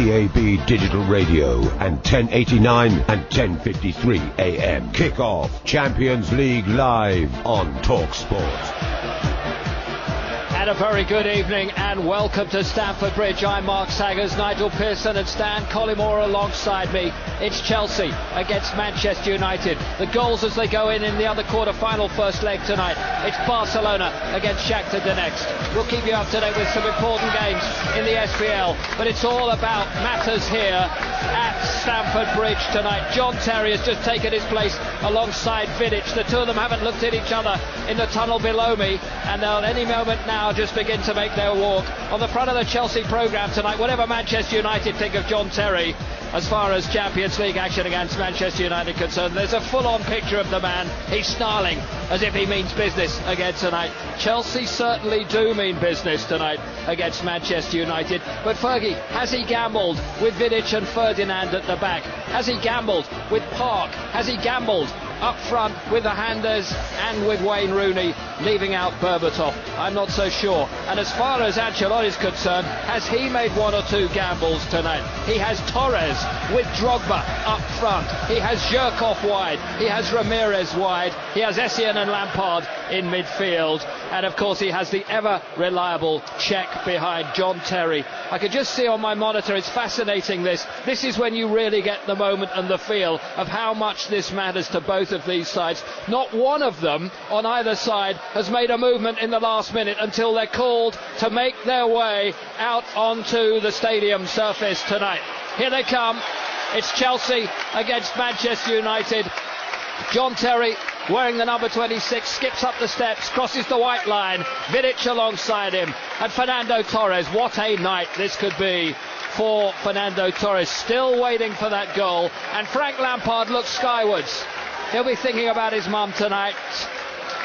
DAB digital radio and 1089 and 1053 AM. Kick-off Champions League live on Talksport. And a very good evening and welcome to Stamford Bridge. I'm Mark Saggers, Nigel Pearson and Stan Collymore alongside me. It's Chelsea against Manchester United. The goals as they go in the other quarter-final first leg tonight. It's Barcelona against Shakhtar Donetsk. We'll keep you up to date with some important games in the SPL, but it's all about matters here at Stamford Bridge tonight. John Terry has just taken his place alongside Vidic. The two of them haven't looked at each other in the tunnel below me, and they'll at any moment now just begin to make their walk. On the front of the Chelsea programme tonight, whatever Manchester United think of John Terry as far as Champions League action against Manchester United concerned, there's a full-on picture of the man. He's snarling as if he means business again tonight. Chelsea certainly do mean business tonight against Manchester United, but Fergie, has he gambled with Vidic and Ferdinand at the back? Has he gambled with Park? Has he gambled up front with the Handers and with Wayne Rooney, leaving out Berbatov? I'm not so sure. And as far as Ancelotti is concerned, has he made one or two gambles tonight? He has Torres with Drogba up front. He has Zhirkov wide. He has Ramirez wide. He has Essien and Lampard in midfield. And of course he has the ever reliable Czech behind John Terry. I could just see on my monitor, it's fascinating this. This is when you really get the moment and the feel of how much this matters to both of these sides. Not one of them on either side has made a movement in the last minute until they're called to make their way out onto the stadium surface tonight. Here they come. It's Chelsea against Manchester United. John Terry, wearing the number 26, skips up the steps, crosses the white line. Vidic alongside him, and Fernando Torres. What a night this could be for Fernando Torres, still waiting for that goal. And Frank Lampard looks skywards. He'll be thinking about his mum tonight.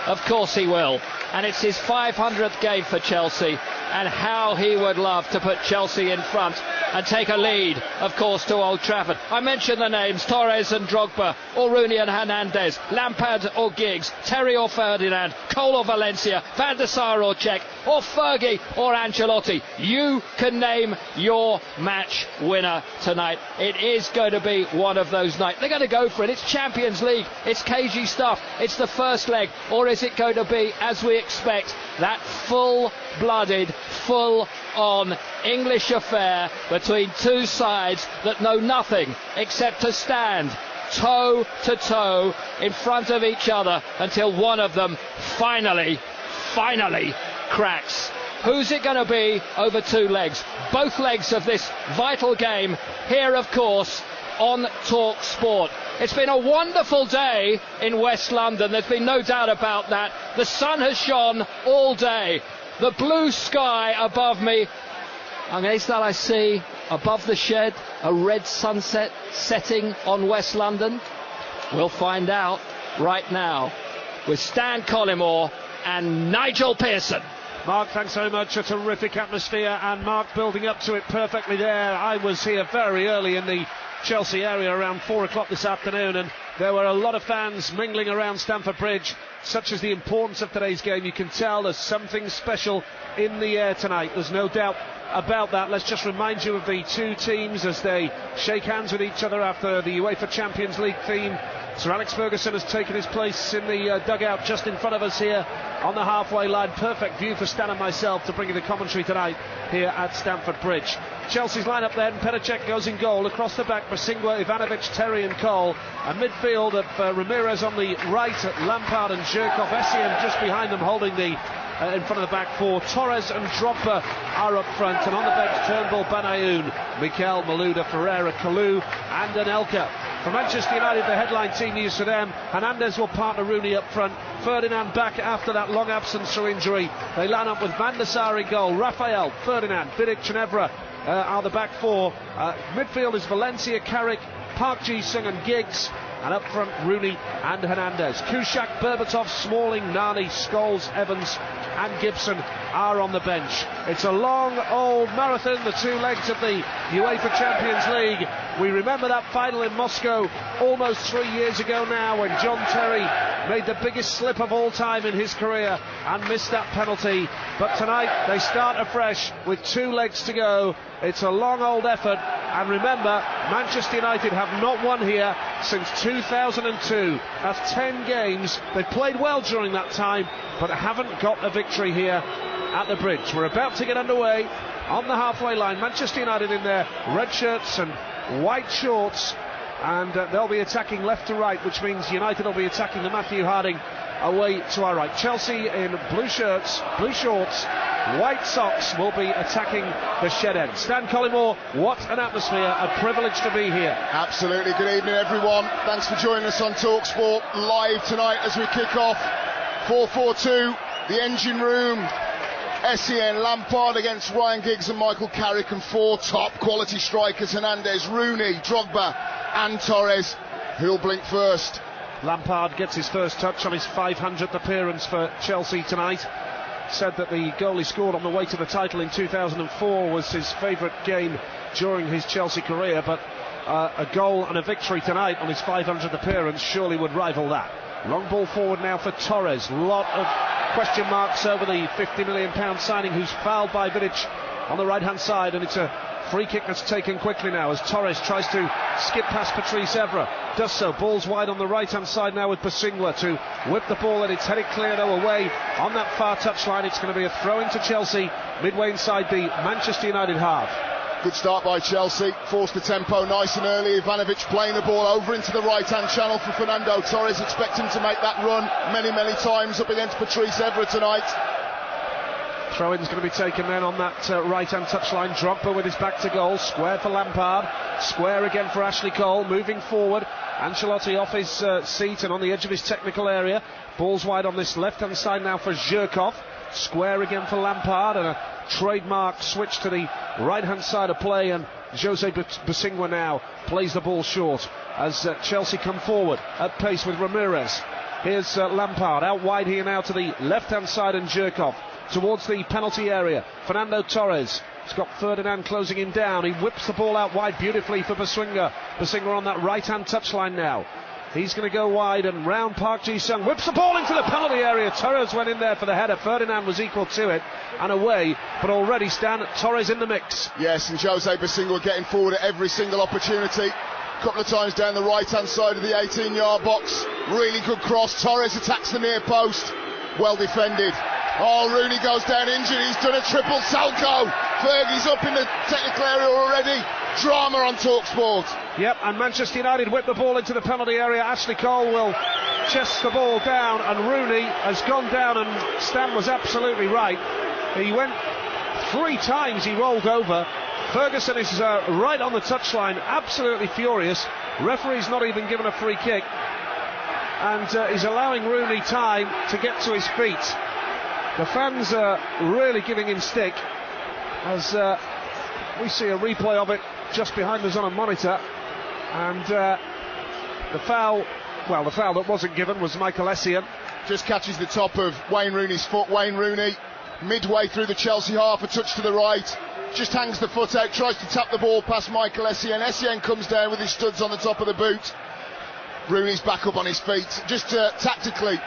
Of course he will. And it's his 500th game for Chelsea, and how he would love to put Chelsea in front and take a lead, of course, to Old Trafford. I mentioned the names: Torres and Drogba, or Rooney and Hernandez, Lampard or Giggs, Terry or Ferdinand, Cole or Valencia, Van der Sar or Cech, or Fergie or Ancelotti. You can name your match winner tonight. It is going to be one of those nights. They're going to go for it. It's Champions League. It's cagey stuff. It's the first leg. Or is it going to be, as we expect, that full-blooded, full-on English affair between two sides that know nothing except to stand toe to toe in front of each other until one of them finally cracks? Who's it going to be over two legs? Both legs of this vital game here, of course, on Talksport. It's been a wonderful day in West London. There's been no doubt about that. The sun has shone all day. The blue sky above me. Against that I see, above the shed, a red sunset setting on West London. We'll find out right now with Stan Collymore and Nigel Pearson. Mark, thanks very much. A terrific atmosphere, and Mark building up to it perfectly there. I was here very early in the Chelsea area around 4 o'clock this afternoon, and there were a lot of fans mingling around Stamford Bridge. Such is the importance of today's game. You can tell there's something special in the air tonight. There's no doubt about that. Let's just remind you of the two teams as they shake hands with each other after the UEFA Champions League theme. Sir Alex Ferguson has taken his place in the dugout just in front of us here on the halfway line. Perfect view for Stan and myself to bring you the commentary tonight here at Stamford Bridge. Chelsea's lineup then: Petacek goes in goal. Across the back, Bosingwa, Ivanovic, Terry and Cole. A midfield of Ramirez on the right, Lampard and Zhirkov. Essien just behind them, holding the in front of the back four. Torres and Drogba are up front, and on the bench, Turnbull, Banayoun, Mikel, Malouda, Ferreira, Kalou and Anelka. For Manchester United, the headline team news for them: Hernandez will partner Rooney up front. Ferdinand back after that long absence through injury. They line up with Van der Sar in goal. Raphael, Ferdinand, Vidic and Evra are the back four. Midfield is Valencia, Carrick, Park Ji-sung and Giggs. And up front, Rooney and Hernandez. Kuszak, Berbatov, Smalling, Nani, Scholes, Evans and Gibson are on the bench. It's a long old marathon, the two legs of the UEFA Champions League. We remember that final in Moscow almost 3 years ago now, when John Terry made the biggest slip of all time in his career and missed that penalty. But tonight they start afresh with 2 legs to go. It's a long old effort, and remember, Manchester United have not won here since 2002. That's 10 games. They've played well during that time, but haven't got a victory here at the Bridge. We're about to get underway on the halfway line. Manchester United in their red shirts and white shorts, and they'll be attacking left to right, which means United will be attacking the Matthew Harding away to our right. Chelsea in blue shirts, blue shorts, white socks will be attacking the shed end. Stan Collymore, what an atmosphere, a privilege to be here. Absolutely. Good evening, everyone. Thanks for joining us on Talksport live tonight as we kick off 4-4-2, the engine room. Essien, Lampard against Ryan Giggs and Michael Carrick, and 4 top quality strikers: Hernandez, Rooney, Drogba and Torres. Who'll blink first? Lampard gets his first touch on his 500th appearance for Chelsea tonight. Said that the goal he scored on the way to the title in 2004 was his favourite game during his Chelsea career, but a goal and a victory tonight on his 500th appearance surely would rival that. Long ball forward now for Torres. Lot of question marks over the £50 million signing, who's fouled by Vidic on the right hand side, and it's a free kick that's taken quickly now as Torres tries to skip past Patrice Evra. Does so. Ball's wide on the right hand side now with Basingwa to whip the ball, and it's headed clear though away on that far touchline. It's going to be a throw into Chelsea midway inside the Manchester United half. Good start by Chelsea, forced the tempo nice and early. Ivanovic playing the ball over into the right hand channel for Fernando Torres. Expect him to make that run many times up against Patrice Evra tonight. Throw-in's going to be taken then on that right-hand touchline. Drogba with his back to goal. Square for Lampard. Square again for Ashley Cole. Moving forward. Ancelotti off his seat and on the edge of his technical area. Ball's wide on this left-hand side now for Zhirkov. Square again for Lampard, and a trademark switch to the right-hand side of play. And Jose Basingwa now plays the ball short as Chelsea come forward at pace with Ramirez. Here's Lampard out wide here now to the left-hand side, and Zhirkov towards the penalty area. Fernando Torres has got Ferdinand closing him down. He whips the ball out wide beautifully for Basingwa. Basingwa on that right-hand touchline now. He's going to go wide and round Park Ji-sung. Whips the ball into the penalty area. Torres went in there for the header. Ferdinand was equal to it and away. But already Stan, Torres in the mix. Yes, and Jose Basingwa getting forward at every single opportunity. A couple of times down the right-hand side of the 18-yard box. Really good cross. Torres attacks the near post. Well defended. Oh, Rooney goes down injured. He's done a triple salto. Fergie's up in the technical area already. Drama on Talksport. Yep, and Manchester United whip the ball into the penalty area. Ashley Cole will chest the ball down, and Rooney has gone down, and Stan was absolutely right. He went 3 times, he rolled over. Ferguson is right on the touchline, absolutely furious. Referee's not even given a free kick, and he's allowing Rooney time to get to his feet. The fans are really giving him stick as we see a replay of it just behind us on a monitor, and the foul that wasn't given was Michael Essien. Just catches the top of Wayne Rooney's foot. Wayne Rooney midway through the Chelsea half, a touch to the right, just hangs the foot out, tries to tap the ball past Michael Essien. Essien comes down with his studs on the top of the boot. Rooney's back up on his feet. Just tactically,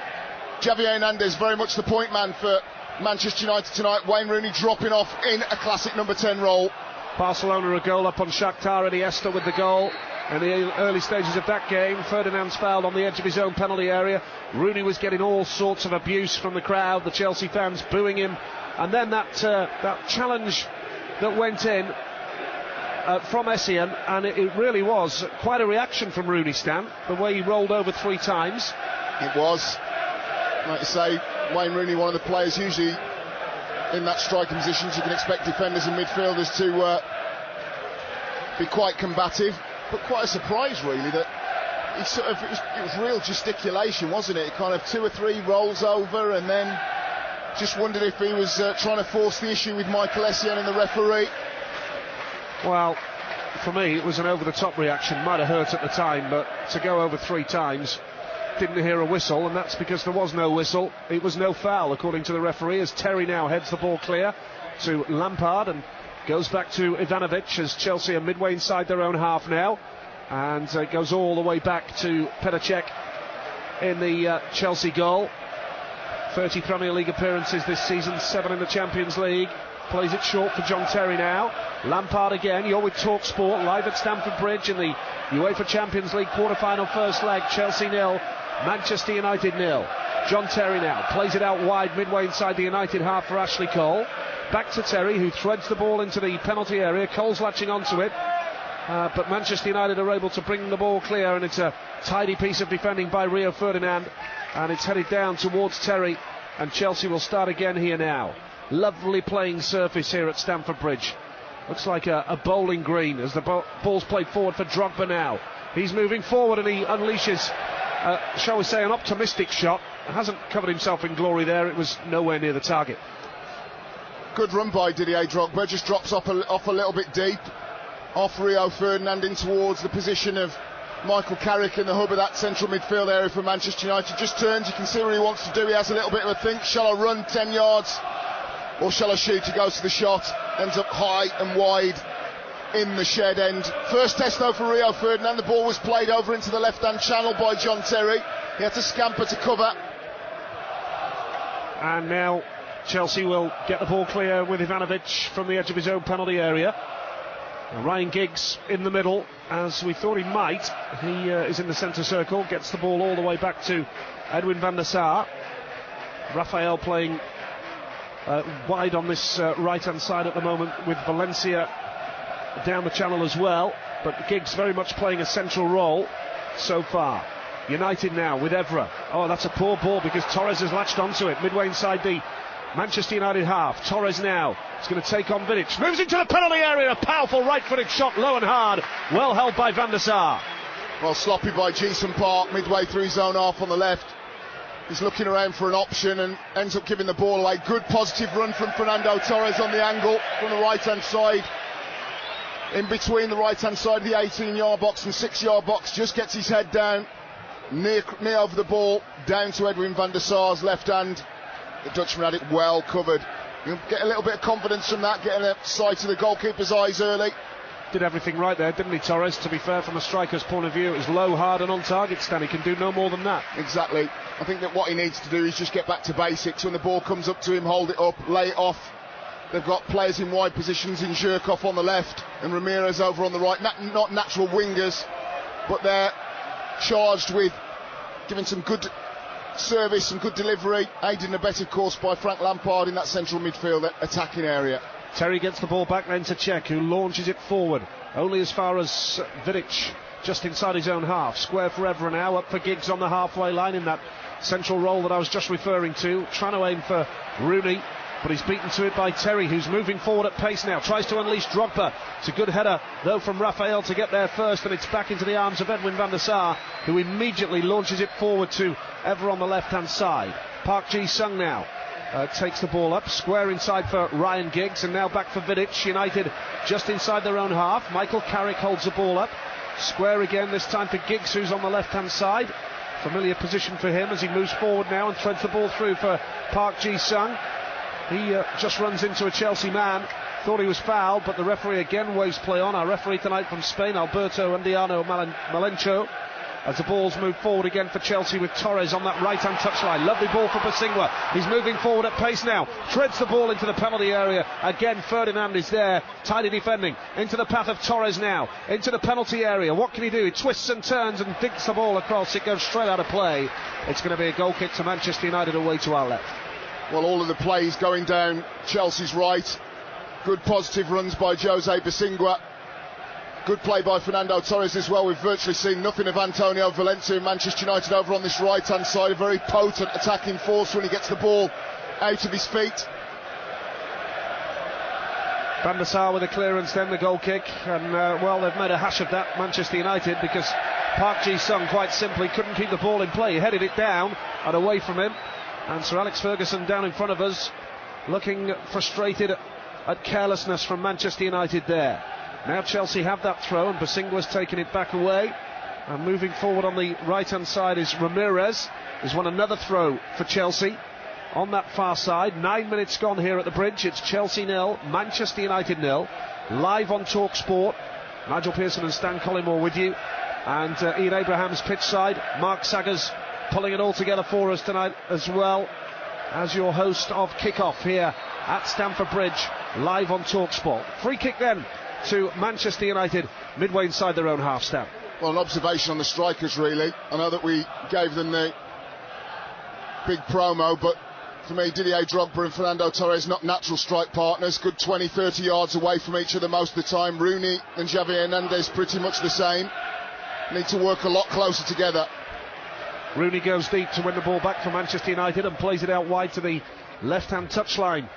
Javier Hernandez very much the point man for Manchester United tonight. Wayne Rooney dropping off in a classic number 10 role. Barcelona a goal up on Shakhtar. Iniesta with the goal in the early stages of that game. Ferdinand's fouled on the edge of his own penalty area. Rooney was getting all sorts of abuse from the crowd, the Chelsea fans booing him, and then that challenge that went in from Essien, and it really was quite a reaction from Rooney, Stan, the way he rolled over 3 times. It was, like you say, Wayne Rooney, one of the players usually in that striking positions. You can expect defenders and midfielders to be quite combative, but quite a surprise really that it was real gesticulation, wasn't it? Kind of 2 or 3 rolls over, and then just wondered if he was trying to force the issue with Michael Essien and the referee. Well, for me it was an over-the-top reaction. Might have hurt at the time, but to go over 3 times, didn't hear a whistle, and that's because there was no whistle. It was no foul, according to the referee, as Terry now heads the ball clear to Lampard and goes back to Ivanovic, as Chelsea are midway inside their own half now, and goes all the way back to Petr Cech in the Chelsea goal. 30 Premier League appearances this season, 7 in the Champions League. Plays it short for John Terry now. Lampard again. You're with Talksport, live at Stamford Bridge in the UEFA Champions League quarter-final first leg. Chelsea 0, Manchester United 0. John Terry now plays it out wide midway inside the United half for Ashley Cole. Back to Terry, who threads the ball into the penalty area. Cole's latching onto it, but Manchester United are able to bring the ball clear, and it's a tidy piece of defending by Rio Ferdinand, and it's headed down towards Terry, and Chelsea will start again here now. Lovely playing surface here at Stamford Bridge. Looks like a bowling green as the ball's played forward for Drogba now. He's moving forward and he unleashes, shall we say, an optimistic shot. Hasn't covered himself in glory there. It was nowhere near the target. Good run by Didier Drogba. Just drops off a little bit deep. Off Rio Ferdinand in towards the position of Michael Carrick in the hub of that central midfield area for Manchester United. Just turns. You can see what he wants to do. He has a little bit of a think. Shall I run 10 yards? Or shall I shoot? He goes to the shot, ends up high and wide in the shed end. First test though for Rio Ferdinand. The ball was played over into the left-hand channel by John Terry. He had to scamper to cover. And now Chelsea will get the ball clear with Ivanovic from the edge of his own penalty area. Ryan Giggs in the middle, as we thought he might. He is in the centre circle, gets the ball all the way back to Edwin van der Sar. Raphael playing wide on this right-hand side at the moment, with Valencia down the channel as well, but Giggs very much playing a central role so far. United now with Evra. Oh, that's a poor ball because Torres has latched onto it midway inside the Manchester United half. Torres now is going to take on Vidic, moves into the penalty area, a powerful right-footed shot, low and hard, well held by Van der Sar. Well, sloppy by Jason Park midway through his own half on the left. He's looking around for an option and ends up giving the ball away. Good positive run from Fernando Torres on the angle from the right-hand side. In between the right-hand side of the 18-yard box and 6-yard box. Just gets his head down, near over the ball, down to Edwin van der Sar's left hand. The Dutchman had it well covered. You'll get a little bit of confidence from that, getting a sight of the goalkeeper's eyes early. Did everything right there, didn't he, Torres? To be fair, from a striker's point of view, it was low, hard and on target, Stan. He can do no more than that. Exactly. I think that what he needs to do is just get back to basics. When the ball comes up to him, hold it up, lay it off. They've got players in wide positions, in Zhirkov on the left and Ramirez over on the right. Not natural wingers, but they're charged with giving some good service, some good delivery, aided and abetted, of course, by Frank Lampard in that central midfield attacking area. Terry gets the ball back then to Cech, who launches it forward only as far as Vidic, just inside his own half. Square for Evra now, up for Giggs on the halfway line in that central role that I was just referring to, trying to aim for Rooney, but he's beaten to it by Terry, who's moving forward at pace now, tries to unleash Drogba. It's a good header though from Raphael to get there first, and it's back into the arms of Edwin van der Sar, who immediately launches it forward to Evra on the left hand side. Park Ji-sung now takes the ball up, square inside for Ryan Giggs, and now back for Vidic. United just inside their own half. Michael Carrick holds the ball up, square again, this time for Giggs, who's on the left hand side. Familiar position for him as he moves forward now and threads the ball through for Park Ji-sung. He just runs into a Chelsea man, thought he was fouled, but the referee again waves play on. Our referee tonight from Spain, Alberto Andiano Malencho, as the ball's moved forward again for Chelsea with Torres on that right-hand touchline. Lovely ball for Basingwa. He's moving forward at pace now, threads the ball into the penalty area. Again, Ferdinand is there, tidy defending, into the path of Torres now, into the penalty area. What can he do? He twists and turns and dinks the ball across. It goes straight out of play. It's going to be a goal kick to Manchester United away to our left. Well, all of the plays going down Chelsea's right. Good positive runs by Jose Basingwa. Good play by Fernando Torres as well. We've virtually seen nothing of Antonio Valencia and Manchester United over on this right-hand side. A very potent attacking force when he gets the ball out of his feet. Van der Sar with a clearance, then the goal kick. And, well, they've made a hash of that, Manchester United, because Park Ji-sung quite simply couldn't keep the ball in play. He headed it down and away from him. And Sir Alex Ferguson down in front of us, looking frustrated at carelessness from Manchester United there. Now Chelsea have that throw, and Basingwa's taken it back away. And moving forward on the right-hand side is Ramirez. There's another throw for Chelsea on that far side. 9 minutes gone here at the Bridge. It's Chelsea 0, Manchester United 0. Live on Talksport. Nigel Pearson and Stan Collymore with you. And Ian Abraham's pitch side. Mark Saggers pulling it all together for us tonight as well as your host of Kickoff here at Stamford Bridge, live on Talksport. Free kick then to Manchester United, midway inside their own half, Stan. Well, an observation on the strikers, really. I know that we gave them the big promo, but for me, Didier Drogba and Fernando Torres not natural strike partners, good 20-30 yards away from each other most of the time. Rooney and Xavi Hernandez pretty much the same. Need to work a lot closer together. Rooney goes deep to win the ball back for Manchester United and plays it out wide to the left-hand touchline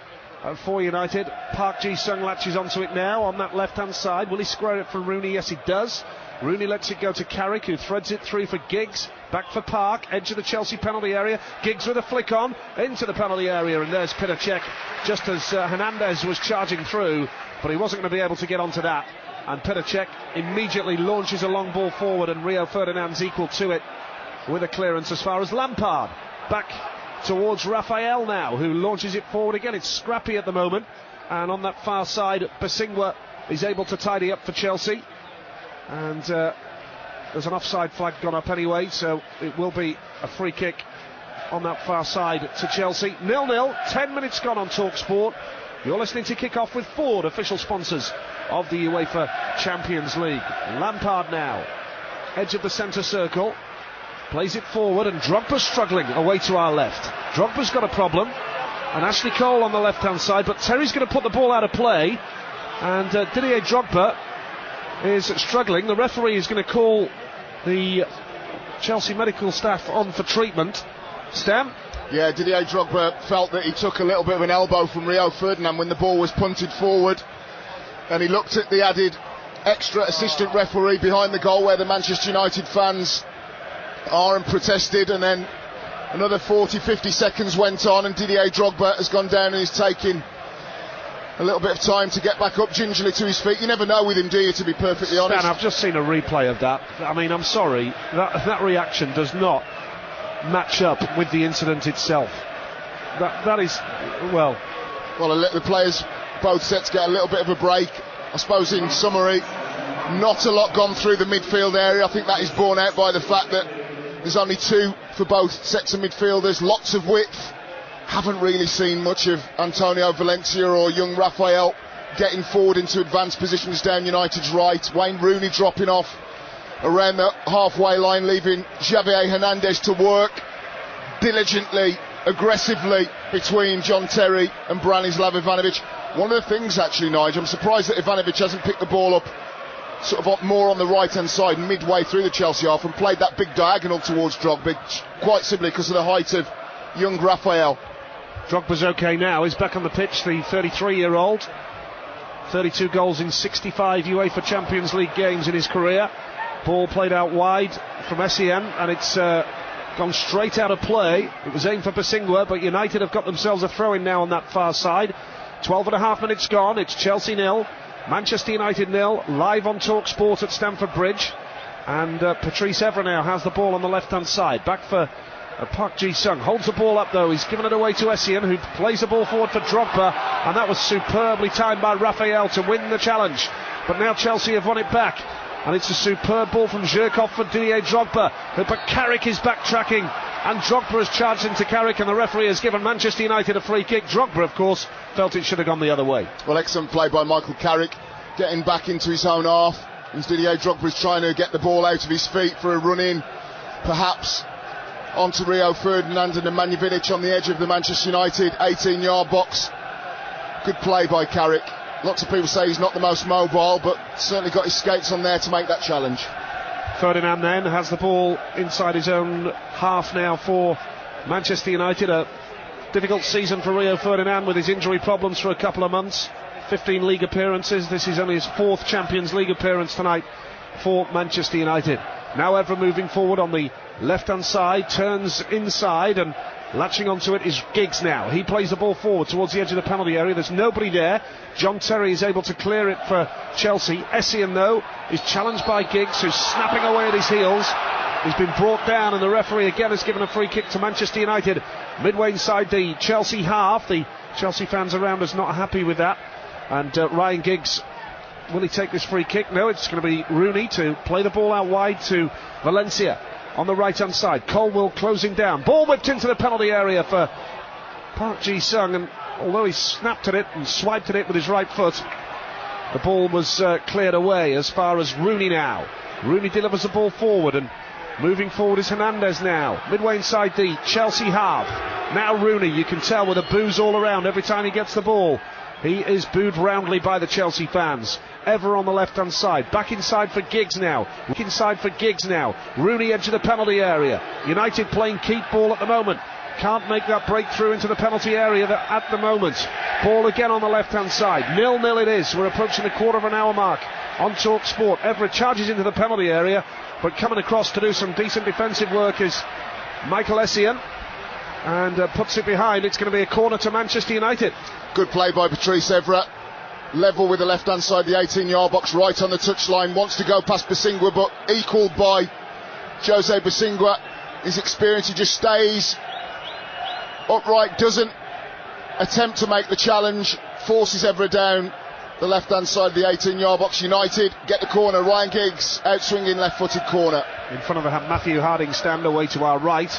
for United. Park Ji-sung latches onto it now on that left-hand side. Will he square it for Rooney? Yes, he does. Rooney lets it go to Carrick, who threads it through for Giggs. Back for Park, edge of the Chelsea penalty area. Giggs with a flick on into the penalty area, and there's Petr Cech just as Hernandez was charging through, but he wasn't going to be able to get onto that. And Petr Cech immediately launches a long ball forward, and Rio Ferdinand's equal to it with a clearance as far as Lampard. Back towards Raphael now, who launches it forward again. It's scrappy at the moment, and on that far side, Basingwa is able to tidy up for Chelsea. And there's an offside flag gone up anyway, so it will be a free kick on that far side to Chelsea. 0-0, 10 minutes gone on Talksport. You're listening to Kick-Off with Ford, official sponsors of the UEFA Champions League. Lampard now, edge of the centre circle, plays it forward, and Drogba's struggling away to our left. Drogba's got a problem, and Ashley Cole on the left-hand side, but Terry's going to put the ball out of play, and Didier Drogba is struggling. The referee is going to call the Chelsea medical staff on for treatment. Stan? Yeah, Didier Drogba felt that he took a little bit of an elbow from Rio Ferdinand when the ball was punted forward, and he looked at the added extra assistant referee behind the goal where the Manchester United fans are and protested, and then another 40-50 seconds went on, and Didier Drogba has gone down and is taking a little bit of time to get back up gingerly to his feet. You never know with him, do you, to be perfectly honest? Stan, I've just seen a replay of that. I mean, I'm sorry, that reaction does not match up with the incident itself. That is, well, the players, both sets, get a little bit of a break. I suppose in summary, not a lot gone through the midfield area. I think that is borne out by the fact that there's only two for both sets of midfielders, lots of width. Haven't really seen much of Antonio Valencia or young Raphael getting forward into advanced positions down United's right. Wayne Rooney dropping off around the halfway line, leaving Xavier Hernandez to work diligently, aggressively between John Terry and Branislav Ivanovic. One of the things, actually, Nigel, I'm surprised that Ivanovic hasn't picked the ball up sort of up more on the right-hand side midway through the Chelsea half and played that big diagonal towards Drogba, quite simply because of the height of young Raphael. Drogba's okay now, he's back on the pitch, the 33-year-old. 32 goals in 65 UEFA Champions League games in his career. Ball played out wide from SEN, and it's gone straight out of play. It was aimed for Basingwa, but United have got themselves a throw-in now on that far side. 12.5 minutes gone, it's Chelsea 0, Manchester United 0, live on Talksport at Stamford Bridge. And Patrice Evra now has the ball on the left-hand side. Back for Park Ji-sung, holds the ball up though, he's given it away to Essien, who plays the ball forward for Drogba, and that was superbly timed by Raphael to win the challenge. But now Chelsea have won it back, and it's a superb ball from Zhirkov for Didier Drogba, but Carrick is backtracking, and Drogba has charged into Carrick, and the referee has given Manchester United a free kick. Drogba, of course, felt it should have gone the other way. Well, excellent play by Michael Carrick, getting back into his own half, and Didier Drogba is trying to get the ball out of his feet for a run-in, perhaps onto Rio Ferdinand and Nemanja on the edge of the Manchester United 18-yard box. Good play by Carrick. Lots of people say he's not the most mobile, but certainly got his skates on there to make that challenge. Ferdinand then has the ball inside his own half now for Manchester United. A difficult season for Rio Ferdinand with his injury problems for a couple of months. 15 league appearances. This is only his 4th Champions League appearance tonight for Manchester United. Now Evra moving forward on the left-hand side, turns inside, and Latching onto it is Giggs now. He plays the ball forward towards the edge of the penalty area. There's nobody there. John Terry is able to clear it for Chelsea. Essien, though, is challenged by Giggs, who's snapping away at his heels. He's been brought down, and the referee again has given a free kick to Manchester United. Midway inside the Chelsea half. The Chelsea fans around us not happy with that. And Ryan Giggs, will he take this free kick? No, it's going to be Rooney to play the ball out wide to Valencia on the right hand side. Colwill closing down. Ball whipped into the penalty area for Park Ji-sung, and although he snapped at it and swiped at it with his right foot, the ball was cleared away as far as Rooney now. Rooney delivers the ball forward, and moving forward is Hernandez now. Midway inside the Chelsea half. Now Rooney, you can tell, with the boos all around every time he gets the ball. He is booed roundly by the Chelsea fans. Ever on the left-hand side. Back inside for Giggs now. Rooney edge of the penalty area. United playing keep ball at the moment. Can't make that breakthrough into the penalty area at the moment. Ball again on the left-hand side. 0-0 it is. We're approaching the quarter of an hour mark on Talksport. Everett charges into the penalty area, but coming across to do some decent defensive work is Michael Essien, and puts it behind. It's going to be a corner to Manchester United. Good play by Patrice Evra. Level with the left-hand side, the 18-yard box, right on the touchline. Wants to go past Bosingwa, but equalled by Jose Bosingwa. His experience, he just stays upright, doesn't attempt to make the challenge, forces Evra down the left-hand side of the 18-yard box. United get the corner. Ryan Giggs out-swinging left-footed corner. In front of the Matthew Harding stand away to our right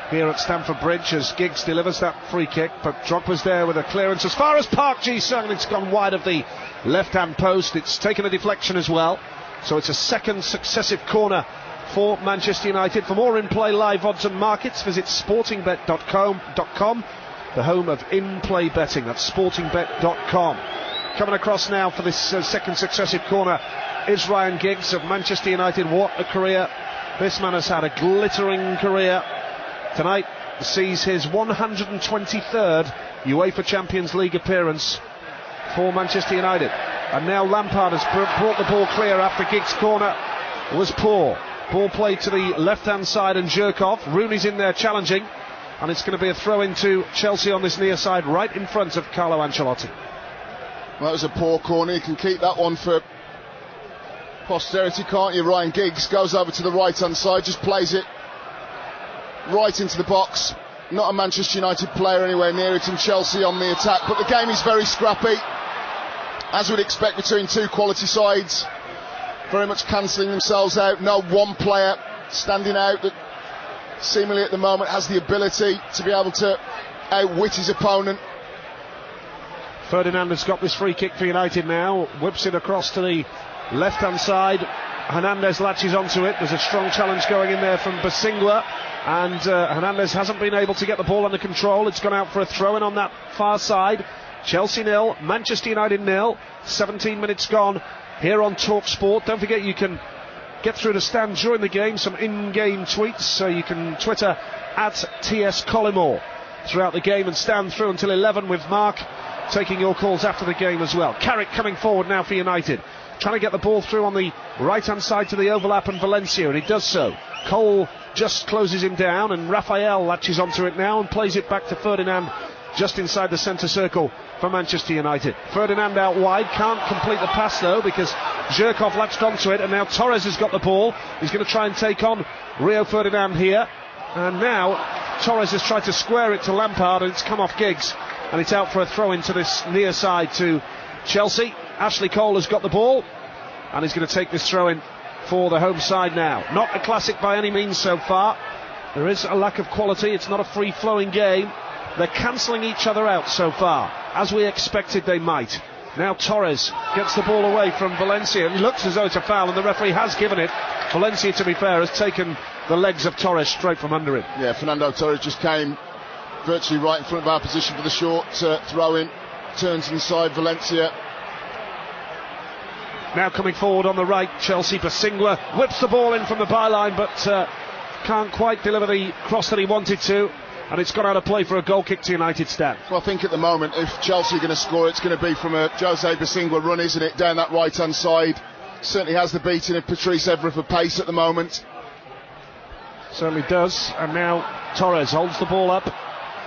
here at Stamford Bridge as Giggs delivers that free kick, but Drogba's there with a clearance as far as Park Ji-sung, and it's gone wide of the left-hand post. It's taken a deflection as well, so it's a second successive corner for Manchester United. For more in-play live odds and markets, visit sportingbet.com, the home of in-play betting. That's sportingbet.com. Coming across now for this second successive corner is Ryan Giggs of Manchester United. What a career. This man has had a glittering career. Tonight sees his 123rd UEFA Champions League appearance for Manchester United. And now Lampard has brought the ball clear after Giggs' corner was poor. Ball played to the left-hand side and Zhirkov. Rooney's in there challenging, and it's going to be a throw into Chelsea on this near side, right in front of Carlo Ancelotti. Well, that was a poor corner. You can keep that one for posterity, can't you? Ryan Giggs goes over to the right-hand side, just plays it right into the box. Not a Manchester United player anywhere near it, and Chelsea on the attack, but the game is very scrappy, as we'd expect between two quality sides, very much cancelling themselves out. No one player standing out that seemingly at the moment has the ability to be able to outwit his opponent. Ferdinand has got this free kick for United now, whips it across to the left hand side. Hernandez latches onto it. There's a strong challenge going in there from Bosingwa, and Hernandez hasn't been able to get the ball under control. It's gone out for a throw-in on that far side. Chelsea 0, Manchester United 0. 17 minutes gone here on Talksport. Don't forget you can get through the stand during the game, some in-game tweets, so you can Twitter at TS Collymore throughout the game and stand through until 11 with Mark taking your calls after the game as well. Carrick coming forward now for United, trying to get the ball through on the right-hand side to the overlap and Valencia, and he does so. Cole just closes him down, and Raphael latches onto it now and plays it back to Ferdinand just inside the centre circle for Manchester United. Ferdinand out wide, can't complete the pass though because Zhirkov latched onto it, and now Torres has got the ball. He's going to try and take on Rio Ferdinand here, and now Torres has tried to square it to Lampard, and it's come off Giggs, and it's out for a throw into this near side to Chelsea. Ashley Cole has got the ball, and he's going to take this throw in for the home side now. Not a classic by any means so far. There is a lack of quality. It's not a free-flowing game. They're cancelling each other out so far, as we expected they might. Now Torres gets the ball away from Valencia. It looks as though it's a foul, and the referee has given it. Valencia, to be fair, has taken the legs of Torres straight from under him. Yeah, Fernando Torres just came virtually right in front of our position for the short throw-in. Turns inside Valencia. Now coming forward on the right, Chelsea. Bosingwa whips the ball in from the byline, but can't quite deliver the cross that he wanted to, and it's gone out of play for a goal kick to United stand. Well, I think at the moment, if Chelsea are going to score, it's going to be from a Jose Bosingwa run, isn't it, down that right-hand side. Certainly has the beating of Patrice Evra for pace at the moment. Certainly does, and now Torres holds the ball up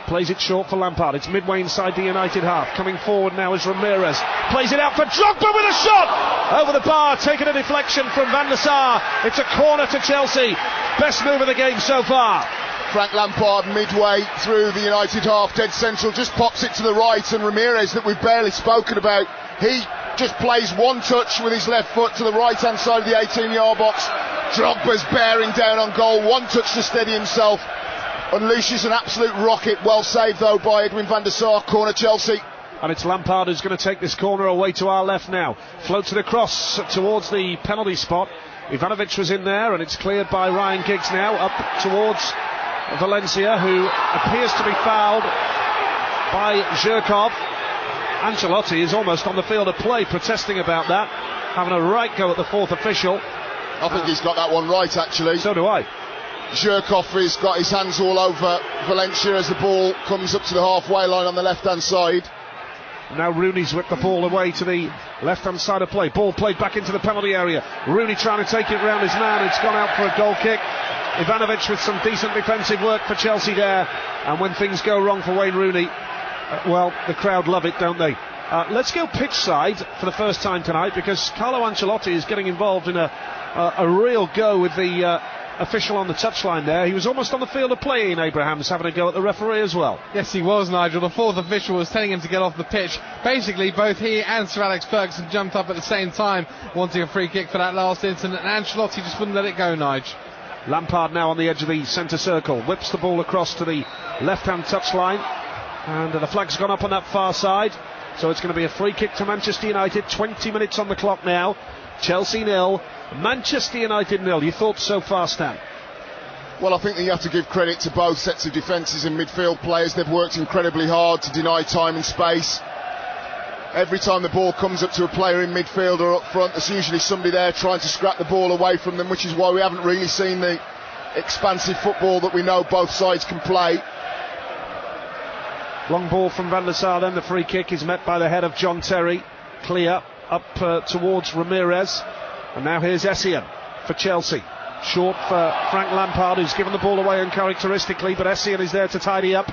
Plays it short for Lampard. It's midway inside the United half. Coming forward now is Ramirez. Plays it out for Drogba with a shot! Over the bar, taking a deflection from Van der Sar. It's a corner to Chelsea. Best move of the game so far. Frank Lampard midway through the United half, dead central, just pops it to the right, and Ramirez, that we've barely spoken about, he just plays one touch with his left foot to the right hand side of the 18-yard box. Drogba's bearing down on goal, one touch to steady himself. Unleashes an absolute rocket, well saved though by Edwin van der Sar. Corner Chelsea. And it's Lampard who's going to take this corner away to our left now. Floats it across towards the penalty spot. Ivanovic was in there, and it's cleared by Ryan Giggs now, up towards Valencia, who appears to be fouled by Zhirkov. Ancelotti is almost on the field of play, protesting about that, having a right go at the fourth official. I think he's got that one right, actually. So do I. Zhirkov has got his hands all over Valencia as the ball comes up to the halfway line on the left-hand side. Now Rooney's whipped the ball away to the left-hand side of play. Ball played back into the penalty area. Rooney trying to take it round his man. It's gone out for a goal kick. Ivanovic with some decent defensive work for Chelsea there. And when things go wrong for Wayne Rooney, well, the crowd love it, don't they? Let's go pitch side for the first time tonight, because Carlo Ancelotti is getting involved in a real go with the official on the touchline there. He was almost on the field of play, in Abrahams, having a go at the referee as well. Yes, he was, Nigel. The fourth official was telling him to get off the pitch. Basically, both he and Sir Alex Ferguson jumped up at the same time, wanting a free kick for that last incident, and Ancelotti just wouldn't let it go, Nigel. Lampard now on the edge of the centre circle, whips the ball across to the left-hand touchline, and the flag's gone up on that far side, so it's going to be a free kick to Manchester United. 20 minutes on the clock now. Chelsea 0, Manchester United 0. You thought so far, Stan? Well, I think that you have to give credit to both sets of defences and midfield players. They've worked incredibly hard to deny time and space. Every time the ball comes up to a player in midfield or up front, there's usually somebody there trying to scrap the ball away from them, which is why we haven't really seen the expansive football that we know both sides can play. Long ball from Van der Sar, then the free kick is met by the head of John Terry. Clear up towards Ramirez, and now here's Essien for Chelsea. Short for Frank Lampard, who's given the ball away uncharacteristically, but Essien is there to tidy up.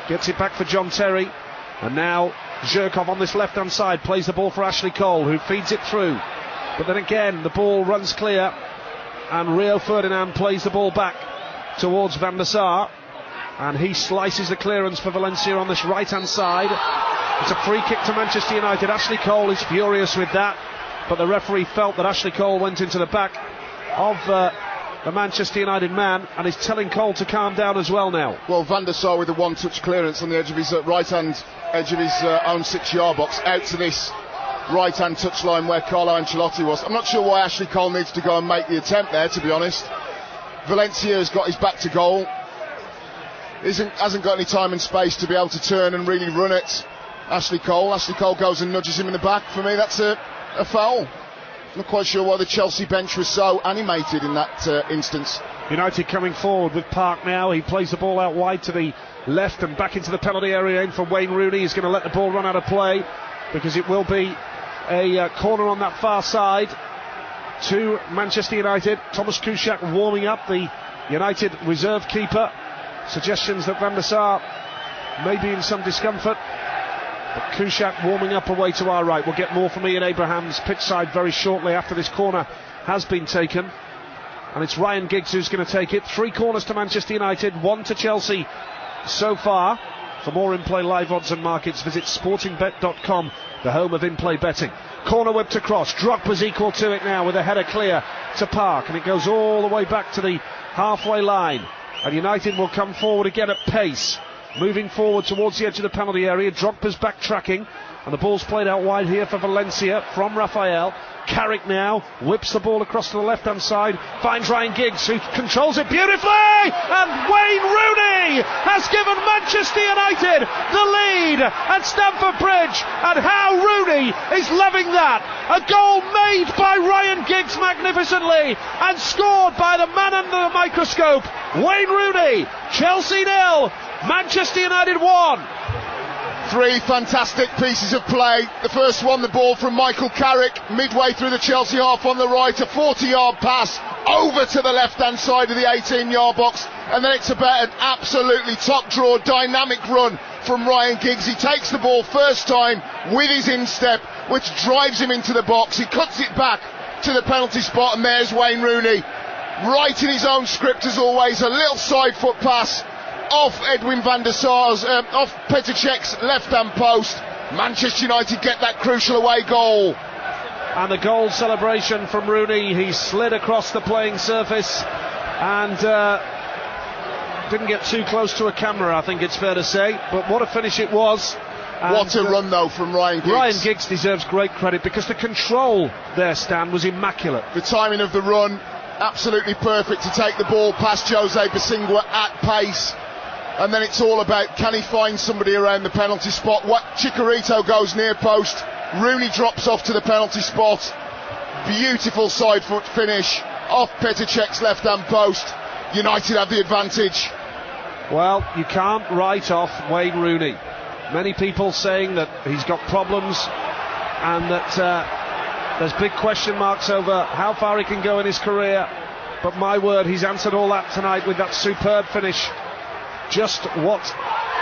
Gets it back for John Terry, and now Zhirkov on this left-hand side plays the ball for Ashley Cole, who feeds it through. But then again, the ball runs clear, and Rio Ferdinand plays the ball back towards Van der Sar, and he slices the clearance for Valencia on this right-hand side. It's a free kick to Manchester United. Ashley Cole is furious with that, but the referee felt that Ashley Cole went into the back of the Manchester United man, and is telling Cole to calm down as well now. Well, Van der Sar with a one-touch clearance on the edge of his right-hand edge of his own 6-yard box, out to this right-hand touchline where Carlo Ancelotti was. I'm not sure why Ashley Cole needs to go and make the attempt there, to be honest. Valencia has got his back to goal. Hasn't got any time and space to be able to turn and really run at Ashley Cole. Ashley Cole goes and nudges him in the back. For me, that's a foul. Not quite sure why the Chelsea bench was so animated in that instance. United coming forward with Park now. He plays the ball out wide to the left and back into the penalty area in for Wayne Rooney. He's going to let the ball run out of play, because it will be a corner on that far side to Manchester United. Thomas Kuszczak warming up, the United reserve keeper. Suggestions that Van der Sar may be in some discomfort, but Kuszczak warming up away to our right. We'll get more from Ian Abrahams pitch side very shortly after this corner has been taken, and it's Ryan Giggs who's going to take it. 3 corners to Manchester United, 1 to Chelsea so far. For more in-play live odds and markets, visit sportingbet.com, the home of in-play betting. Corner whipped across, Drogba's equal to it now with a header clear to Park, and it goes all the way back to the halfway line. And United will come forward again at pace, moving forward towards the edge of the penalty area. Drogba's backtracking, and the ball's played out wide here for Valencia from Rafael. Carrick now whips the ball across to the left-hand side, finds Ryan Giggs, who controls it beautifully, and Wayne Rooney has given Manchester United the lead at Stamford Bridge, and how Rooney is loving that. A goal made by Ryan Giggs magnificently, and scored by the man under the microscope, Wayne Rooney. Chelsea 0, Manchester United 1. 3 fantastic pieces of play. The first one, the ball from Michael Carrick midway through the Chelsea half on the right, a 40-yard pass over to the left-hand side of the 18-yard box, and then it's about an absolutely top-draw, dynamic run from Ryan Giggs. He takes the ball first time with his instep, which drives him into the box. He cuts it back to the penalty spot, and there's Wayne Rooney, right in his own script as always. A little side foot pass off Edwin van der Sar's, off Petr Cech's left-hand post. Manchester United get that crucial away goal. And the goal celebration from Rooney. He slid across the playing surface and didn't get too close to a camera, I think it's fair to say. But what a finish it was. And what a run though from Ryan Giggs. Ryan Giggs deserves great credit because the control there, Stan, was immaculate. The timing of the run, absolutely perfect to take the ball past Jose Bosingwa at pace. And then it's all about, can he find somebody around the penalty spot? Chicharito goes near post. Rooney drops off to the penalty spot. Beautiful side foot finish off Petr Cech's left hand post. United have the advantage. Well, you can't write off Wayne Rooney. Many people saying that he's got problems and that there's big question marks over how far he can go in his career. But my word, he's answered all that tonight with that superb finish. Just what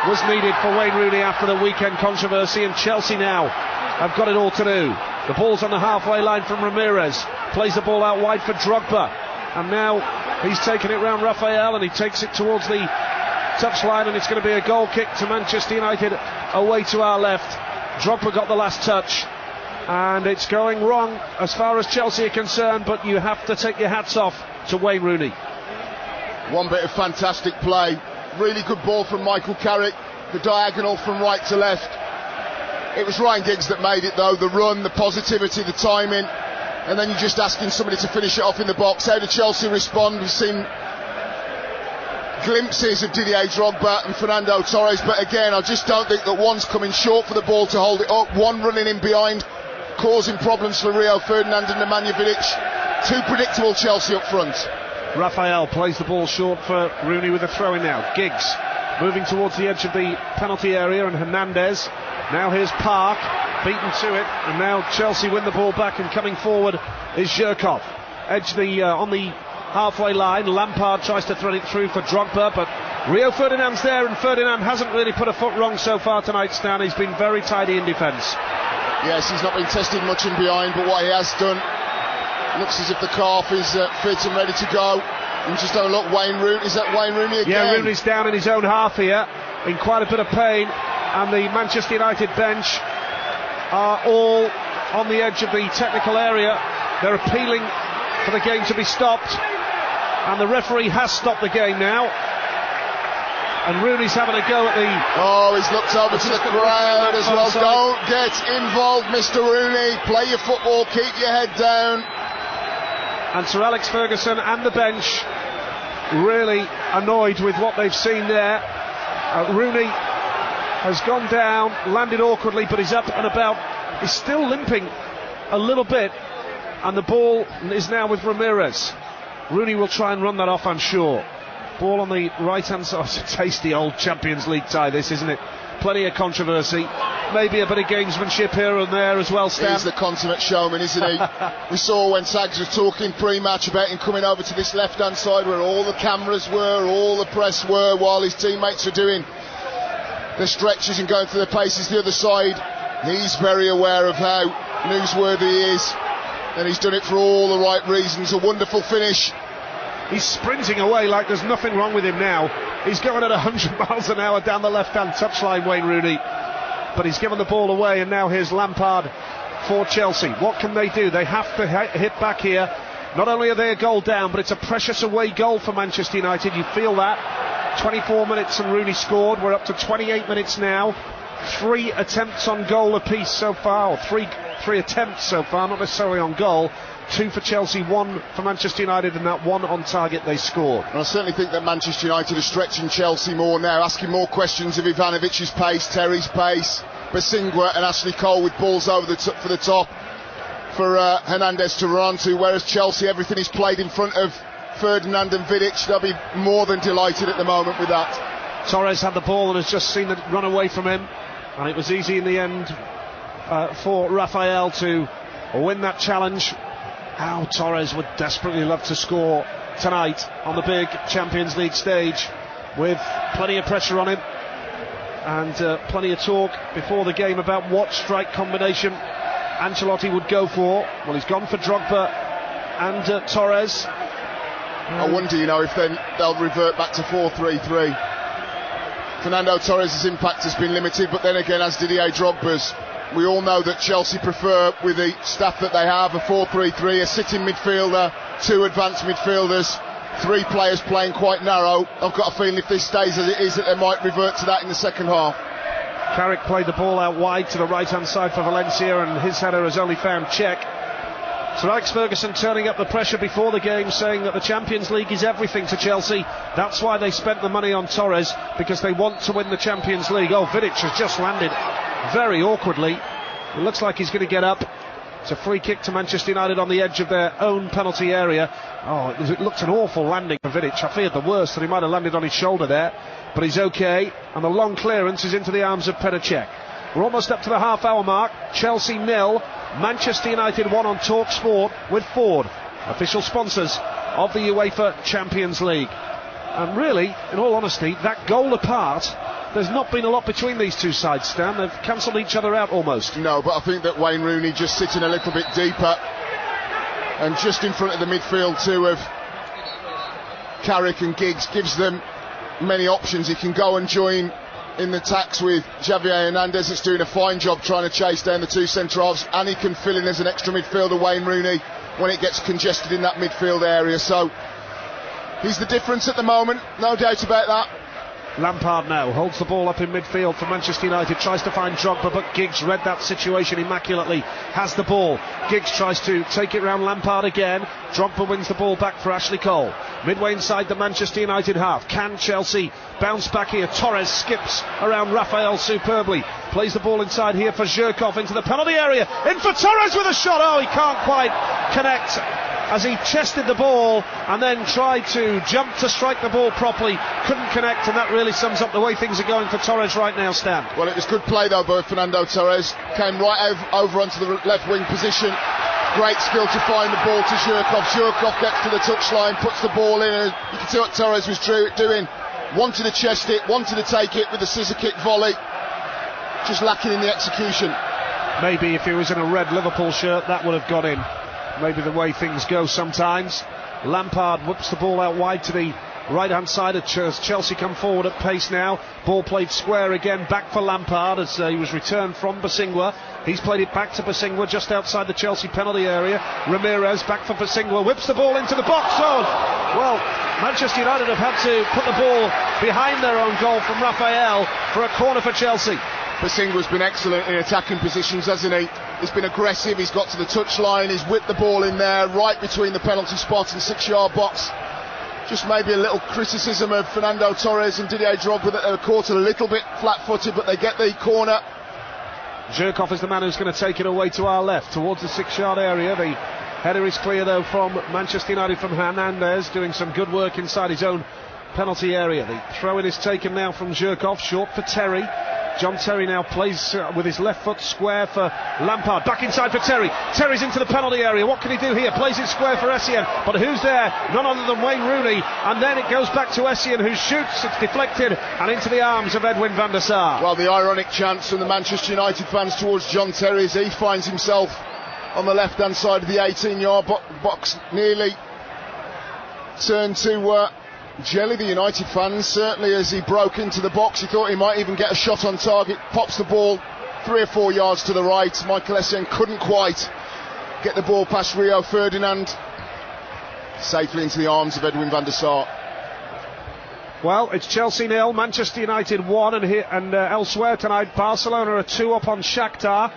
was needed for Wayne Rooney after the weekend controversy, and Chelsea now have got it all to do. The ball's on the halfway line from Ramirez, plays the ball out wide for Drogba, and now he's taken it round Raphael and he takes it towards the touchline, and it's going to be a goal kick to Manchester United away to our left. Drogba got the last touch, and it's going wrong as far as Chelsea are concerned, but you have to take your hats off to Wayne Rooney. One bit of fantastic play. Really good ball from Michael Carrick, the diagonal from right to left. It was Ryan Giggs that made it though, the run, the positivity, the timing, and then you're just asking somebody to finish it off in the box. How did Chelsea respond? We've seen glimpses of Didier Drogba and Fernando Torres, but again, I just don't think that one's coming short for the ball to hold it up, one running in behind, causing problems for Rio Ferdinand and Nemanja Vidic. Too predictable Chelsea up front. Raphael plays the ball short for Rooney with a throw in now. Giggs moving towards the edge of the penalty area, and Hernandez. Now here's Park, beaten to it, and now Chelsea win the ball back, and coming forward is Zhirkov. On the halfway line, Lampard tries to thread it through for Drogba, but Rio Ferdinand's there, and Ferdinand hasn't really put a foot wrong so far tonight, Stan. He's been very tidy in defence. Yes, he's not been tested much in behind, but what he has done, looks as if the calf is fit and ready to go. And just have a look, Wayne Rooney, is that Wayne Rooney again? Yeah, Rooney's down in his own half here, in quite a bit of pain, and the Manchester United bench are all on the edge of the technical area. They're appealing for the game to be stopped, and the referee has stopped the game now. And Rooney's having a go at the... Oh, he's looked over to the crowd as well. Don't get involved, Mr. Rooney. Play your football, keep your head down. And Sir Alex Ferguson and the bench really annoyed with what they've seen there. Rooney has gone down, landed awkwardly, but he's up and about. He's still limping a little bit, and the ball is now with Ramirez. Rooney will try and run that off, I'm sure. Ball on the right-hand side. It's a tasty old Champions League tie, this, isn't it? Plenty of controversy. Maybe a bit of gamesmanship here and there as well, Stan. He's the consummate showman, isn't he? We saw when Sags was talking pre-match about him coming over to this left-hand side where all the cameras were, all the press were, while his teammates were doing the stretches and going through the paces the other side. He's very aware of how newsworthy he is, and he's done it for all the right reasons. A wonderful finish. He's sprinting away like there's nothing wrong with him now. He's going at 100 miles an hour down the left-hand touchline, Wayne Rooney. But he's given the ball away, and now here's Lampard for Chelsea. What can they do? They have to hit back here. Not only are they a goal down, but it's a precious away goal for Manchester United. You feel that. 24 minutes and Rooney scored. We're up to 28 minutes now. 3 attempts on goal apiece so far, or three attempts so far, not necessarily on goal. 2 for Chelsea, 1 for Manchester United, and that 1 on target they scored. And I certainly think that Manchester United are stretching Chelsea more now, asking more questions of Ivanovic's pace, Terry's pace, Bosingwa and Ashley Cole with balls over for the top for Hernandez to run to, whereas Chelsea, everything is played in front of Ferdinand and Vidic. They'll be more than delighted at the moment with that. Torres had the ball and has just seen it run away from him, and it was easy in the end for Raphael to win that challenge. how Torres would desperately love to score tonight on the big Champions League stage, with plenty of pressure on him and plenty of talk before the game about what strike combination Ancelotti would go for. Well, he's gone for Drogba and Torres. I wonder, if they'll revert back to 4-3-3. Fernando Torres' impact has been limited, but then again, as Didier Drogba's. We all know that Chelsea prefer, with the staff that they have, a 4-3-3, a sitting midfielder, 2 advanced midfielders, 3 players playing quite narrow. I've got a feeling if this stays as it is, that they might revert to that in the second half. Carrick played the ball out wide to the right-hand side for Valencia, and his header has only found Cech. Sir Alex Ferguson turning up the pressure before the game, saying that the Champions League is everything to Chelsea. That's why they spent the money on Torres, because they want to win the Champions League. Oh, Vidic has just landed very awkwardly. It looks like he's going to get up. It's a free kick to Manchester United on the edge of their own penalty area. Oh, it looked an awful landing for Vidic. I feared the worst, that he might have landed on his shoulder there, but he's okay, and the long clearance is into the arms of Petr Cech. We're almost up to the half-hour mark. Chelsea 0, Manchester United 1 on Talksport with Ford, official sponsors of the UEFA Champions League. And really, in all honesty, that goal apart, there's not been a lot between these two sides, Stan. They've cancelled each other out almost. No, but I think that Wayne Rooney just sitting a little bit deeper and just in front of the midfield too of Carrick and Giggs gives them many options. He can go and join in the attacks with Javier Hernandez, that's doing a fine job trying to chase down the 2 centre-halves, and he can fill in as an extra midfielder, Wayne Rooney, when it gets congested in that midfield area. So he's the difference at the moment, no doubt about that. Lampard now holds the ball up in midfield for Manchester United, tries to find Drogba, but Giggs read that situation immaculately, has the ball. Giggs tries to take it round Lampard again. Drogba wins the ball back for Ashley Cole. Midway inside the Manchester United half. Can Chelsea bounce back here? Torres skips around Raphael superbly. Plays the ball inside here for Zhirkov into the penalty area. In for Torres with a shot. Oh, he can't quite connect as he chested the ball and then tried to jump to strike the ball properly. Couldn't connect, and that really sums up the way things are going for Torres right now, Stan. Well, it was good play though by Fernando Torres. Came right over onto the left wing position. Great skill to find the ball to Zhirkov. Zhirkov gets to the touchline, puts the ball in, and you can see what Torres was doing. Wanted to chest it, wanted to take it with a scissor kick volley. Just lacking in the execution. Maybe if he was in a red Liverpool shirt, that would have got in. Maybe the way things go sometimes. Lampard whips the ball out wide to the right-hand side of Chelsea. Come forward at pace now. Ball played square again, back for Lampard as he was returned from Basingwa. He's played it back to Basingwa just outside the Chelsea penalty area. Ramirez back for Basingwa, whips the ball into the box zone. Well, Manchester United have had to put the ball behind their own goal from Raphael for a corner for Chelsea. Basingwa's been excellent in attacking positions, hasn't he? He's been aggressive, he's got to the touchline, he's whipped the ball in there, right between the penalty spot and 6-yard box. Just maybe a little criticism of Fernando Torres and Didier Drogba that they were caught a little bit flat-footed, but they get the corner. Zhirkov is the man who's going to take it away to our left, towards the 6-yard area. The header is clear, though, from Manchester United, from Hernandez, doing some good work inside his own penalty area. The throw-in is taken now from Zhirkov, short for Terry. John Terry now plays with his left foot square for Lampard. Back inside for Terry. Terry's into the penalty area. What can he do here? Plays it square for Essien. But who's there? None other than Wayne Rooney. And then it goes back to Essien, who shoots. It's deflected and into the arms of Edwin van der Sar. Well, the ironic chance from the Manchester United fans towards John Terry as he finds himself on the left-hand side of the 18-yard box, nearly turned to jelly the United fans, certainly, as he broke into the box. He thought he might even get a shot on target, pops the ball 3 or 4 yards to the right. Michael Essien couldn't quite get the ball past Rio Ferdinand, safely into the arms of Edwin van der Sar. Well, it's Chelsea 0, Manchester United 1, and elsewhere tonight Barcelona are 2 up on Shakhtar.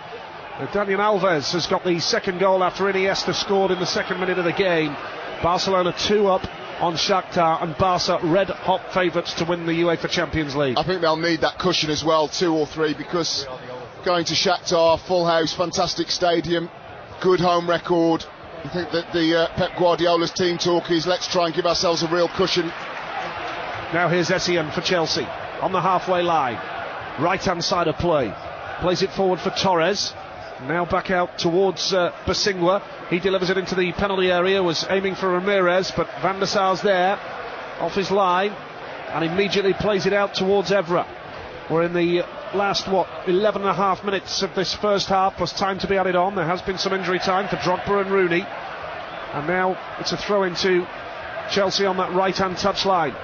Daniel Alves has got the second goal after Iniesta scored in the second minute of the game. Barcelona 2 up on Shakhtar, and Barca red hot favourites to win the UEFA Champions League. I think they'll need that cushion as well, 2 or 3, because going to Shakhtar, full house, fantastic stadium, good home record. I think that the Pep Guardiola's team talk is, let's try and give ourselves a real cushion. Now here's Essien for Chelsea on the halfway line, right hand side of play, plays it forward for Torres. Now back out towards Basingwa. He delivers it into the penalty area, was aiming for Ramirez, but Van der Sar's there, off his line, and immediately plays it out towards Evra. We're in the last, 11 and a half minutes of this first half, plus time to be added on. There has been some injury time for Drogba and Rooney. And now it's a throw into Chelsea on that right-hand touchline.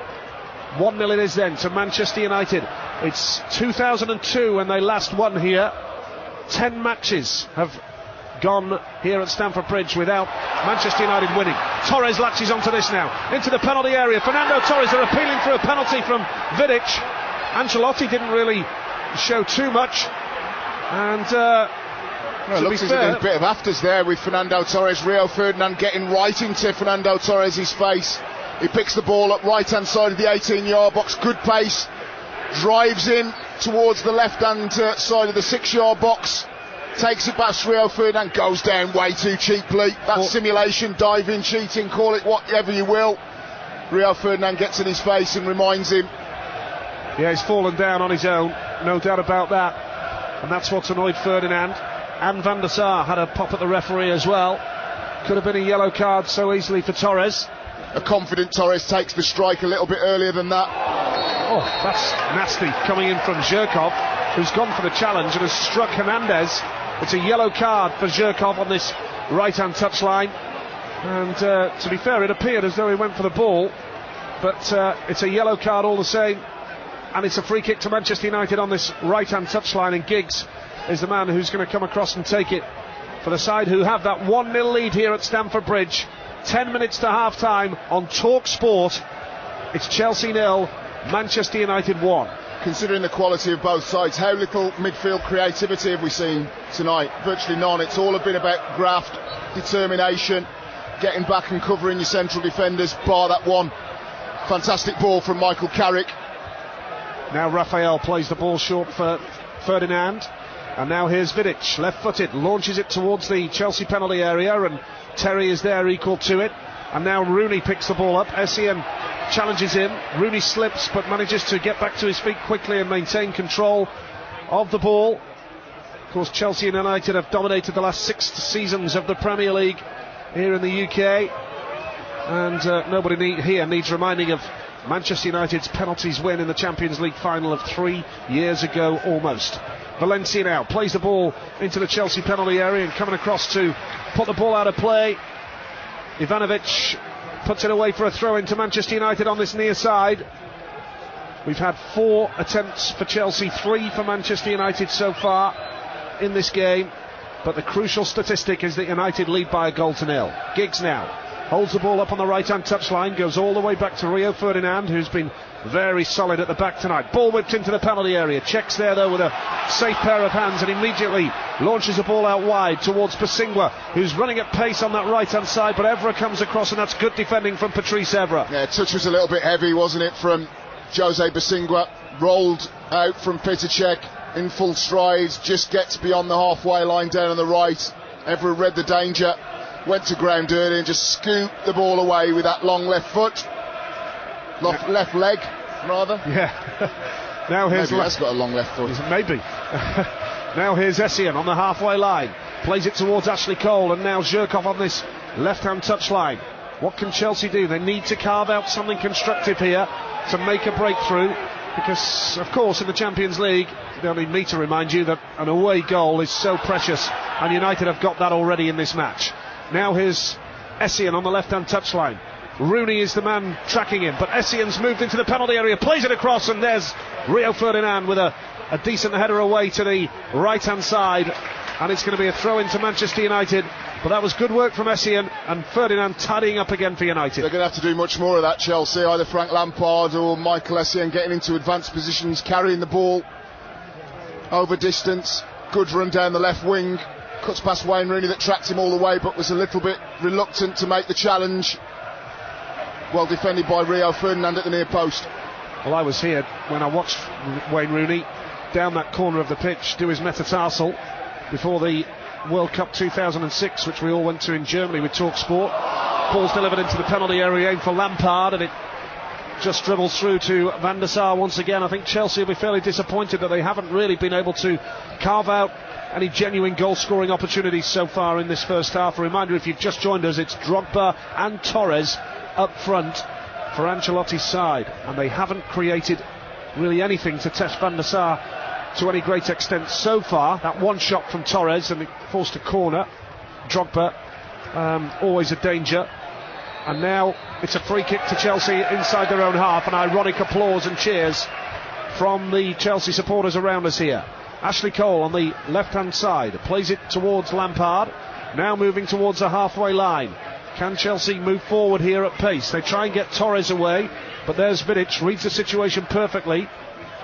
1-0 it is then to Manchester United. It's 2002 when they last won here. 10 matches have gone here at Stamford Bridge without Manchester United winning. Torres latches onto this now, into the penalty area. Fernando Torres, they're appealing for a penalty from Vidic. Ancelotti didn't really show too much, and it looks as if there's a bit of afters there with Fernando Torres. Rio Ferdinand getting right into Fernando Torres' face. He picks the ball up right hand side of the 18-yard box, good pace, drives in towards the left hand side of the 6-yard box, takes it past Rio Ferdinand, goes down way too cheaply. That's simulation, diving, cheating, call it whatever you will. Rio Ferdinand gets in his face and reminds him. Yeah, he's fallen down on his own, no doubt about that. And that's what's annoyed Ferdinand. And Van der Sar had a pop at the referee as well. Could have been a yellow card so easily for Torres. A confident Torres takes the strike a little bit earlier than that. Oh, that's nasty, coming in from Zhirkov, who's gone for the challenge and has struck Hernandez. It's a yellow card for Zhirkov on this right-hand touchline. And to be fair, it appeared as though he went for the ball, but it's a yellow card all the same. And it's a free kick to Manchester United on this right-hand touchline, and Giggs is the man who's going to come across and take it for the side who have that 1-0 lead here at Stamford Bridge. 10 minutes to half-time on Talksport. It's Chelsea 0, Manchester United 1. Considering the quality of both sides, how little midfield creativity have we seen tonight? Virtually none. It's all been about graft, determination, getting back and covering your central defenders, bar that one fantastic ball from Michael Carrick. Now Raphael plays the ball short for Ferdinand, and now here's Vidic, left-footed, launches it towards the Chelsea penalty area, and Terry is there equal to it. And now Rooney picks the ball up. Essien challenges him. Rooney slips but manages to get back to his feet quickly and maintain control of the ball. Of course, Chelsea and United have dominated the last 6 seasons of the Premier League here in the UK, and nobody here needs reminding of Manchester United's penalties win in the Champions League final of 3 years ago almost. Valencia now plays the ball into the Chelsea penalty area and coming across to put the ball out of play. Ivanovic puts it away for a throw into Manchester United on this near side. We've had 4 attempts for Chelsea, 3 for Manchester United so far in this game, but the crucial statistic is that United lead by a goal to nil. Giggs now holds the ball up on the right-hand touchline, goes all the way back to Rio Ferdinand, who's been very solid at the back tonight. Ball whipped into the penalty area. Checks there, though, with a safe pair of hands, and immediately launches the ball out wide towards Basingwa, who's running at pace on that right-hand side, but Evra comes across, and that's good defending from Patrice Evra. Yeah, touch was a little bit heavy, wasn't it, from Jose Basingwa. Rolled out from Petr Cech in full strides, just gets beyond the halfway line down on the right. Evra read the danger, went to ground early and just scooped the ball away with that long left foot. Left leg, rather. Yeah. Now here's maybe that's got a long left foot. Maybe. Now here's Essien on the halfway line. Plays it towards Ashley Cole, and now Zhirkov on this left-hand touchline. What can Chelsea do? They need to carve out something constructive here to make a breakthrough, because, of course, in the Champions League, you don't need me to remind you that an away goal is so precious, and United have got that already in this match. Now here's Essien on the left-hand touchline. Rooney is the man tracking him, but Essien's moved into the penalty area, plays it across, and there's Rio Ferdinand with a decent header away to the right-hand side, and it's going to be a throw into Manchester United. But that was good work from Essien, and Ferdinand tidying up again for United. They're going to have to do much more of that, Chelsea, either Frank Lampard or Michael Essien getting into advanced positions, carrying the ball over distance. Good run down the left wing, cuts past Wayne Rooney that tracked him all the way, but was a little bit reluctant to make the challenge. Well defended by Rio Ferdinand at the near post. Well, I was here when I watched Wayne Rooney down that corner of the pitch do his metatarsal before the World Cup 2006, which we all went to in Germany with Talksport. Ball's delivered into the penalty area, aimed for Lampard, and it just dribbles through to Van der Sar once again. I think Chelsea will be fairly disappointed that they haven't really been able to carve out any genuine goal-scoring opportunities so far in this first half. A reminder, if you've just joined us, it's Drogba and Torres up front for Ancelotti's side, and they haven't created really anything to test Van der Sar to any great extent so far. That one shot from Torres and it forced a corner. Drogba, always a danger. And now it's a free kick to Chelsea inside their own half, and ironic applause and cheers from the Chelsea supporters around us here. Ashley Cole on the left-hand side plays it towards Lampard, now moving towards the halfway line. Can Chelsea move forward here at pace? They try and get Torres away, but there's Vidic, reads the situation perfectly,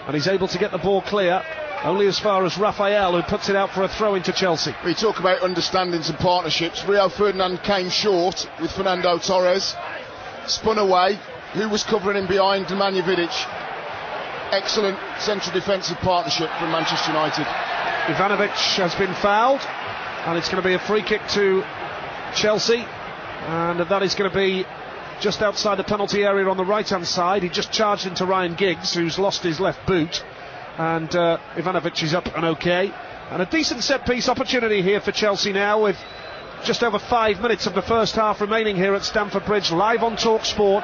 and he's able to get the ball clear only as far as Raphael, who puts it out for a throw into Chelsea. We talk about understandings and partnerships. Rio Ferdinand came short with Fernando Torres, spun away. Who was covering him behind? Nemanja Vidic. Excellent central defensive partnership from Manchester United. Ivanovic has been fouled, and it's going to be a free kick to Chelsea, and that is going to be just outside the penalty area on the right-hand side. He just charged into Ryan Giggs, who's lost his left boot, and Ivanovic is up and okay. And a decent set-piece opportunity here for Chelsea now, with just over 5 minutes of the first half remaining here at Stamford Bridge, live on Talksport.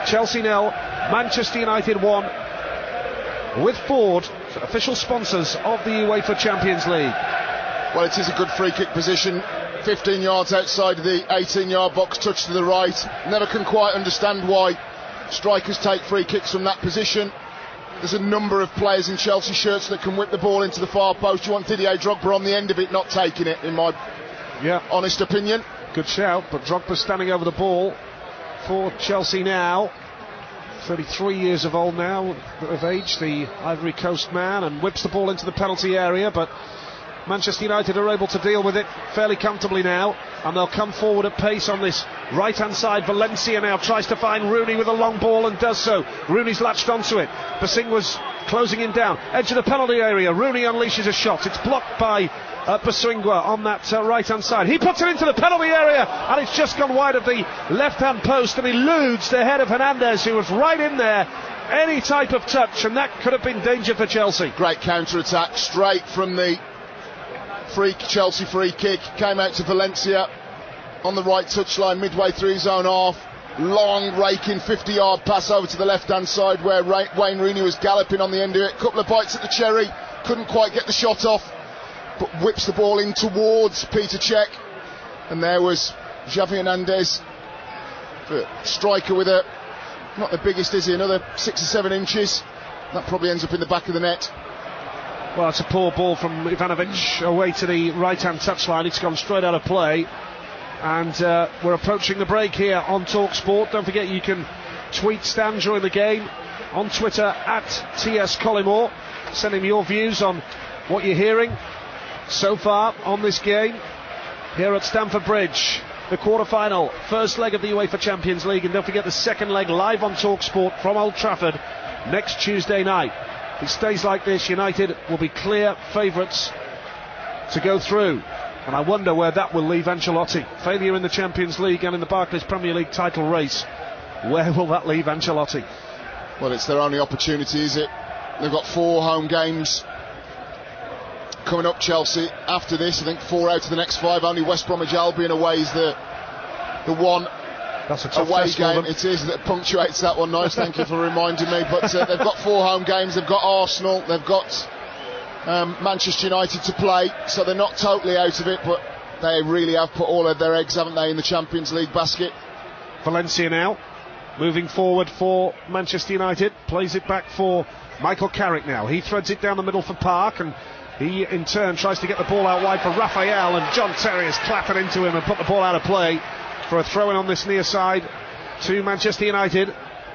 Chelsea 0, Manchester United 1, with Ford, official sponsors of the UEFA Champions League. Well, it is a good free kick position, 15 yards outside of the 18-yard box, touch to the right. Never can quite understand why strikers take free kicks from that position. There's a number of players in Chelsea shirts that can whip the ball into the far post. You want Didier Drogba on the end of it, not taking it, in my honest opinion. Good shout, but Drogba's standing over the ball for Chelsea now. 33 years of age, the Ivory Coast man, and whips the ball into the penalty area, but Manchester United are able to deal with it fairly comfortably now, and they'll come forward at pace on this right-hand side. Valencia now tries to find Rooney with a long ball and does so. Rooney's latched onto it. Basing was closing him down. Edge of the penalty area. Rooney unleashes a shot. It's blocked by Basingwa on that right-hand side. He puts it into the penalty area, and it's just gone wide of the left-hand post, and eludes the head of Hernandez, who was right in there. Any type of touch, and that could have been danger for Chelsea. Great counter-attack straight from the Chelsea free kick. Came out to Valencia on the right touchline midway through his own half. Long raking 50-yard pass over to the left-hand side where Wayne Rooney was galloping on the end of it. Couple of bites at the cherry, couldn't quite get the shot off, but whips the ball in towards Peter Cech. And there was Xavi Hernandez, the striker, with not the biggest, is he, another 6 or 7 inches. That probably ends up in the back of the net. Well, it's a poor ball from Ivanovic away to the right-hand touchline. It's gone straight out of play. And we're approaching the break here on Talksport. Don't forget you can tweet Stan during the game on Twitter at TS Collymore. Send him your views on what you're hearing so far on this game here at Stamford Bridge. The quarter-final, first leg of the UEFA Champions League. And don't forget the second leg live on Talksport from Old Trafford next Tuesday night. If it stays like this, United will be clear favourites to go through. And I wonder where that will leave Ancelotti. Failure in the Champions League and in the Barclays Premier League title race. Where will that leave Ancelotti? Well, it's their only opportunity, is it? They've got 4 home games coming up, Chelsea. After this, I think 4 out of the next 5. Only West Bromwich Albion away is the one. That's a tough away test game. It is, that punctuates that one. Nice, thank you for reminding me. But they've got 4 home games. They've got Arsenal. They've got Manchester United to play, so they're not totally out of it, but they really have put all of their eggs, haven't they, in the Champions League basket. Valencia now moving forward for Manchester United, plays it back for Michael Carrick now. He threads it down the middle for Park, and he in turn tries to get the ball out wide for Raphael, and John Terry has clattered into him and put the ball out of play for a throw in on this near side to Manchester United,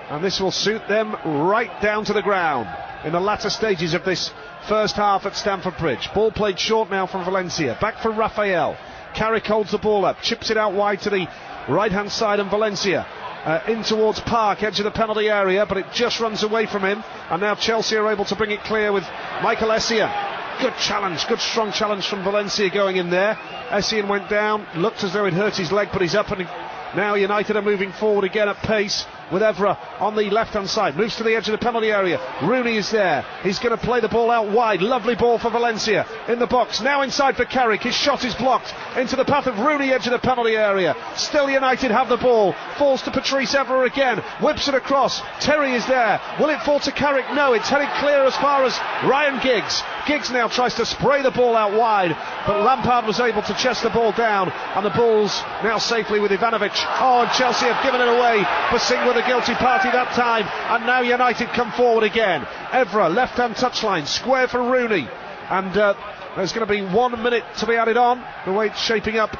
and this will suit them right down to the ground in the latter stages of this first half at Stamford Bridge. Ball played short now from Valencia. Back for Raphael. Carrick holds the ball up, chips it out wide to the right-hand side, and Valencia in towards Park, edge of the penalty area, but it just runs away from him. And now Chelsea are able to bring it clear with Michael Essien. Good challenge, good strong challenge from Valencia going in there. Essien went down, looked as though it hurt his leg, but he's up and Now United are moving forward again at pace with Evra on the left-hand side. Moves to the edge of the penalty area. Rooney is there. He's going to play the ball out wide. Lovely ball for Valencia in the box. Now inside for Carrick. His shot is blocked into the path of Rooney, edge of the penalty area. Still United have the ball. Falls to Patrice Evra again. Whips it across. Terry is there. Will it fall to Carrick? No, it's headed clear as far as Ryan Giggs. Giggs now tries to spray the ball out wide, but Lampard was able to chest the ball down, and the ball's now safely with Ivanovic. Oh, and Chelsea have given it away. Basing were the guilty party that time, and now United come forward again. Evra, left-hand touchline, square for Rooney, and there's going to be 1 minute to be added on, the way it's shaping up.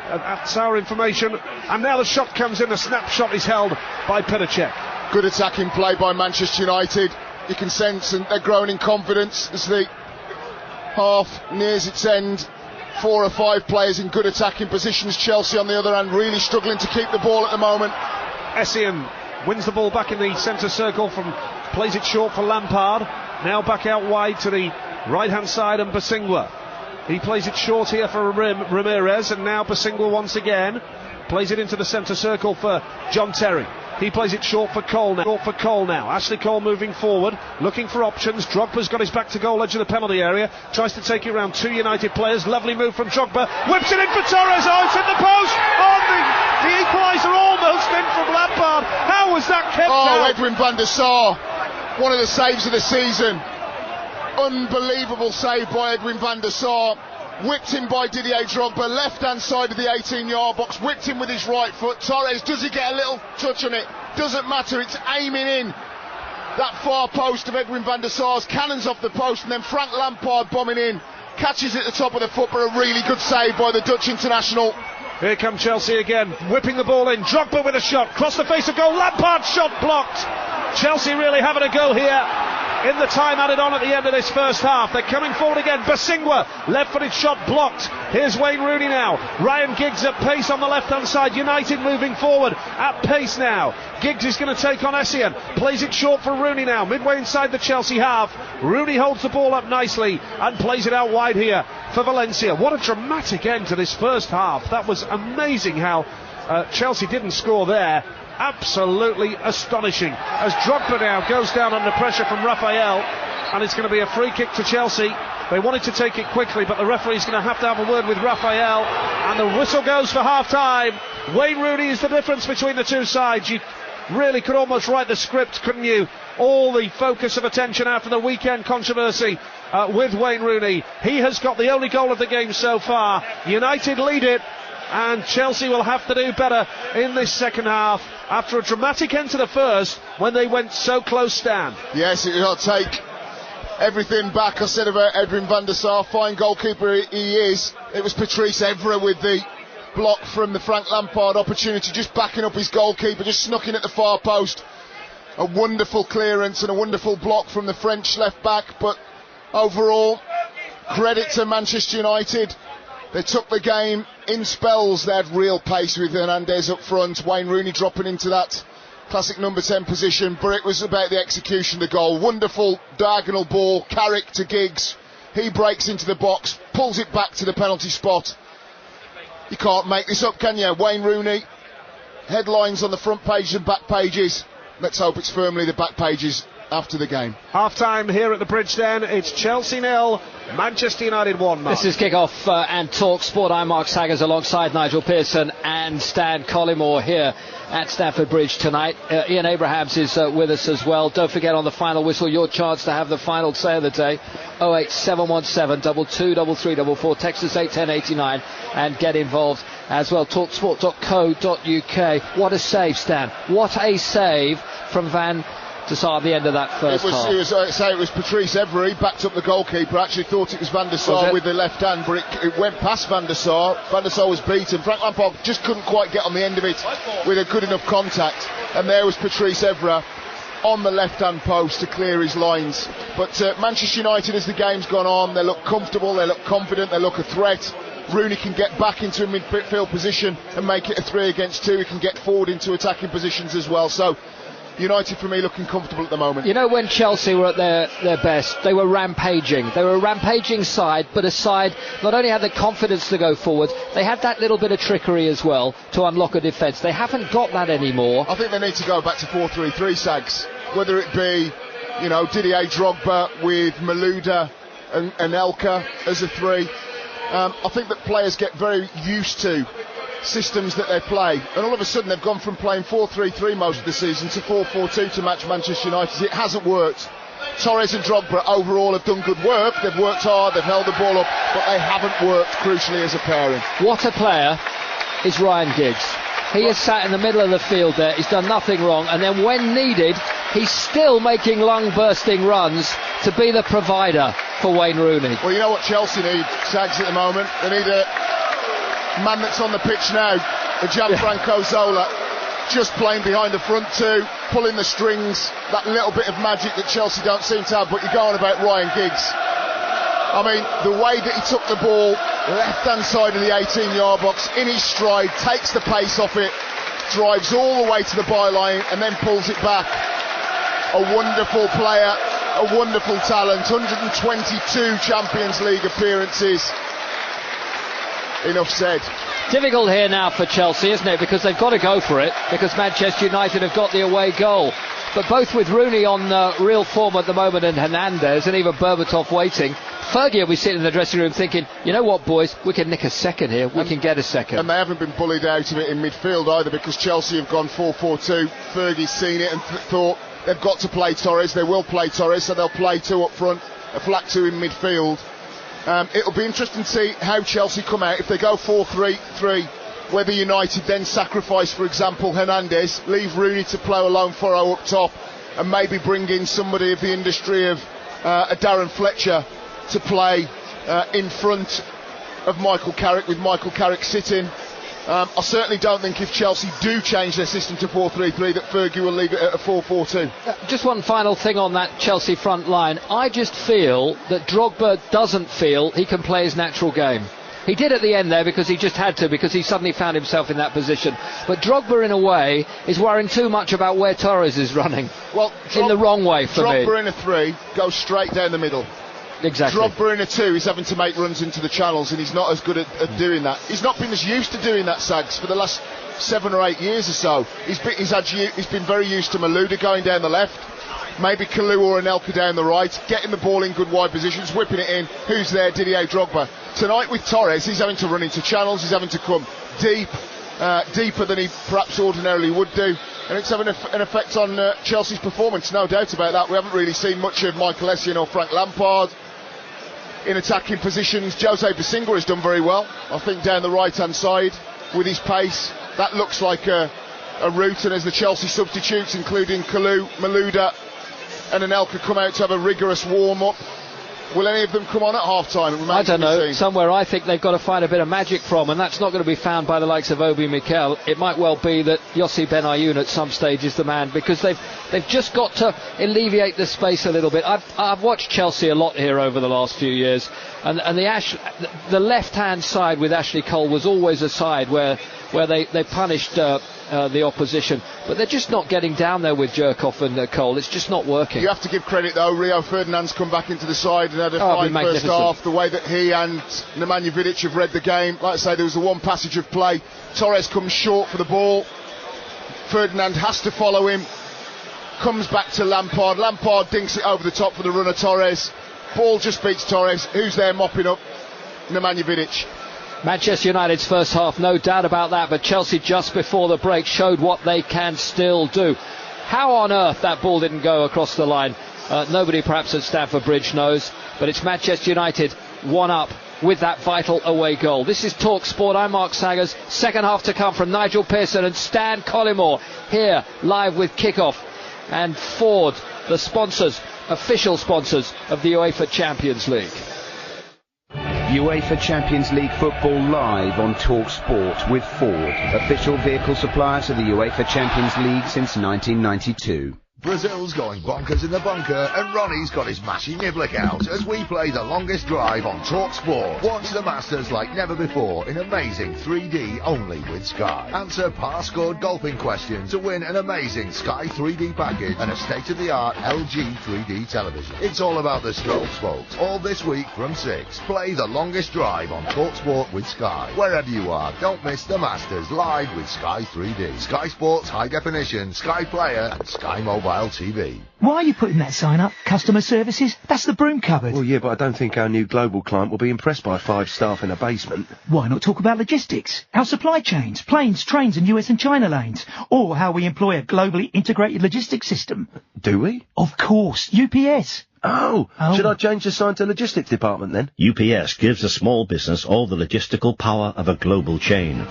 That's our information, and now the shot comes in. The snapshot is held by Petacek. Good attacking play by Manchester United. You can sense and they're growing in confidence as the half nears its end. 4 or 5 players in good attacking positions. Chelsea on the other hand really struggling to keep the ball at the moment. Essien wins the ball back in the centre circle, plays it short for Lampard. Now back out wide to the right hand side, and Basingwa. He plays it short here for Ramirez, and now Basingwa once again plays it into the centre circle for John Terry. He plays it short for Cole now. Ashley Cole moving forward, looking for options. Drogba's got his back to goal edge of the penalty area. Tries to take it around 2 United players. Lovely move from Drogba. Whips it in for Torres. Oh, it's in the post. Oh, the equaliser almost in from Lampard. How was that kept out? Oh, Edwin van der Sar. One of the saves of the season. Unbelievable save by Edwin van der Sar. Whipped in by Didier Drogba, left hand side of the 18-yard box, whipped in with his right foot. Torres, does he get a little touch on it? Doesn't matter, it's aiming in that far post of Edwin van der Sar's, cannons off the post, and then Frank Lampard bombing in, catches it at the top of the foot, but a really good save by the Dutch international. Here come Chelsea again, whipping the ball in. Drogba with a shot, cross the face of goal. Lampard shot blocked. Chelsea really having a go here in the time added on at the end of this first half. They're coming forward again. Basingwa, left-footed shot blocked. Here's Wayne Rooney now. Ryan Giggs at pace on the left-hand side. United moving forward at pace now. Giggs is going to take on Essien. Plays it short for Rooney now. Midway inside the Chelsea half. Rooney holds the ball up nicely and plays it out wide here for Valencia. What a dramatic end to this first half. That was amazing how Chelsea didn't score there. Absolutely astonishing as Drogba now goes down under pressure from Raphael, and it's going to be a free kick to Chelsea. They wanted to take it quickly, but the referee's going to have a word with Raphael, and the whistle goes for half time. Wayne Rooney is the difference between the two sides. You really could almost write the script, couldn't you? All the focus of attention after the weekend controversy with Wayne Rooney. He has got the only goal of the game so far. United lead it, and Chelsea will have to do better in this second half after a dramatic end to the first when they went so close, Stan. Yes, it'll take everything back I said about Edwin van der Sar. Fine goalkeeper he is. It was Patrice Evra with the block from the Frank Lampard opportunity, just backing up his goalkeeper, just snuck in at the far post. A wonderful clearance and a wonderful block from the French left back, but overall credit to Manchester United. They took the game in spells. They had real pace with Hernandez up front. Wayne Rooney dropping into that classic number 10 position. But it was about the execution of the goal. Wonderful diagonal ball. Carrick to Giggs. He breaks into the box, pulls it back to the penalty spot. You can't make this up, can you? Wayne Rooney. Headlines on the front page and back pages. Let's hope it's firmly the back pages after the game. Half time here at the Bridge then. It's Chelsea 0, Manchester United 1. Mark. This is Kickoff and Talksport. I'm Mark Saggers alongside Nigel Pearson and Stan Collymore here at Stamford Bridge tonight. Ian Abrahams is with us as well. Don't forget, on the final whistle, your chance to have the final say of the day. 08717 223344. Text us 81089 and get involved as well. Talksport.co.uk. What a save, Stan. What a save from Van der Sar at the end of that first half. It was Patrice Evra. He backed up the goalkeeper. Actually thought it was Van der Sar with the left hand, but it went past Van der Sar. Van der Sar was beaten. Frank Lampard just couldn't quite get on the end of it with a good enough contact, and there was Patrice Evra on the left hand post to clear his lines. But Manchester United, as the game's gone on, they look comfortable, they look confident, they look a threat. Rooney can get back into a midfield position and make it a 3 against 2. He can get forward into attacking positions as well. So United, for me, looking comfortable at the moment. You know, when Chelsea were at their best, they were rampaging. They were a rampaging side, but a side not only had the confidence to go forward, they had that little bit of trickery as well to unlock a defence. They haven't got that anymore. I think they need to go back to 4-3-3, Sags. Whether it be, you know, Didier Drogba with Malouda and Elka as a three. I think that players get very used to systems that they play, and all of a sudden they've gone from playing 4-3-3 most of the season to 4-4-2 to match Manchester United. It hasn't worked. Torres and Drogba overall have done good work. They've worked hard, they've held the ball up, but they haven't worked crucially as a pairing. What a player is Ryan Giggs. He has sat in the middle of the field there, he's done nothing wrong, and then when needed, he's still making lung-bursting runs to be the provider for Wayne Rooney. Well, you know what Chelsea need, Sags, at the moment? They need a man that's on the pitch now, the Gianfranco Zola, just playing behind the front two, pulling the strings, that little bit of magic that Chelsea don't seem to have. But you're going about Ryan Giggs. I mean, the way that he took the ball, left-hand side of the 18-yard box, in his stride, takes the pace off it, drives all the way to the byline and then pulls it back. A wonderful player, a wonderful talent, 122 Champions League appearances. Enough said. Difficult here now for Chelsea, isn't it? Because they've got to go for it, because Manchester United have got the away goal. But both with Rooney on real form at the moment and Hernandez and even Berbatov waiting, Fergie will be sitting in the dressing room thinking, you know what, boys, we can nick a second here, we can get a second. And they haven't been bullied out of it in midfield either, because Chelsea have gone 4-4-2. Fergie's seen it and thought they've got to play Torres. They will play Torres, so they'll play two up front, a flat two in midfield. It'll be interesting to see how Chelsea come out. If they go 4-3-3, whether United then sacrifice, for example, Hernandez, leave Rooney to play a lone furrow up top, and maybe bring in somebody of the industry of a Darren Fletcher to play in front of Michael Carrick, with Michael Carrick sitting. I certainly don't think if Chelsea do change their system to 4-3-3 that Fergie will leave it at a 4-4-2. Just one final thing on that Chelsea front line. I just feel that Drogba doesn't feel he can play his natural game. He did at the end there because he just had to, because he suddenly found himself in that position. But Drogba, in a way, is worrying too much about where Torres is running. Well, in the wrong way for me. Drogba in a three goes straight down the middle. Exactly. Drogba in a two is having to make runs into the channels, and he's not as good at doing that. He's not been as used to doing that, Sags, for the last 7 or 8 years or so. He's been very used to Malouda going down the left, maybe Kalou or Anelka down the right, getting the ball in good wide positions, whipping it in. Who's there? Didier Drogba. Tonight with Torres, he's having to run into channels, he's having to come deep, deeper than he perhaps ordinarily would do, and it's having an effect on Chelsea's performance, no doubt about that. We haven't really seen much of Michael Essien or Frank Lampard in attacking positions. Jose Basinga has done very well, I think, down the right-hand side with his pace. That looks like a route, and as the Chelsea substitutes, including Kalou, Malouda and Anelka, come out to have a rigorous warm-up, will any of them come on at half-time? I don't know. Somewhere I think they've got to find a bit of magic from, and that's not going to be found by the likes of Obi Mikel. It might well be that Yossi Benayoun at some stage is the man, because they've just got to alleviate the space a little bit. I've watched Chelsea a lot here over the last few years, and the left-hand side with Ashley Cole was always a side where they punished the opposition, but they're just not getting down there with Jerkoff and Cole. It's just not working. You have to give credit though. Rio Ferdinand's come back into the side and had a fine first half. The way that he and Nemanja Vidic have read the game, like I say, there was the one passage of play. Torres comes short for the ball. Ferdinand has to follow him. Comes back to Lampard. Lampard dinks it over the top for the runner Torres. Ball just beats Torres. Who's there mopping up? Nemanja Vidic. Manchester United's first half, no doubt about that, but Chelsea just before the break showed what they can still do. How on earth that ball didn't go across the line, nobody perhaps at Stamford Bridge knows, but it's Manchester United 1-up with that vital away goal. This is Talksport, I'm Mark Saggers. Second half to come from Nigel Pearson and Stan Collymore, here live with Kickoff. And Ford, the sponsors, official sponsors of the UEFA Champions League. UEFA Champions League football live on Talksport with Ford, official vehicle supplier to the UEFA Champions League since 1992. Brazil's going bonkers in the bunker, and Ronnie's got his mashy niblick out as we play The Longest Drive on Talksport. Watch the Masters like never before in amazing 3D only with Sky. Answer past-scored golfing questions to win an amazing Sky 3D package and a state-of-the-art LG 3D television. It's all about the strokes, folks. All this week from 6. Play The Longest Drive on Talksport with Sky. Wherever you are, don't miss the Masters live with Sky 3D. Sky Sports High Definition, Sky Player and Sky Mobile TV. Why are you putting that sign up? Customer services? That's the broom cupboard. Well, yeah, but I don't think our new global client will be impressed by 5 staff in a basement. Why not talk about logistics? Our supply chains, planes, trains and US and China lanes. Or how we employ a globally integrated logistics system. Do we? Of course, UPS. Oh, should I change the sign to logistics department then? UPS gives a small business all the logistical power of a global chain.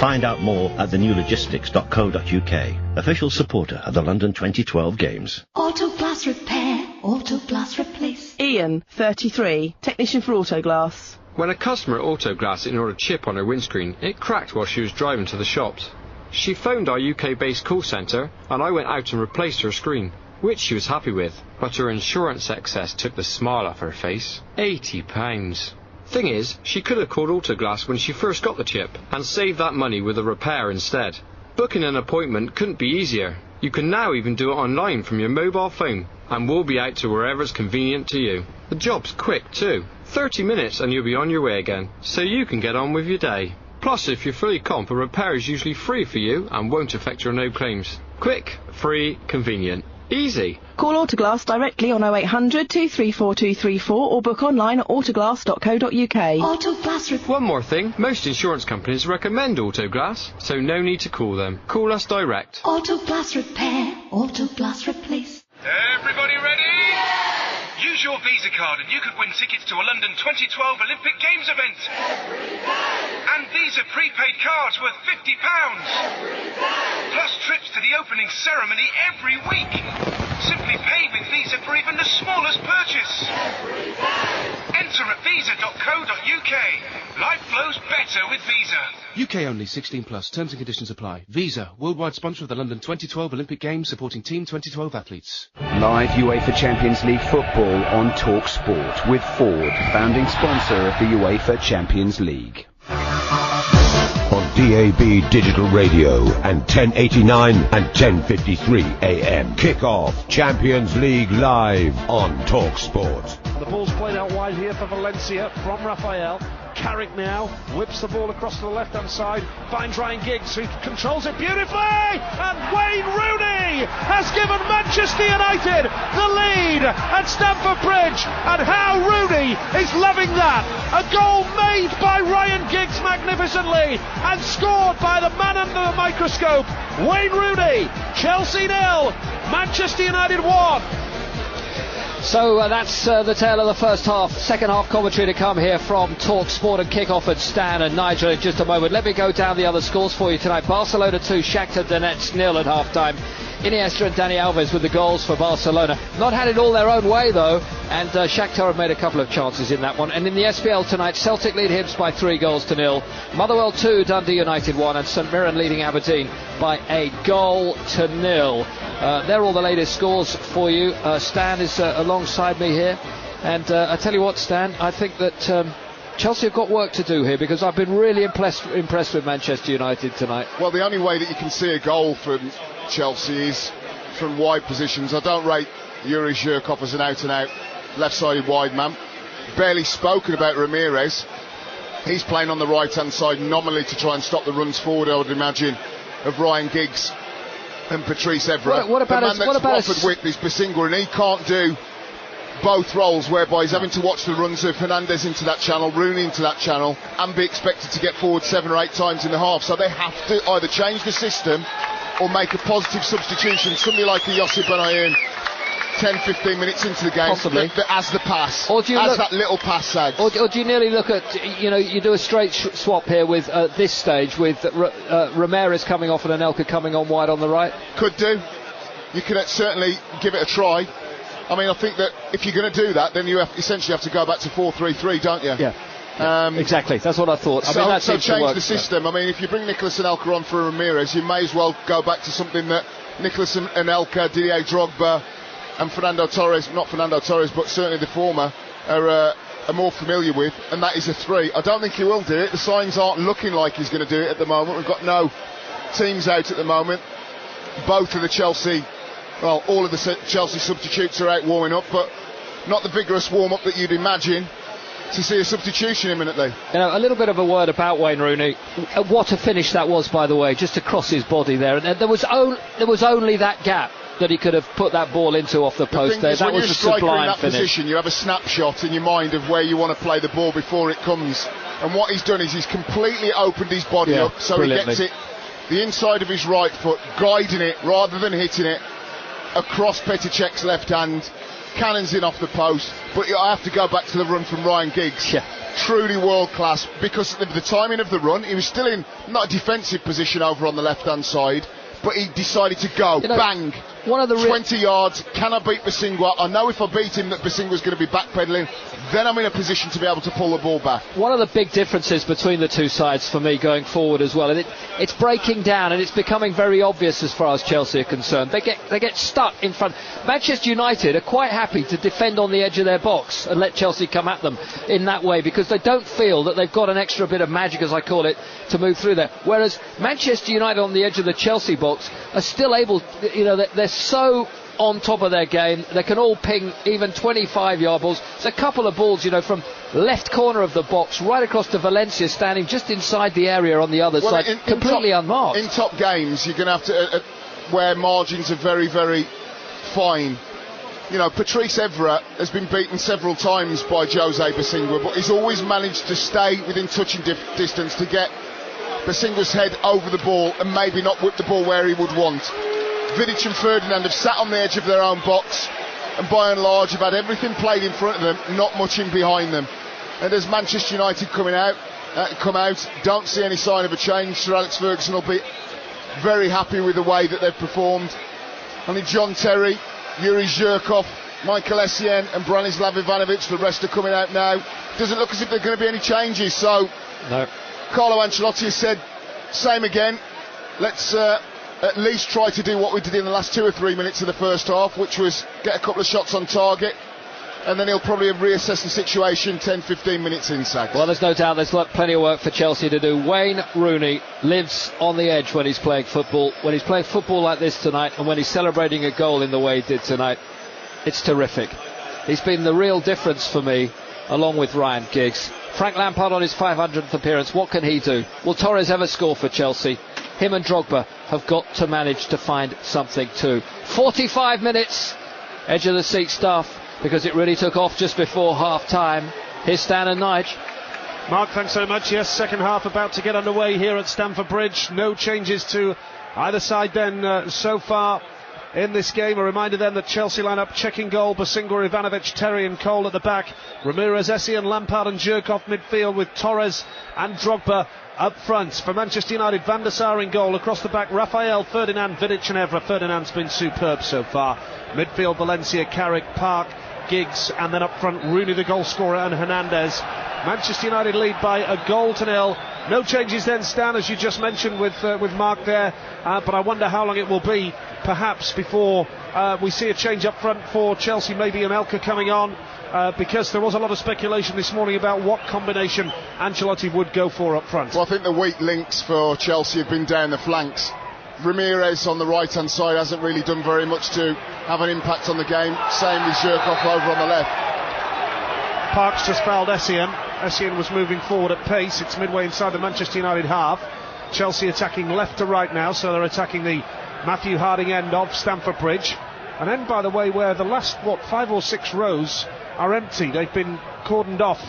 Find out more at thenewlogistics.co.uk, official supporter of the London 2012 Games. Autoglass repair, autoglass replace. Ian, 33, technician for Autoglass. When a customer at Autoglass ignored a chip on her windscreen, it cracked while she was driving to the shops. She phoned our UK-based call centre and I went out and replaced her screen, which she was happy with, but her insurance excess took the smile off her face. £80. Thing is, she could have called Autoglass when she first got the chip and saved that money with a repair instead. Booking an appointment couldn't be easier. You can now even do it online from your mobile phone, and we'll be out to wherever's convenient to you. The job's quick too. 30 minutes and you'll be on your way again, so you can get on with your day. Plus, if you're fully comp, a repair is usually free for you and won't affect your no claims. Quick, free, convenient. Easy. Call Autoglass directly on 0800 234 234 or book online at autoglass.co.uk. Autoglass repair. One more thing, most insurance companies recommend Autoglass, so no need to call them. Call us direct. Autoglass repair, autoglass replace. Everybody ready? Use your Visa card and you could win tickets to a London 2012 Olympic Games event. And Visa prepaid cards worth £50. Plus trips to the opening ceremony every week. Simply pay with Visa for even the smallest purchase. Enter at visa.co.uk. Life flows better with Visa. UK only, 16 plus. Terms and conditions apply. Visa, worldwide sponsor of the London 2012 Olympic Games, supporting Team 2012 athletes. Live UEFA Champions League football on Talksport with Ford, founding sponsor of the UEFA Champions League. On DAB Digital Radio and 1089 and 1053 AM. Kick-off Champions League live on Talksport. The ball's played out wide here for Valencia from Rafael. Carrick now whips the ball across to the left-hand side, finds Ryan Giggs, who controls it beautifully, and Wayne Rooney has given Manchester United the lead at Stamford Bridge, and how Rooney is loving that. A goal made by Ryan Giggs magnificently, and scored by the man under the microscope, Wayne Rooney. Chelsea 0, Manchester United 1. So that's the tale of the first half. Second half commentary to come here from Talksport and kick-off at Stan and Nigel in just a moment. Let me go down the other scores for you tonight. Barcelona 2, Shakhtar Donetsk 0 at half-time. Iniesta and Dani Alves with the goals for Barcelona. Not had it all their own way though, and Shakhtar have made a couple of chances in that one. And in the SPL tonight, Celtic lead Hibs by 3-0. Motherwell 2, Dundee United 1, and St Mirren leading Aberdeen by 1-0. They're all the latest scores for you. Stan is alongside me here, and I tell you what, Stan, I think that Chelsea have got work to do here, because I've been really impressed with Manchester United tonight. Well, the only way that you can see a goal from Chelsea is from wide positions. I don't rate Yuri Zhirkov as an out-and-out left-sided wide man. Barely spoken about Ramirez. He's playing on the right-hand side nominally to try and stop the runs forward, I would imagine, of Ryan Giggs and Patrice Evra. What about the man that's offered width is Basingwa, and he can't do both roles, whereby he's having to watch the runs of Fernandes into that channel, Rooney into that channel, and be expected to get forward 7 or 8 times in the half. So they have to either change the system or make a positive substitution. Somebody like a Josip Benayoun, 10-15 minutes into the game, possibly, as the pass, or do you that little pass sags. Or do you nearly look at, you do a straight swap here with this stage with Ramirez coming off and Anelka coming on wide on the right? Could do. You could certainly give it a try. I mean, I think that if you're going to do that, then you essentially have to go back to 4-3-3, don't you? Yeah. Exactly, that's what I thought. I mean, that so change work, the system. I mean, if you bring Nicholas Anelka on for Ramirez, you may as well go back to something that Nicholas Anelka, Didier Drogba and Fernando Torres, not Fernando Torres, but certainly the former, are more familiar with, and that is a 3. I don't think he will do it. The signs aren't looking like he's going to do it at the moment. We've got no teams out at the moment. Both of the Chelsea, well, all of the Chelsea substitutes are out warming up, but not the vigorous warm-up that you'd imagine to see a substitution imminently. You know, a little bit of a word about Wayne Rooney. What a finish that was, by the way, just across his body there. And there was only that gap that he could have put that ball into off the post there. That was a sublime in that finish. Position, you have a snapshot in your mind of where you want to play the ball before it comes. And what he's done is he's completely opened his body up so he gets it the inside of his right foot, guiding it rather than hitting it across Petr Cech's left hand. Cannons in off the post, but I have to go back to the run from Ryan Giggs. Truly world class, because of the timing of the run. He was still in not a defensive position over on the left hand side, but he decided to go, bang, one of the 20 yards. Can I beat Basingwa? I know if I beat him that Basingwa's going to be backpedaling, then I'm in a position to be able to pull the ball back. One of the big differences between the two sides for me going forward as well, and it's breaking down and it's becoming very obvious as far as Chelsea are concerned. They get stuck in front. Manchester United are quite happy to defend on the edge of their box and let Chelsea come at them in that way, because they don't feel that they've got an extra bit of magic, as I call it, to move through there. Whereas Manchester United on the edge of the Chelsea box are still able, they're so on top of their game. They can all ping even 25-yard balls. There's a couple of balls, from left corner of the box right across to Valencia, standing just inside the area on the other side, completely unmarked. In top games, you're going to have to where margins are very, very fine. Patrice Evra has been beaten several times by Jose Basingwa, but he's always managed to stay within touching distance to get Basingwa's head over the ball and maybe not whip the ball where he would want. Vidic and Ferdinand have sat on the edge of their own box and by and large have had everything played in front of them, not much in behind them. And as Manchester United come out, don't see any sign of a change. Sir Alex Ferguson will be very happy with the way that they've performed. I think John Terry, Yuri Zhirkov, Michael Essien and Branislav Ivanovic, the rest are coming out now. Doesn't look as if there are going to be any changes, so no. Carlo Ancelotti has said, same again, let's at least try to do what we did in the last 2 or 3 minutes of the first half, which was get a couple of shots on target, and then he'll probably reassess the situation 10-15 minutes in, Sags. Well, there's no doubt there's plenty of work for Chelsea to do. Wayne Rooney lives on the edge when he's playing football. When he's playing football like this tonight, and when he's celebrating a goal in the way he did tonight, it's terrific. He's been the real difference for me, along with Ryan Giggs. Frank Lampard on his 500th appearance, what can he do? Will Torres ever score for Chelsea? Him and Drogba have got to manage to find something too. 45 minutes, edge of the seat stuff, because it really took off just before half time. Here's Stan and Nigel. Mark, thanks so much. Yes, second half about to get underway here at Stamford Bridge. No changes to either side then so far in this game. A reminder then that Chelsea line up: checking goal, Basingwa, Ivanovic, Terry and Cole at the back, Ramirez, Essien, Lampard and Zhirkov midfield, with Torres and Drogba up front. For Manchester United, Van der Sar in goal. Across the back, Rafael, Ferdinand, Vidic and Evra. Ferdinand's been superb so far. Midfield, Valencia, Carrick, Park, Giggs, and then up front, Rooney the goal scorer and Hernandez. Manchester United lead by 1-0. No changes then, Stan, as you just mentioned with Mark there, but I wonder how long it will be perhaps before we see a change up front for Chelsea, maybe Anelka coming on, because there was a lot of speculation this morning about what combination Ancelotti would go for up front. Well, I think the weak links for Chelsea have been down the flanks. Ramirez on the right hand side hasn't really done very much to have an impact on the game. Same with Zhirkov over on the left. Parks just fouled Essien. Essien was moving forward at pace. It's midway inside the Manchester United half. Chelsea attacking left to right now, so they're attacking the Matthew Harding end of Stamford Bridge. An end, by the way, where the last 5 or 6 rows are empty. They've been cordoned off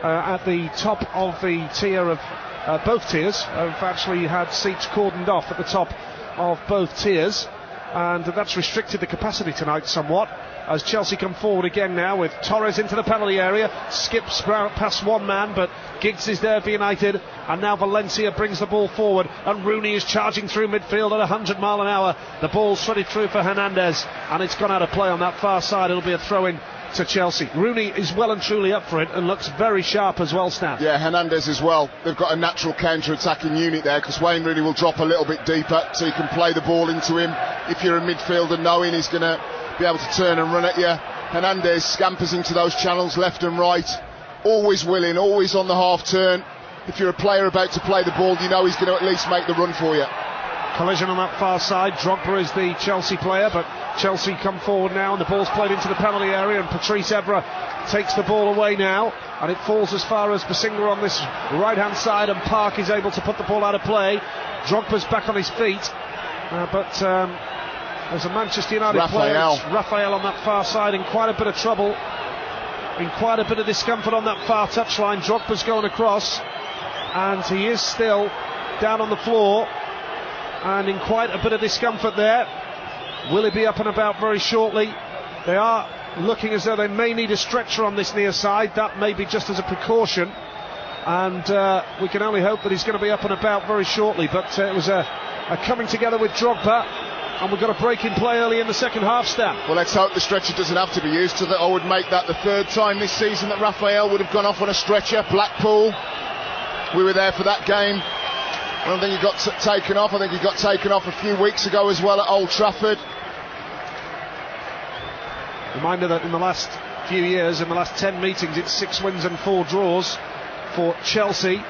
at the top of the tier of both tiers. Have actually had seats cordoned off at the top of both tiers, and that's restricted the capacity tonight somewhat, as Chelsea come forward again now with Torres into the penalty area, skips past one man, but Giggs is there for United, and now Valencia brings the ball forward, and Rooney is charging through midfield at 100 mile an hour. The ball's threaded through for Hernandez, and it's gone out of play on that far side. It'll be a throw-in to Chelsea. Rooney is well and truly up for it and looks very sharp as well, Stan. Yeah, Hernandez as well. They've got a natural counter-attacking unit there, because Wayne Rooney will drop a little bit deeper, so you can play the ball into him. If you're a midfielder, knowing he's going to be able to turn and run at you. Hernandez scampers into those channels left and right, always willing, always on the half turn. If you're a player about to play the ball, you know he's going to at least make the run for you. Collision on that far side. Drogba is the Chelsea player, but Chelsea come forward now, and the ball's played into the penalty area, and Patrice Evra takes the ball away now, and it falls as far as Basinga on this right hand side, and Park is able to put the ball out of play. Drogba's back on his feet, but there's a Manchester United player, Raphael, on that far side, in quite a bit of trouble, in quite a bit of discomfort on that far touchline. Drogba's going across, and he is still down on the floor and in quite a bit of discomfort there. Will he be up and about very shortly? They are looking as though they may need a stretcher on this near side. That may be just as a precaution, and we can only hope that he's going to be up and about very shortly. But it was a coming together with Drogba, and we've got a break in play early in the second half, Stan. Well, let's hope the stretcher doesn't have to be used. So that I would make that the third time this season that Raphael would have gone off on a stretcher. Blackpool, we were there for that game. I don't think he got taken off. I think he got taken off a few weeks ago as well at Old Trafford. Reminder that in the last few years, in the last 10 meetings, it's 6 wins and 4 draws for Chelsea.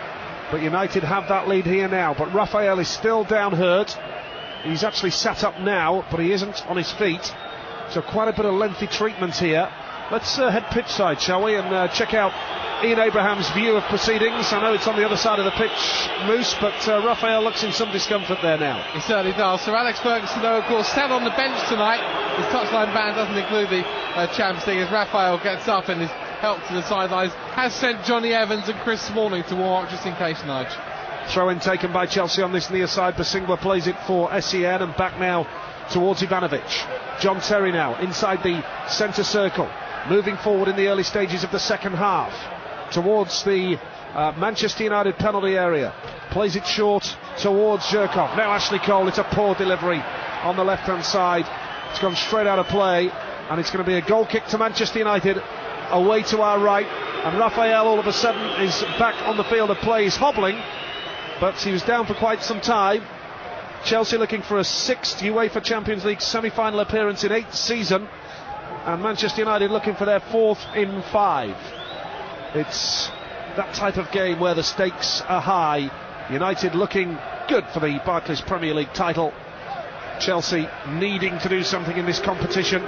But United have that lead here now. But Raphael is still down hurt. He's actually sat up now, but he isn't on his feet. So quite a bit of lengthy treatment here. Let's head pitch side, shall we, and check out Ian Abraham's view of proceedings. I know it's on the other side of the pitch, Moose, but Raphael looks in some discomfort there now. He certainly does. Sir Alex Ferguson, though, of course, sat on the bench tonight. His touchline ban doesn't include the Champions League, as Raphael gets up and is helped to the sidelines. Has sent Johnny Evans and Chris Smalling to warm up just in case, Nigel. Throw-in taken by Chelsea on this near side. Basingwa plays it for SEN, and back now towards Ivanovic. John Terry now inside the centre circle, moving forward in the early stages of the second half towards the Manchester United penalty area. Plays it short towards Zhirkov. Now Ashley Cole. It's a poor delivery on the left hand side. It's gone straight out of play, and it's going to be a goal kick to Manchester United away to our right. And Raphael all of a sudden is back on the field of play. He's hobbling, but he was down for quite some time. Chelsea looking for a 6th UEFA Champions League semi-final appearance in 8th season, and Manchester United looking for their 4th in 5. It's that type of game where the stakes are high. United looking good for the Barclays Premier League title. Chelsea needing to do something in this competition.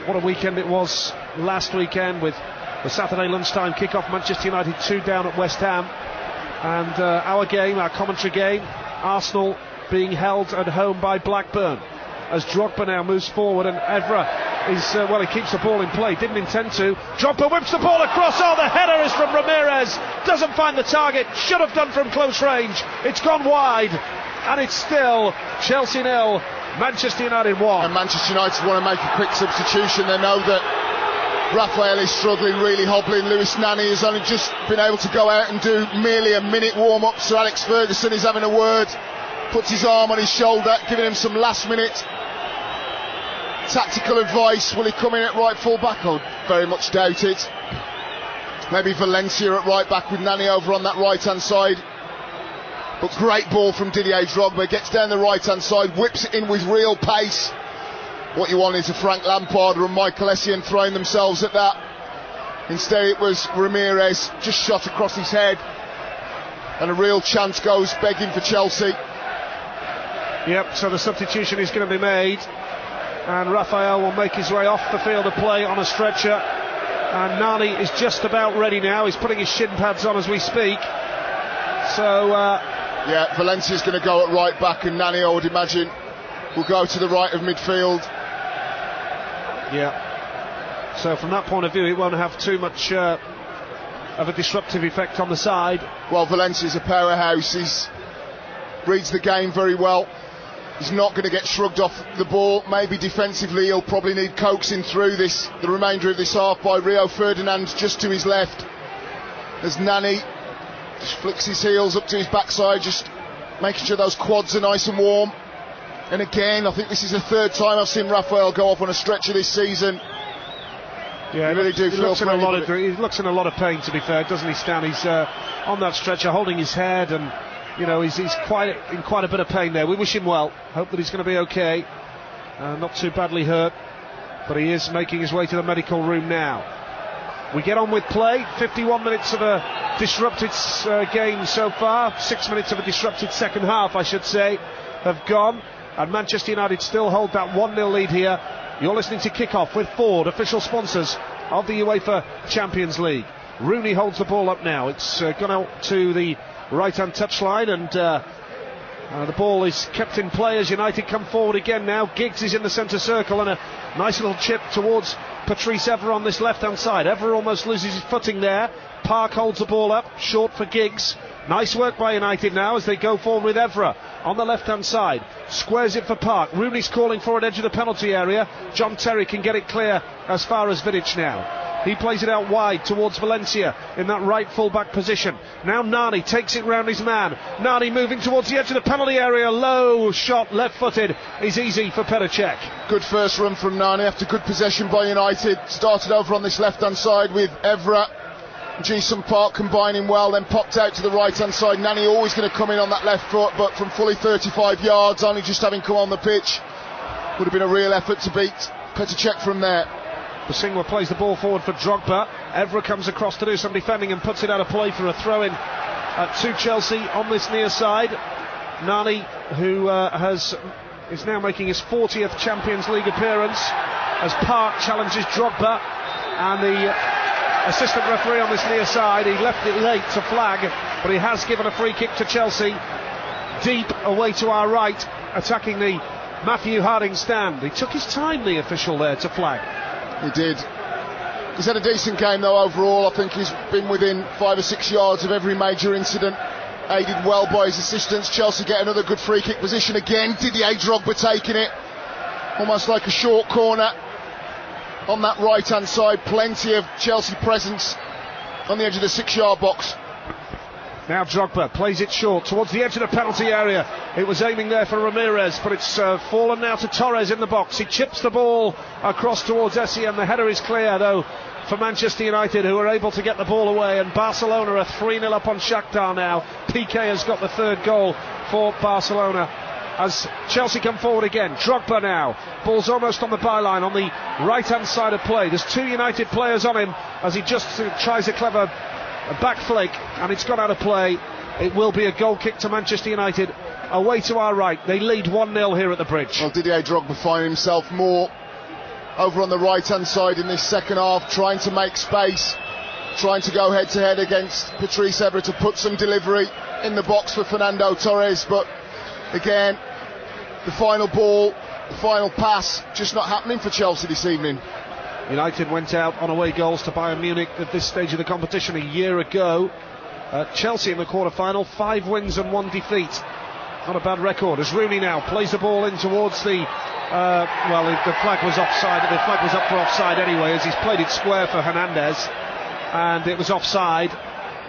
What a weekend it was last weekend, with the Saturday lunchtime kick-off. Manchester United 2 down at West Ham, and our game, our commentary game, Arsenal being held at home by Blackburn. As Drogba now moves forward, and Evra is, he keeps the ball in play, didn't intend to. Drogba whips the ball across. Oh, the header is from Ramirez, doesn't find the target, should have done from close range. It's gone wide, and it's still Chelsea 0, Manchester United 1. And Manchester United want to make a quick substitution. They know that Raphael is struggling, really hobbling. Lewis Nani has only just been able to go out and do merely a minute warm-up. So Alex Ferguson is having a word, puts his arm on his shoulder, giving him some last-minute tactical advice. Will he come in at right full-back? I would very much doubt it. Maybe Valencia at right back with Nani over on that right-hand side. But great ball from Didier Drogba. Gets down the right-hand side, whips it in with real pace. What you want is a Frank Lampard or a Michael Essien throwing themselves at that. Instead it was Ramirez, just shot across his head, and a real chance goes begging for Chelsea. Yep, so the substitution is going to be made, and Raphael will make his way off the field of play on a stretcher, and Nani is just about ready now. He's putting his shin pads on as we speak. So yeah, Valencia's going to go at right back, and Nani, I would imagine, will go to the right of midfield. Yeah, so from that point of view it won't have too much of a disruptive effect on the side. Well, Valencia's a powerhouse. He reads the game very well. He's not going to get shrugged off the ball. Maybe defensively he'll probably need coaxing through the remainder of this half by Rio Ferdinand just to his left, as Nani just flicks his heels up to his backside, just making sure those quads are nice and warm. And again, I think this is the third time I've seen Raphael go off on a stretcher this season. Yeah, you really do feel looks in a lot of he looks in a lot of pain, to be fair, doesn't he, Stan? He's on that stretcher, holding his head, and you know he's in quite a bit of pain there. We wish him well. Hope that he's going to be okay, not too badly hurt, but he is making his way to the medical room now. We get on with play. 51 minutes of a disrupted game so far. 6 minutes of a disrupted second half, I should say, have gone. And Manchester United still hold that 1-0 lead here. You're listening to Kickoff with Ford, official sponsors of the UEFA Champions League. Rooney holds the ball up now. It's gone out to the right-hand touchline, and the ball is kept in play as United come forward again now. Giggs is in the centre circle, and a nice little chip towards Patrice Evra on this left-hand side. Evra almost loses his footing there. Park holds the ball up, short for Giggs. Nice work by United now as they go forward with Evra on the left-hand side. Squares it for Park. Rooney's calling for an edge of the penalty area. John Terry can get it clear as far as Vidic now. He plays it out wide towards Valencia in that right full-back position. Now Nani takes it round his man. Nani moving towards the edge of the penalty area. Low shot, left-footed, is easy for Petr. Good first run from Nani after good possession by United. Started over on this left-hand side with Evra. Jason Park combining well, then popped out to the right-hand side. Nani always going to come in on that left foot, but from fully 35 yards, only just having come on the pitch, would have been a real effort to beat Petr from there. Basingwa plays the ball forward for Drogba. Evra comes across to do some defending and puts it out of play for a throw-in to Chelsea on this near side. Nani, who is now making his 40th Champions League appearance, as Park challenges Drogba, and the assistant referee on this near side, he left it late to flag, but he has given a free kick to Chelsea, deep away to our right, attacking the Matthew Harding stand. He took his time, the official there, to flag. He did. He's had a decent game though overall. I think he's been within 5 or 6 yards of every major incident, aided well by his assistants. Chelsea get another good free kick position again. Didier Drogba taking it, almost like a short corner on that right hand side. Plenty of Chelsea presence on the edge of the 6-yard box. Now Drogba plays it short towards the edge of the penalty area. It was aiming there for Ramirez, but it's fallen now to Torres in the box. He chips the ball across towards Essie, and the header is clear though for Manchester United, who are able to get the ball away. And Barcelona are 3-0 up on Shakhtar now. Piqué has got the third goal for Barcelona as Chelsea come forward again. Drogba now, ball's almost on the byline on the right hand side of play. There's 2 United players on him as he just tries a clever back flick, and it's gone out of play. It will be a goal kick to Manchester United away to our right. They lead 1-0 here at the Bridge. Well, Didier Drogba finding himself more over on the right hand side in this second half, trying to make space, trying to go head to head against Patrice Evra to put some delivery in the box for Fernando Torres, but again the final ball, the final pass, just not happening for Chelsea this evening. United went out on away goals to Bayern Munich at this stage of the competition a year ago. Chelsea in the quarter-final, 5 wins and 1 defeat. Not a bad record as Rooney now plays the ball in towards the the flag was offside. The flag was up for offside anyway, as he's played it square for Hernandez, and it was offside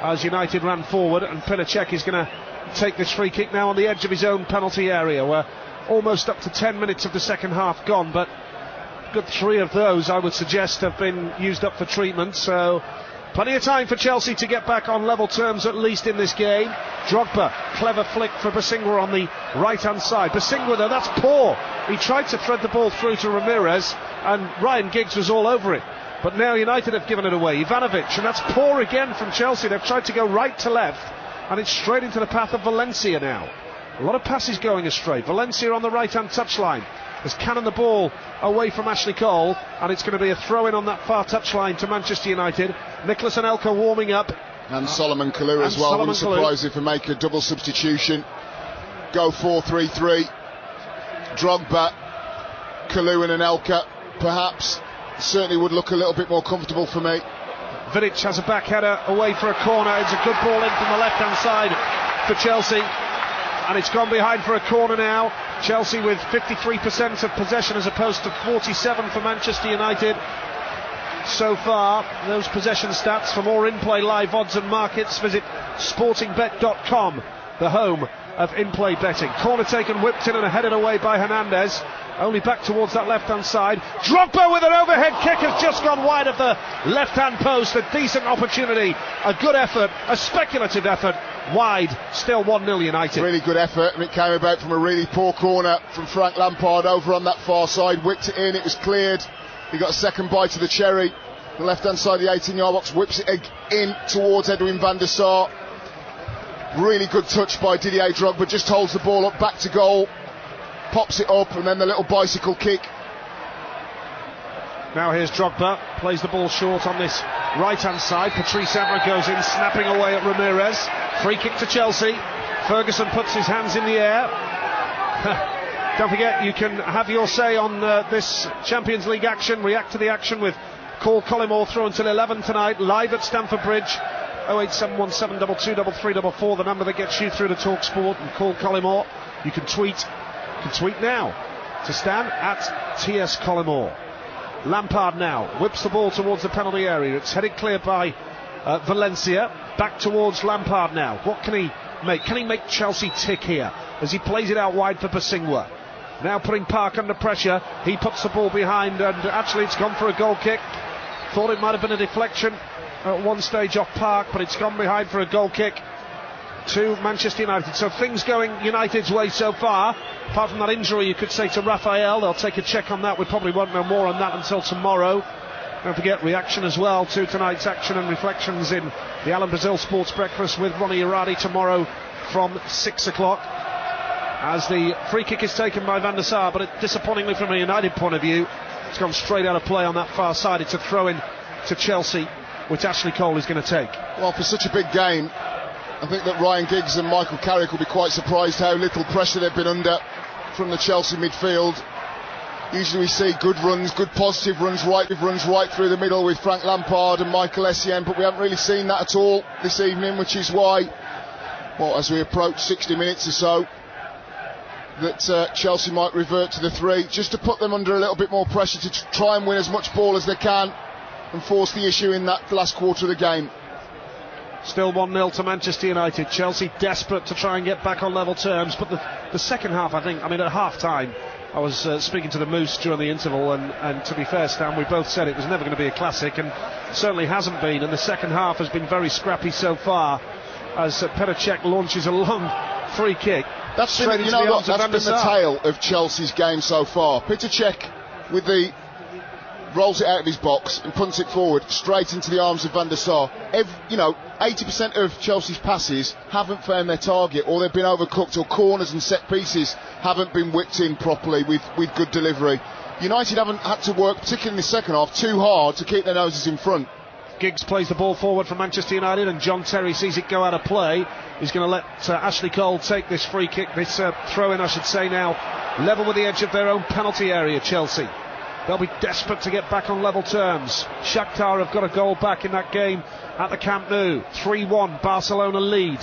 as United ran forward, and Petr is going to take this free kick now on the edge of his own penalty area. We're almost up to 10 minutes of the second half gone, but good 3 of those I would suggest have been used up for treatment, so plenty of time for Chelsea to get back on level terms at least in this game. Drogba, clever flick for Basingwa on the right hand side. Basingwa though, that's poor. He tried to thread the ball through to Ramirez, and Ryan Giggs was all over it, but now United have given it away. Ivanovic, and that's poor again from Chelsea. They've tried to go right to left, and it's straight into the path of Valencia now. A lot of passes going astray. Valencia on the right hand touchline has cannoned the ball away from Ashley Cole, and it's going to be a throw-in on that far touchline to Manchester United. Nicholas Anelka warming up. And Solomon Kalou as well. Wouldn't surprise if we make a double substitution. Go 4-3-3. Drogba, Kalou and Anelka, perhaps. Certainly would look a little bit more comfortable for me. Vidic has a back header away for a corner. It's a good ball in from the left-hand side for Chelsea, and it's gone behind for a corner now. Chelsea with 53% of possession as opposed to 47 for Manchester United so far. Those possession stats. For more in-play live odds and markets, visit sportingbet.com, the home of in-play betting. Corner taken, whipped in and headed away by Hernandez. Only back towards that left-hand side. Drogba with an overhead kick has just gone wide of the left-hand post. A decent opportunity, a good effort, a speculative effort. Wide, still 1-0 United. Really good effort, and it came about from a really poor corner from Frank Lampard over on that far side. Whipped it in, it was cleared. He got a second bite of the cherry. The left-hand side of the 18-yard box, whips it in towards Edwin van der Sar. Really good touch by Didier Drogba, just holds the ball up back to goal, pops it up, and then the little bicycle kick. Now here's Drogba, plays the ball short on this right-hand side. Patrice Evra goes in, snapping away at Ramirez. Free kick to Chelsea. Ferguson puts his hands in the air. Don't forget, you can have your say on this Champions League action. React to the action with Call Collymore through until 11 tonight, live at Stamford Bridge. 08717223344, the number that gets you through to Talksport and Call Collymore. You can tweet now to Stan at TS Collymore. Lampard now whips the ball towards the penalty area. It's headed clear by Valencia. Back towards Lampard now. What can he make? Can he make Chelsea tick here as he plays it out wide for Basingwa? Now putting Park under pressure. He puts the ball behind, and actually it's gone for a goal kick. Thought it might have been a deflection at one stage off Park, but it's gone behind for a goal kick to Manchester United. So things going United's way so far. Apart from that injury, you could say, to Raphael. They'll take a check on that. We probably won't know more on that until tomorrow. Don't forget, reaction as well to tonight's action and reflections in the Alan Brazil Sports Breakfast with Ronnie Iradi tomorrow from 6 o'clock. As the free kick is taken by Van der Sar, but disappointingly from a United point of view, it's gone straight out of play on that far side. It's a throw-in to Chelsea, which Ashley Cole is going to take. Well, for such a big game, I think that Ryan Giggs and Michael Carrick will be quite surprised how little pressure they've been under from the Chelsea midfield. Usually we see good runs, good positive runs right through the middle with Frank Lampard and Michael Essien, but we haven't really seen that at all this evening, which is why, well, as we approach 60 minutes or so, that Chelsea might revert to the three, just to put them under a little bit more pressure to try and win as much ball as they can and force the issue in that last quarter of the game. Still 1-0 to Manchester United. Chelsea desperate to try and get back on level terms, but the second half, at half time, I was speaking to the Moose during the interval, and to be fair, Stan, we both said it was never going to be a classic, and certainly hasn't been, and the second half has been very scrappy so far as Petr Cech launches a long free kick. That's been the tale of Chelsea's game so far. Petr Cech rolls it out of his box and punts it forward straight into the arms of Van der Sar. 80% of Chelsea's passes haven't found their target, or they've been overcooked, or corners and set pieces haven't been whipped in properly with good delivery. United haven't had to work, particularly in the second half, too hard to keep their noses in front. Giggs plays the ball forward for Manchester United, and John Terry sees it go out of play. He's going to let Ashley Cole take this free kick, this throw-in, I should say now, level with the edge of their own penalty area, Chelsea. They'll be desperate to get back on level terms. Shakhtar have got a goal back in that game at the Camp Nou. 3-1, Barcelona lead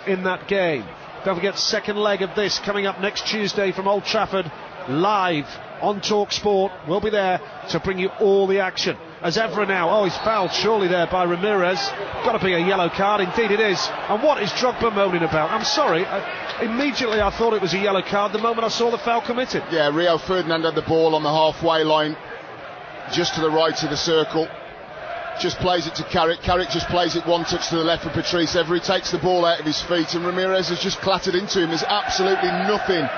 in that game. Don't forget, second leg of this coming up next Tuesday from Old Trafford, live on Talksport. We'll be there to bring you all the action. As Evra now, he's fouled surely there by Ramirez. Got to be a yellow card, indeed it is. And what is Drogba moaning about? I'm sorry, immediately I thought it was a yellow card the moment I saw the foul committed. Yeah, Rio Ferdinand had the ball on the halfway line, just to the right of the circle. Just plays it to Carrick. Carrick just plays it one touch to the left for Patrice Evra. He takes the ball out of his feet, and Ramirez has just clattered into him. There's absolutely nothing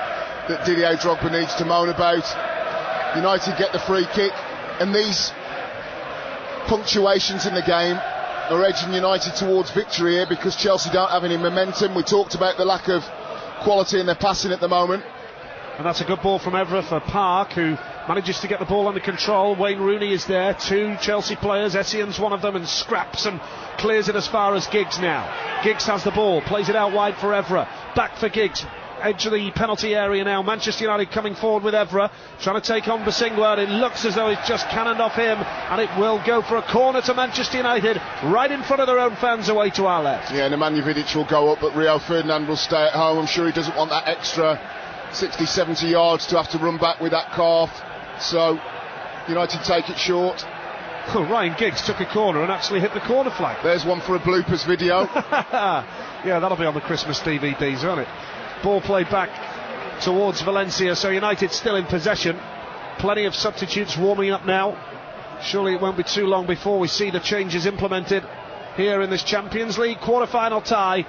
that Didier Drogba needs to moan about. United get the free kick, and these punctuations in the game are edging United towards victory here, because Chelsea don't have any momentum. We talked about the lack of quality in their passing at the moment. And that's a good ball from Evra for Park, who manages to get the ball under control. Wayne Rooney is there, two Chelsea players, Essien's one of them, and scraps and clears it as far as Giggs now. Giggs has the ball, plays it out wide for Evra, back for Giggs, edge of the penalty area now. Manchester United coming forward with Evra, trying to take on Basingwa. It looks as though it's just cannoned off him, and it will go for a corner to Manchester United, right in front of their own fans away to our left. Yeah, Nemanja Vidic will go up, but Rio Ferdinand will stay at home. I'm sure he doesn't want that extra 60-70 yards to have to run back with that calf, so United take it short. Ryan Giggs took a corner and actually hit the corner flag. There's one for a bloopers video. Yeah, that'll be on the Christmas DVDs, won't it? Ball played back towards Valencia, so United still in possession. Plenty of substitutes warming up now. Surely it won't be too long before we see the changes implemented here in this Champions League quarter-final tie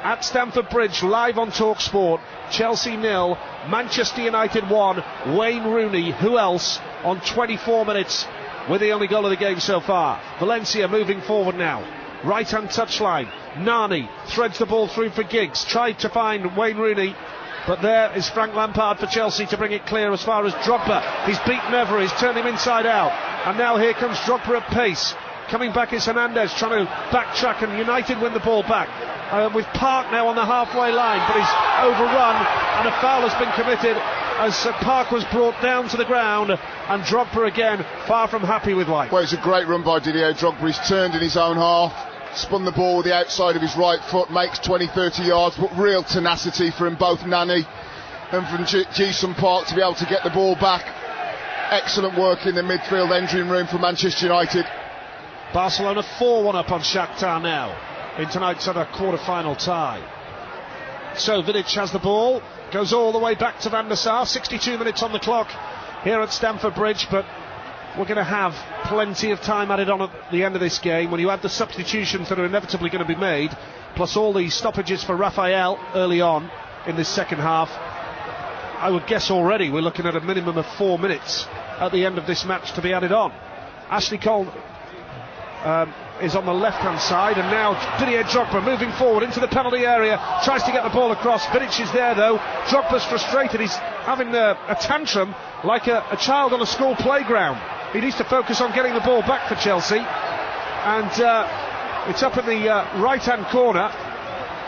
at Stamford Bridge, live on Talksport. Chelsea 0, Manchester United 1. Wayne Rooney, who else, on 24 minutes with the only goal of the game so far. Valencia moving forward now. Right-hand touchline. Nani threads the ball through for Giggs. Tried to find Wayne Rooney, but there is Frank Lampard for Chelsea to bring it clear as far as Drogba. He's beaten Evra, he's turned him inside out. And now here comes Drogba at pace. Coming back is Hernandez trying to backtrack, and United win the ball back. With Park now on the halfway line, but he's overrun, and a foul has been committed as Park was brought down to the ground, and Drogba again far from happy with life. Well, it's a great run by Didier Drogba. He's turned in his own half, spun the ball with the outside of his right foot, makes 20-30 yards, but real tenacity from both Nani and from Jason Park to be able to get the ball back. Excellent work in the midfield engine room for Manchester United. Barcelona 4-1 up on Shakhtar now in tonight's other quarter-final tie. So Vidic has the ball, goes all the way back to Van der Sar. 62 minutes on the clock here at Stamford Bridge, but we're going to have plenty of time added on at the end of this game. When you add the substitutions that are inevitably going to be made, plus all the stoppages for Raphael early on in this second half, I would guess already we're looking at a minimum of 4 minutes at the end of this match to be added on. Ashley Cole is on the left-hand side, and now Didier Drogba moving forward into the penalty area, tries to get the ball across. Vidic is there though. Drogba's frustrated, he's having a tantrum like a child on a school playground. He needs to focus on getting the ball back for Chelsea, and it's up in the right-hand corner,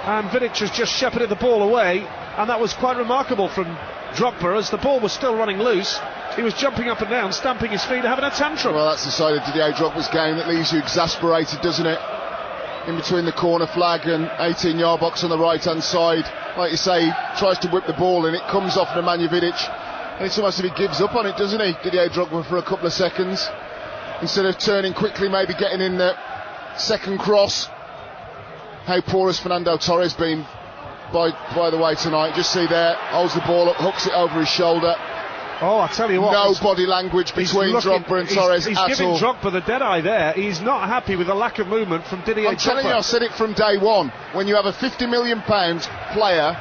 and Vidic has just shepherded the ball away, and that was quite remarkable from Drogba as the ball was still running loose. He was jumping up and down, stamping his feet, having a tantrum. Well, that's the side of Didier Drogba's game that leaves you exasperated, doesn't it? In between the corner flag and 18-yard box on the right-hand side. Like you say, he tries to whip the ball and it comes off Nemanja Vidic. And it's almost as if he gives up on it, doesn't he, Didier Drogba, for a couple of seconds. Instead of turning quickly, maybe getting in the second cross. How poor has Fernando Torres been, by the way, tonight? Just see there, holds the ball up, hooks it over his shoulder. Oh, I tell you what. No body language between Drogba and Torres at all. He's giving Drogba the dead eye there. He's not happy with the lack of movement from Didier Drogba. I'm telling you, I said it from day one. When you have a £50 million player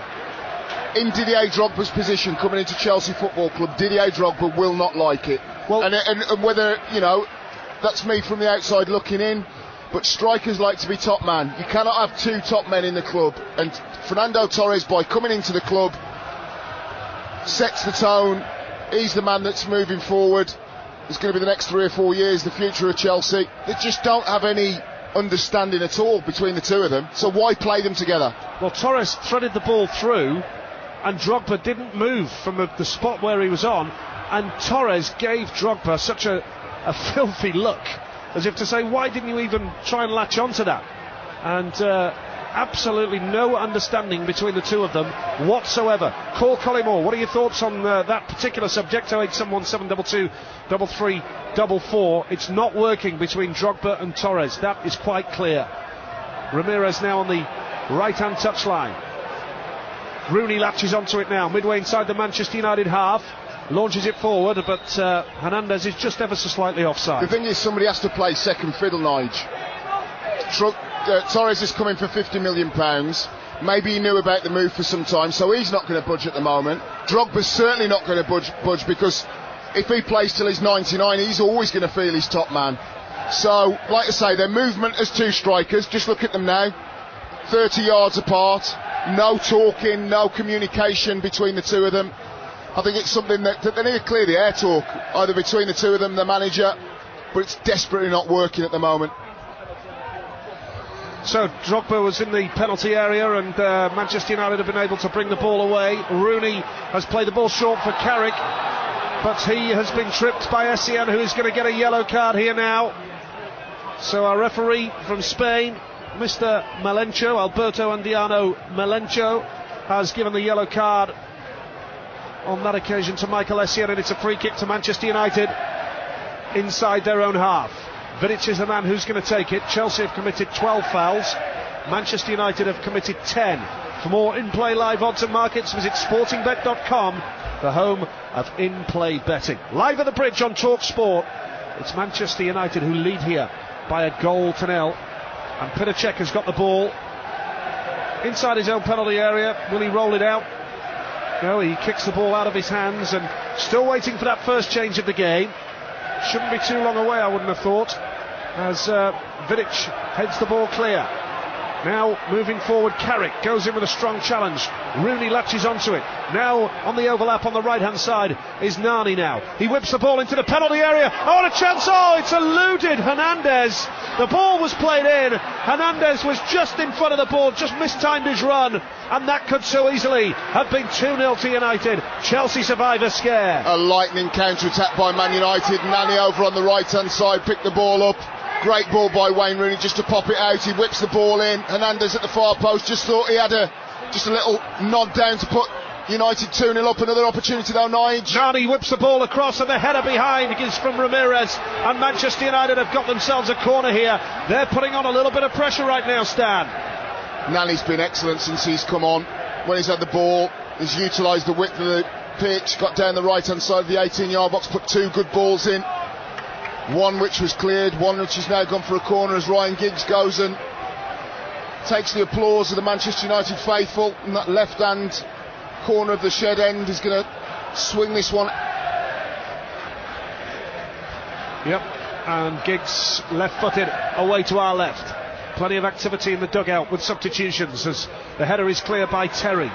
in Didier Drogba's position coming into Chelsea Football Club, Didier Drogba will not like it. Well, and whether, you know, that's me from the outside looking in, but strikers like to be top man. You cannot have two top men in the club. And Fernando Torres, by coming into the club, sets the tone. He's the man that's moving forward. It's going to be the next 3 or 4 years, the future of Chelsea. They just don't have any understanding at all between the two of them. So why play them together? Well, Torres threaded the ball through, and Drogba didn't move from the spot where he was on. And Torres gave Drogba such a filthy look, as if to say, why didn't you even try and latch onto that? And absolutely no understanding between the two of them whatsoever. Call Collymore, what are your thoughts on that particular subject? 0871722 3344. It's not working between Drogba and Torres, that is quite clear. Ramirez now on the right-hand touchline. Rooney latches onto it now, midway inside the Manchester United half, launches it forward, but Hernandez is just ever so slightly offside. The thing is, somebody has to play second fiddle, Nigel. Torres is coming for £50 million. Maybe he knew about the move for some time, so he's not going to budge at the moment. Drogba's certainly not going to budge because if he plays till he's 99, he's always going to feel he's top man. So, like I say, their movement as two strikers, just look at them now, 30 yards apart, no talking, no communication between the two of them. I think it's something that they need to clear the air talk, either between the two of them, the manager, but it's desperately not working at the moment. So Drogba was in the penalty area, and Manchester United have been able to bring the ball away. Rooney has played the ball short for Carrick, but he has been tripped by Essien, who is going to get a yellow card here now. So our referee from Spain, Mr. Melencho, Alberto Andiano Melencho, has given the yellow card on that occasion to Michael Essien, and it's a free kick to Manchester United inside their own half. Vidic is the man who's going to take it. Chelsea have committed 12 fouls. Manchester United have committed 10. For more in-play live odds and markets, visit sportingbet.com, the home of in-play betting. Live at the Bridge on Talksport, it's Manchester United who lead here by a goal to nil. And Pitacek has got the ball inside his own penalty area. Will he roll it out? No, he kicks the ball out of his hands, and still waiting for that first change of the game. Shouldn't be too long away, I wouldn't have thought, as Vidic heads the ball clear. Now moving forward, Carrick goes in with a strong challenge. Rooney latches onto it. Now on the overlap on the right hand side is Nani now. He whips the ball into the penalty area. Oh, and a chance! Oh, it's eluded Hernandez. The ball was played in. Hernandez was just in front of the ball, just mistimed his run, and that could so easily have been 2-0 to United. Chelsea survive a scare. A lightning counter-attack by Man United. Nani over on the right hand side, picked the ball up. Great ball by Wayne Rooney just to pop it out. He whips the ball in. Hernandez at the far post just thought he had just a little nod down to put United 2-0 up. Another opportunity though, Nigel. Nani whips the ball across, and the header behind is from Ramirez, and Manchester United have got themselves a corner here. They're putting on a little bit of pressure right now, Stan. Nani's been excellent since he's come on. When he's had the ball, he's utilised the width of the pitch, got down the right hand side of the 18-yard box, put two good balls in. One which was cleared, one which has now gone for a corner as Ryan Giggs goes and takes the applause of the Manchester United faithful. And that left hand corner of the shed end is going to swing this one. Yep, and Giggs left-footed away to our left. Plenty of activity in the dugout with substitutions as the header is cleared by Terry.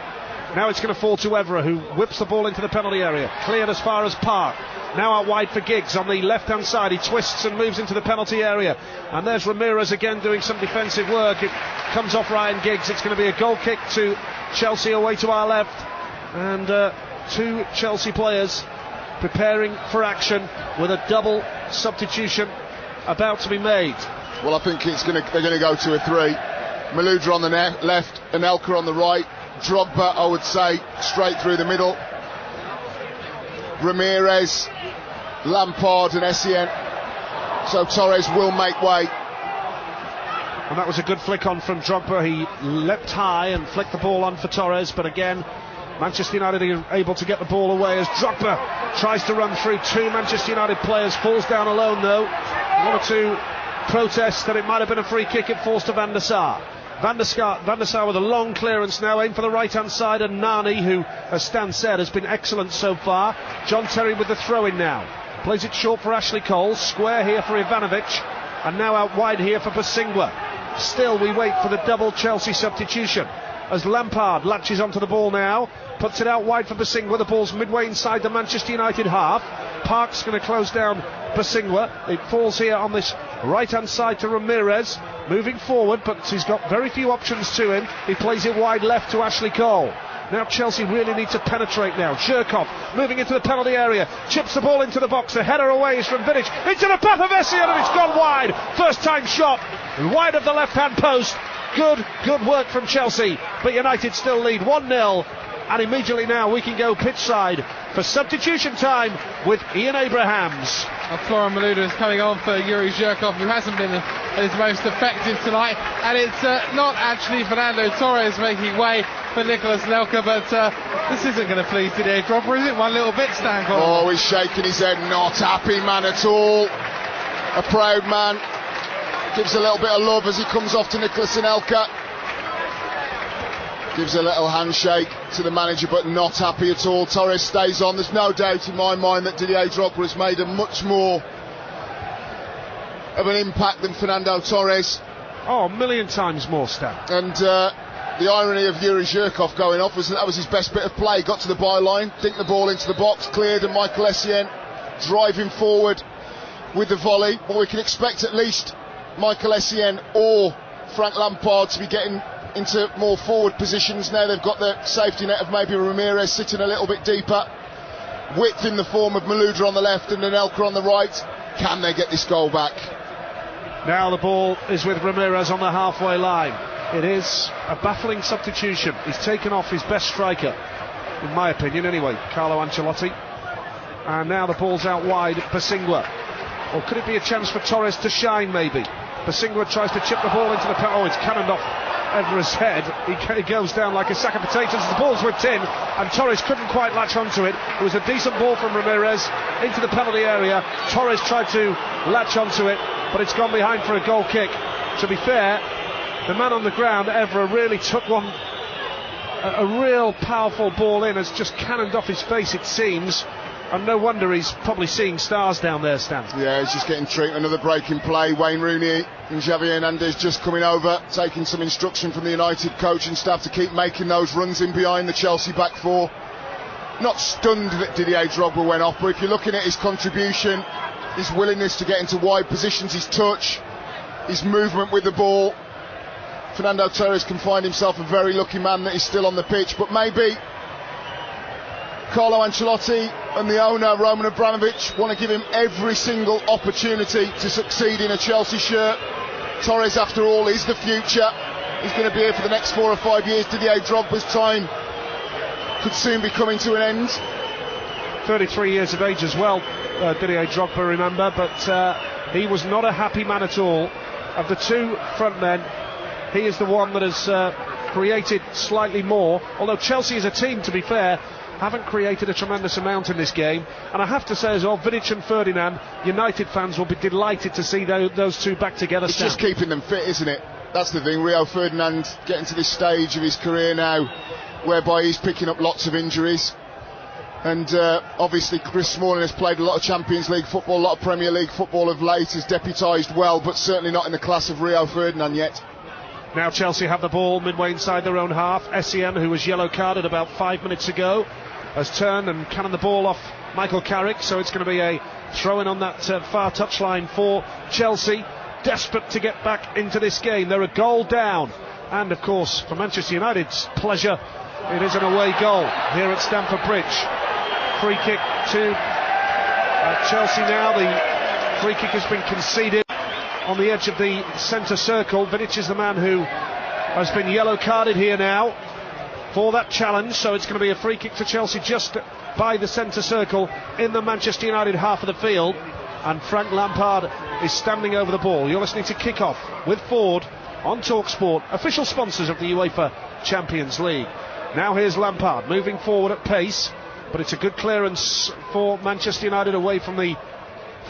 Now it's going to fall to Evra, who whips the ball into the penalty area. Cleared as far as Park. Now out wide for Giggs on the left-hand side. He twists and moves into the penalty area. And there's Ramirez again doing some defensive work. It comes off Ryan Giggs. It's going to be a goal kick to Chelsea away to our left. And two Chelsea players preparing for action with a double substitution about to be made. Well, I think they're going to go to a three. Malouda on the left, Anelka on the right. Drogba, I would say, straight through the middle. Ramirez, Lampard and Essien. So Torres will make way. And that was a good flick on from Drogba. He leapt high and flicked the ball on for Torres, but again Manchester United are able to get the ball away as Drogba tries to run through two Manchester United players, falls down alone though. One or two protests that it might have been a free kick. It falls to Van der Sar. Van der Sar with a long clearance now, aim for the right hand side, and Nani, who as Stan said has been excellent so far. John Terry with the throw in now, plays it short for Ashley Cole, square here for Ivanovic, and now out wide here for Bosingwa. Still we wait for the double Chelsea substitution as Lampard latches onto the ball now, puts it out wide for Bosingwa. The ball's midway inside the Manchester United half. Park's going to close down Bosingwa. It falls here on this right hand side to Ramirez, moving forward, but he's got very few options to him. He plays it wide left to Ashley Cole. Now Chelsea really need to penetrate now. Zhirkov moving into the penalty area, chips the ball into the box. The header away is from Vidic into the path of Essien, and it's gone wide. First time shot wide of the left hand post. Good work from Chelsea, but United still lead 1-0, and immediately now we can go pitch side for substitution time with Ian Abrahams. Florian Malouda is coming on for Yuri Zhirkov, who hasn't been his most effective tonight, and it's not actually Fernando Torres making way for Nicolas Anelka, but this isn't going to please Didier Drogba, is it? One little bit, Stan Collymore. Oh, he's shaking his head, not happy man at all. A proud man. Gives a little bit of love as he comes off to Nicolas Anelka. Gives a little handshake to the manager, but not happy at all. Torres stays on. There's no doubt in my mind that Didier Drogba has made a much more of an impact than Fernando Torres. Oh, a million times more, Stan. And the irony of Yuri Zhirkov going off was that was his best bit of play. Got to the byline, dinked the ball into the box, cleared, and Michael Essien driving forward with the volley. But we can expect at least Michael Essien or Frank Lampard to be getting into more forward positions. Now they've got the safety net of maybe Ramirez sitting a little bit deeper. Width in the form of Malouda on the left and Anelka on the right. Can they get this goal back? Now the ball is with Ramirez on the halfway line. It is a baffling substitution. He's taken off his best striker, in my opinion anyway, Carlo Ancelotti. And now the ball's out wide, Bosingwa. Or could it be a chance for Torres to shine maybe? Bosingwa tries to chip the ball into the penalty. Oh, it's cannoned off Evra's head. He goes down like a sack of potatoes. The ball's whipped in, and Torres couldn't quite latch onto it. It was a decent ball from Ramirez into the penalty area. Torres tried to latch onto it, but it's gone behind for a goal kick. To be fair, the man on the ground, Evra, really took one, a real powerful ball in, has just cannoned off his face, it seems. And no wonder he's probably seeing stars down there, Stan. Yeah, he's just getting treated. Another break in play. Wayne Rooney and Xavi Hernandez just coming over, taking some instruction from the United coaching staff to keep making those runs in behind the Chelsea back four. Not stunned that Didier Drogba went off, but if you're looking at his contribution, his willingness to get into wide positions, his touch, his movement with the ball, Fernando Torres can find himself a very lucky man that he's still on the pitch. But maybe Carlo Ancelotti and the owner Roman Abramovich want to give him every single opportunity to succeed in a Chelsea shirt. Torres, after all, is the future. He's going to be here for the next 4 or 5 years. Didier Drogba's time could soon be coming to an end. 33 years of age as well, Didier Drogba, remember, but he was not a happy man at all. Of the two front men, he is the one that has created slightly more, although Chelsea as a team, to be fair, haven't created a tremendous amount in this game. And I have to say as well, Vidic and Ferdinand, United fans will be delighted to see those two back together. It's just keeping them fit, isn't it? That's the thing. Rio Ferdinand getting to this stage of his career now whereby he's picking up lots of injuries, and obviously Chris Smalling has played a lot of Champions League football, a lot of Premier League football of late, has deputised well, but certainly not in the class of Rio Ferdinand yet. Now Chelsea have the ball midway inside their own half. Essien, who was yellow carded about 5 minutes ago, has turned and cannoned the ball off Michael Carrick, so it's going to be a throw-in on that far touchline for Chelsea, desperate to get back into this game. They're a goal down, and of course for Manchester United's pleasure, it is an away goal here at Stamford Bridge. Free kick to Chelsea now. The free kick has been conceded on the edge of the centre circle. Vidic is the man who has been yellow carded here now for that challenge, so it's going to be a free kick to Chelsea just by the centre circle in the Manchester United half of the field, and Frank Lampard is standing over the ball. You're listening to Kickoff with Ford on Talksport, official sponsors of the UEFA Champions League. Now here's Lampard moving forward at pace, but it's a good clearance for Manchester United away from the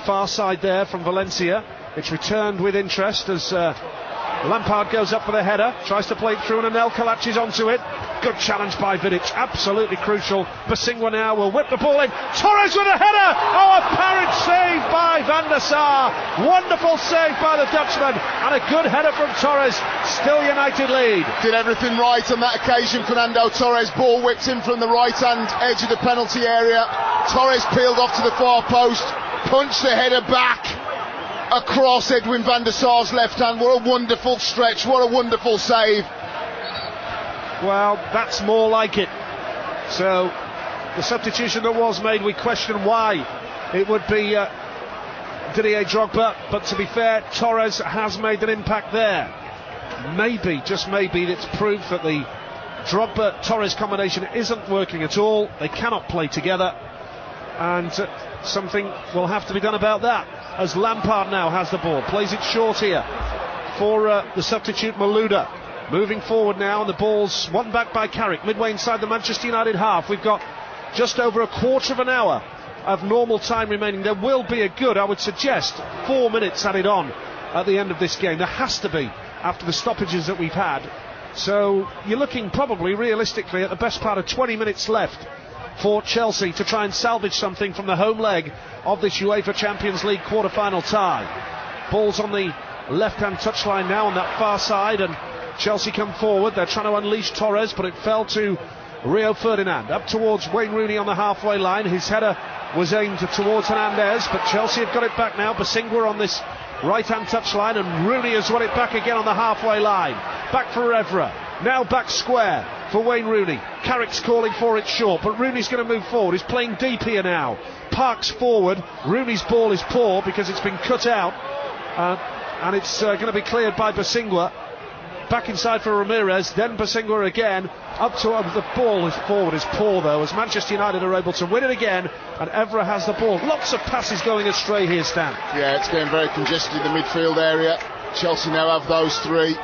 far side there from Valencia. It's returned with interest as Lampard goes up for the header, tries to play it through, and Anelka latches onto it. Good challenge by Vidic, absolutely crucial. Basingwa now will whip the ball in. Torres with a header! Oh, apparent save by Van der Sar. Wonderful save by the Dutchman, and a good header from Torres. Still United lead. Did everything right on that occasion, Fernando Torres. Ball whipped in from the right-hand edge of the penalty area. Torres peeled off to the far post, punched the header back across Edwin van der Sar's left hand. What a wonderful stretch, what a wonderful save. Well, that's more like it. So the substitution that was made, we question why it would be Didier Drogba, but to be fair, Torres has made an impact there. Maybe, just maybe, it's proof that the Drogba-Torres combination isn't working at all. They cannot play together, and something will have to be done about that, as Lampard now has the ball, plays it short here for the substitute Malouda. Moving forward now, and the ball's won back by Carrick midway inside the Manchester United half. We've got just over a quarter of an hour of normal time remaining. There will be a good, I would suggest, 4 minutes added on at the end of this game. There has to be, after the stoppages that we've had. So you're looking probably realistically at the best part of 20 minutes left for Chelsea to try and salvage something from the home leg of this UEFA Champions League quarter-final tie. Ball's on the left-hand touchline now on that far side, and Chelsea come forward. They're trying to unleash Torres, but it fell to Rio Ferdinand. Up towards Wayne Rooney on the halfway line. His header was aimed towards Hernandez, but Chelsea have got it back now. Basingwa on this right-hand touchline, and Rooney has won it back again on the halfway line. Back for Evra. Now back square for Wayne Rooney. Carrick's calling for it short, but Rooney's going to move forward. He's playing deep here now. Parks forward. Rooney's ball is poor because it's been cut out, and it's going to be cleared by Basingwa. Back inside for Ramirez, then Basingwa again, up to the ball is forward, is poor though, as Manchester United are able to win it again, and Evra has the ball. Lots of passes going astray here, Stan. Yeah, it's getting very congested in the midfield area. Chelsea now have those three.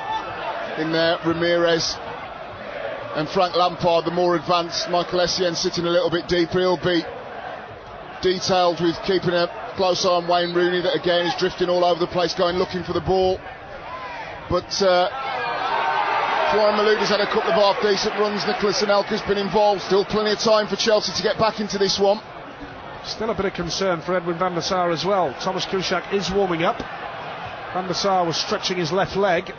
in there, Ramirez and Frank Lampard, the more advanced. Michael Essien sitting a little bit deeper. He'll be detailed with keeping a close eye on Wayne Rooney, that again is drifting all over the place, going looking for the ball. But Florian Malouda's had a couple of half decent runs. Nicolas Anelka's been involved. Still plenty of time for Chelsea to get back into this one. Still a bit of concern for Edwin van der Sar as well. Thomas Kuszczak is warming up. Van der Sar was stretching his left leg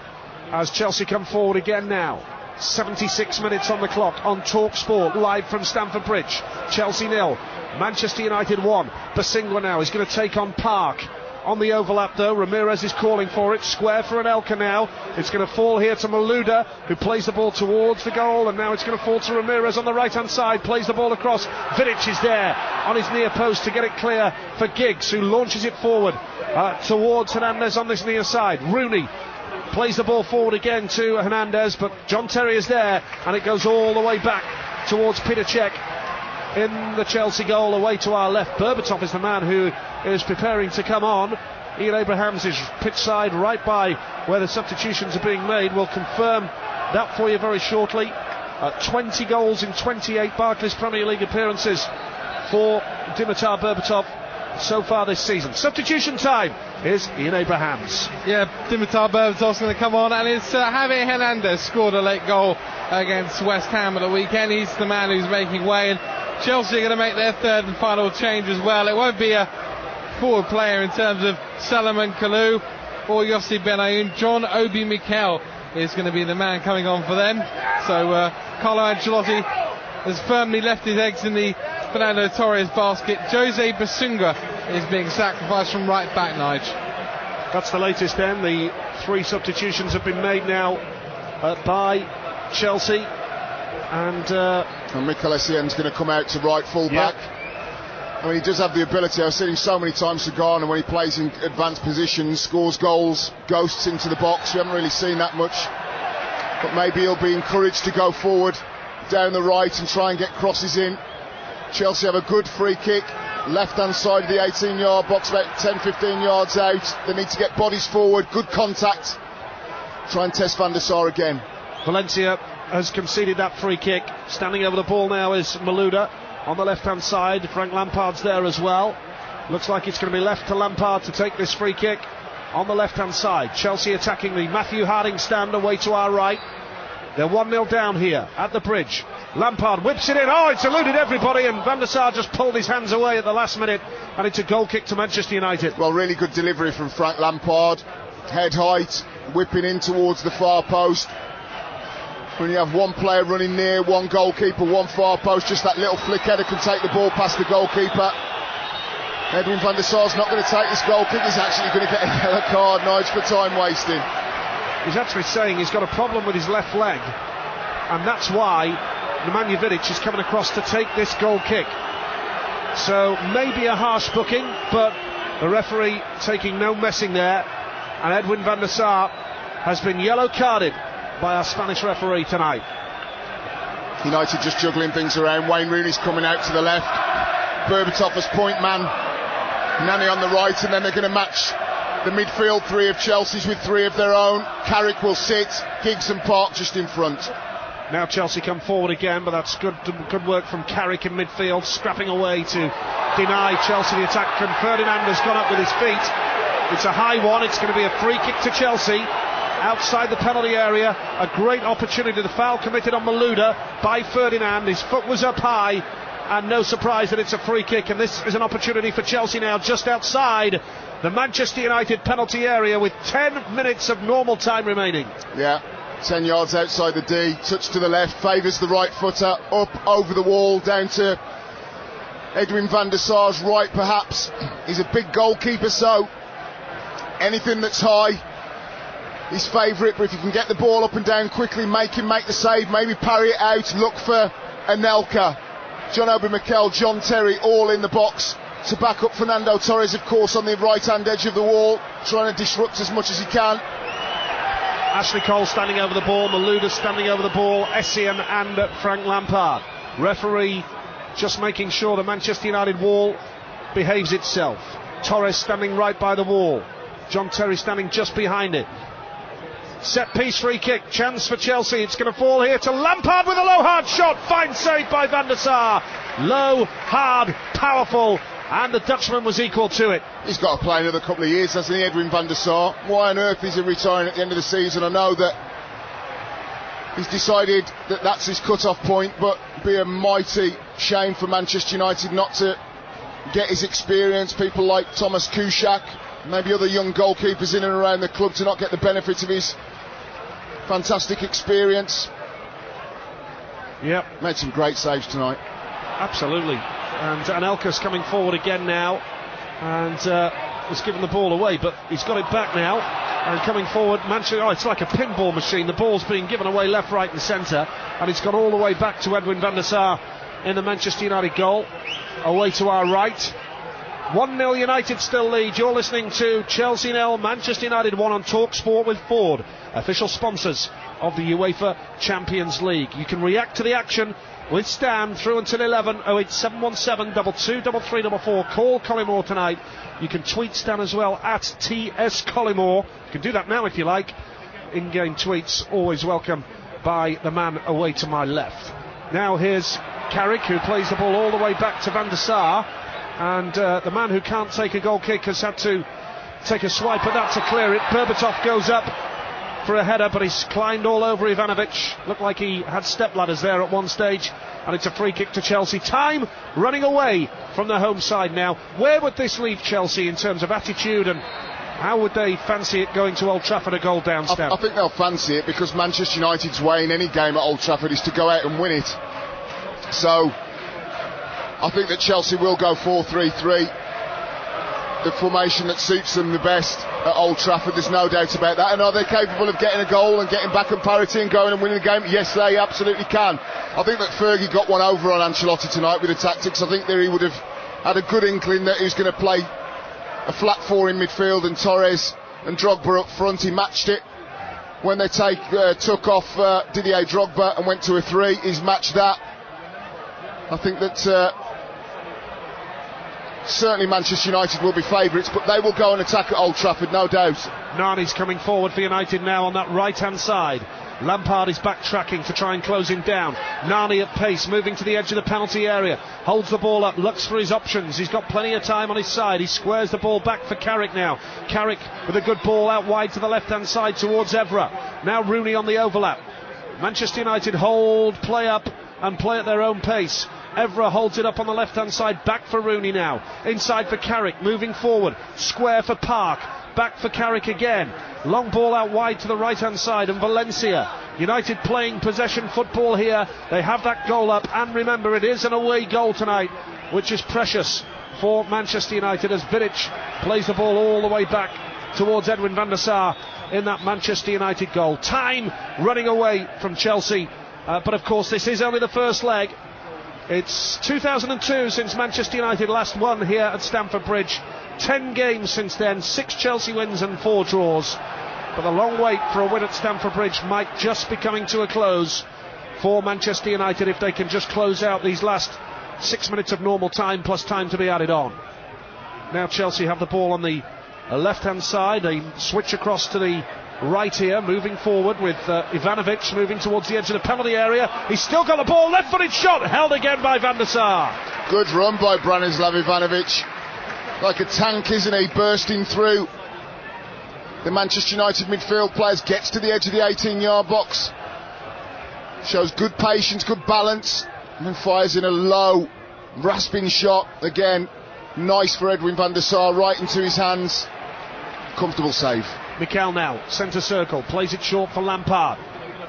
as Chelsea come forward again now. 76 minutes on the clock on Talksport, live from Stamford Bridge. Chelsea 0, Manchester United 1. Basingwa now is going to take on Park. On the overlap though, Ramirez is calling for it. Square for Anelka now. It's going to fall here to Malouda, who plays the ball towards the goal, and now it's going to fall to Ramirez on the right hand side. Plays the ball across. Vidic is there on his near post to get it clear for Giggs, who launches it forward towards Hernandez on this near side. Rooney plays the ball forward again to Hernandez, but John Terry is there, and it goes all the way back towards Peter Cech in the Chelsea goal, away to our left. Berbatov is the man who is preparing to come on. Ian Abrahams is pitch side right by where the substitutions are being made. We'll confirm that for you very shortly. 20 goals in 28 Barclays Premier League appearances for Dimitar Berbatov so far this season. Substitution time is Ian Abrahams. Yeah, Dimitar Berbatov's going to come on, and it's Javier Hernandez scored a late goal against West Ham at the weekend. He's the man who's making way, and Chelsea are going to make their third and final change as well. It won't be a forward player in terms of Salomon Kalou or Yossi Benayoun. John Obi Mikel is going to be the man coming on for them. So Carlo Ancelotti has firmly left his eggs in the Fernando Torres basket. Jose Basingwa is being sacrificed from right back, Nigel. That's the latest then. The 3 substitutions have been made now by Chelsea. And Mikel Essien's going to come out to right full back. I mean, he does have the ability. I've seen him so many times for Ghana when he plays in advanced positions, scores goals, ghosts into the box. We haven't really seen that much, but maybe he'll be encouraged to go forward down the right and try and get crosses in. Chelsea have a good free kick, left hand side of the 18-yard box, about 10-15 yards out. They need to get bodies forward, good contact, try and test Van der Sar again. Valencia has conceded that free kick. Standing over the ball now is Malouda on the left hand side. Frank Lampard's there as well. Looks like it's going to be left to Lampard to take this free kick on the left hand side. Chelsea attacking the Matthew Harding stand away to our right. They're 1-0 down here at the bridge. Lampard whips it in. Oh, it's eluded everybody, and Van der Sar just pulled his hands away at the last minute, and it's a goal kick to Manchester United. Well, really good delivery from Frank Lampard. Head height, whipping in towards the far post. When you have one player running near, one goalkeeper, one far post, just that little flick header can take the ball past the goalkeeper. Edwin van der Sar's not going to take this goal kick. He's actually going to get a yellow card, Nigel, for time wasting. He's actually saying he's got a problem with his left leg, and that's why Nemanja Vidic is coming across to take this goal kick. So maybe a harsh booking, but the referee taking no messing there, and Edwin van der Sar has been yellow carded by our Spanish referee tonight. United just juggling things around. Wayne Rooney's coming out to the left, Berbatov as point man, Nani on the right, and then they're going to match the midfield 3 of Chelsea's with 3 of their own. Carrick will sit, Giggs and Park just in front. Now Chelsea come forward again, but that's good work from Carrick in midfield, scrapping away to deny Chelsea the attack. And Ferdinand has gone up with his feet. It's a high one. It's going to be a free kick to Chelsea outside the penalty area. A great opportunity. The foul committed on Malouda by Ferdinand. His foot was up high, and no surprise that it's a free kick. And this is an opportunity for Chelsea now just outside the Manchester United penalty area with 10 minutes of normal time remaining. Yeah, 10 yards outside the D, touch to the left, favours the right footer, up over the wall, down to Edwin van der Sar's right perhaps. He's a big goalkeeper, so anything that's high, his favourite, but if you can get the ball up and down quickly, make him make the save, maybe parry it out, look for Anelka, John Obi Mikel, John Terry, all in the box to back up Fernando Torres, of course, on the right-hand edge of the wall, trying to disrupt as much as he can. Ashley Cole standing over the ball, Malouda standing over the ball, Essien and Frank Lampard. Referee just making sure the Manchester United wall behaves itself. Torres standing right by the wall, John Terry standing just behind it. Set piece free kick, chance for Chelsea. It's going to fall here to Lampard with a low hard shot. Fine save by Van der Sar. Low, hard, powerful, and the Dutchman was equal to it. He's got to play another couple of years, hasn't he, Edwin van der Sar? Why on earth is he retiring at the end of the season? I know that he's decided that that's his cut-off point, but it'd be a mighty shame for Manchester United not to get his experience. People like Thomas Kuszczak, maybe other young goalkeepers in and around the club, to not get the benefit of his fantastic experience. Yep. Made some great saves tonight. Absolutely. And Anelka's coming forward again now, and has given the ball away, but he's got it back now, and coming forward, Manchester, it's like a pinball machine. The ball's being given away left, right and centre, and it's gone all the way back to Edwin van der Sar in the Manchester United goal, away to our right. 1-0 United still lead. You're listening to Chelsea 0, Manchester United 1 on Talksport with Ford, official sponsors of the UEFA Champions League. You can react to the action with Stan through until 11, 08717 223344. Call Collymore tonight. You can tweet Stan as well at TS Collymore. You can do that now if you like. In-game tweets always welcome by the man away to my left. Now here's Carrick, who plays the ball all the way back to Van der Sar, and the man who can't take a goal kick has had to take a swipe at that to clear it. Berbatov goes up for a header, but he's climbed all over Ivanovic. Looked like he had step ladders there at one stage, and it's a free kick to Chelsea. Time running away from the home side now. Where would this leave Chelsea in terms of attitude, and how would they fancy it going to Old Trafford, a goal down? I think they'll fancy it, because Manchester United's way in any game at Old Trafford is to go out and win it. So I think that Chelsea will go 4-3-3, the formation that suits them the best at Old Trafford. There's no doubt about that. And are they capable of getting a goal and getting back on parity and going and winning the game? Yes, they absolutely can. I think that Fergie got one over on Ancelotti tonight with the tactics. I think that he would have had a good inkling that he was going to play a flat four in midfield and Torres and Drogba up front. He matched it when they took off Didier Drogba and went to a 3. He's matched that. I think that certainly Manchester United will be favourites, but they will go and attack at Old Trafford, no doubt. Nani's coming forward for United now on that right-hand side. Lampard is backtracking to try and close him down. Nani at pace, moving to the edge of the penalty area, holds the ball up, looks for his options. He's got plenty of time on his side. He squares the ball back for Carrick now. Carrick with a good ball out wide to the left-hand side towards Evra. Now Rooney on the overlap. Manchester United hold, play up and play at their own pace. Evra holds it up on the left-hand side, back for Rooney now. Inside for Carrick, moving forward. Square for Park, back for Carrick again. Long ball out wide to the right-hand side, and Valencia. United playing possession football here. They have that goal up, and remember, it is an away goal tonight, which is precious for Manchester United, as Vidic plays the ball all the way back towards Edwin van der Sar in that Manchester United goal. Time running away from Chelsea, but of course this is only the first leg. It's 2002 since Manchester United last won here at Stamford Bridge. 10 games since then, 6 Chelsea wins and 4 draws. But the long wait for a win at Stamford Bridge might just be coming to a close for Manchester United if they can just close out these last 6 minutes of normal time plus time to be added on. Now Chelsea have the ball on the left-hand side. They switch across to the right here, moving forward with Ivanovic moving towards the edge of the penalty area. He's still got the ball, left-footed shot, held again by Van der Sar. Good run by Branislav Ivanovic. Like a tank, isn't he, bursting through the Manchester United midfield players, gets to the edge of the 18-yard box, shows good patience, good balance, and then fires in a low, rasping shot. Again, nice for Edwin van der Sar, right into his hands. Comfortable save. Mikel now, centre circle, plays it short for Lampard.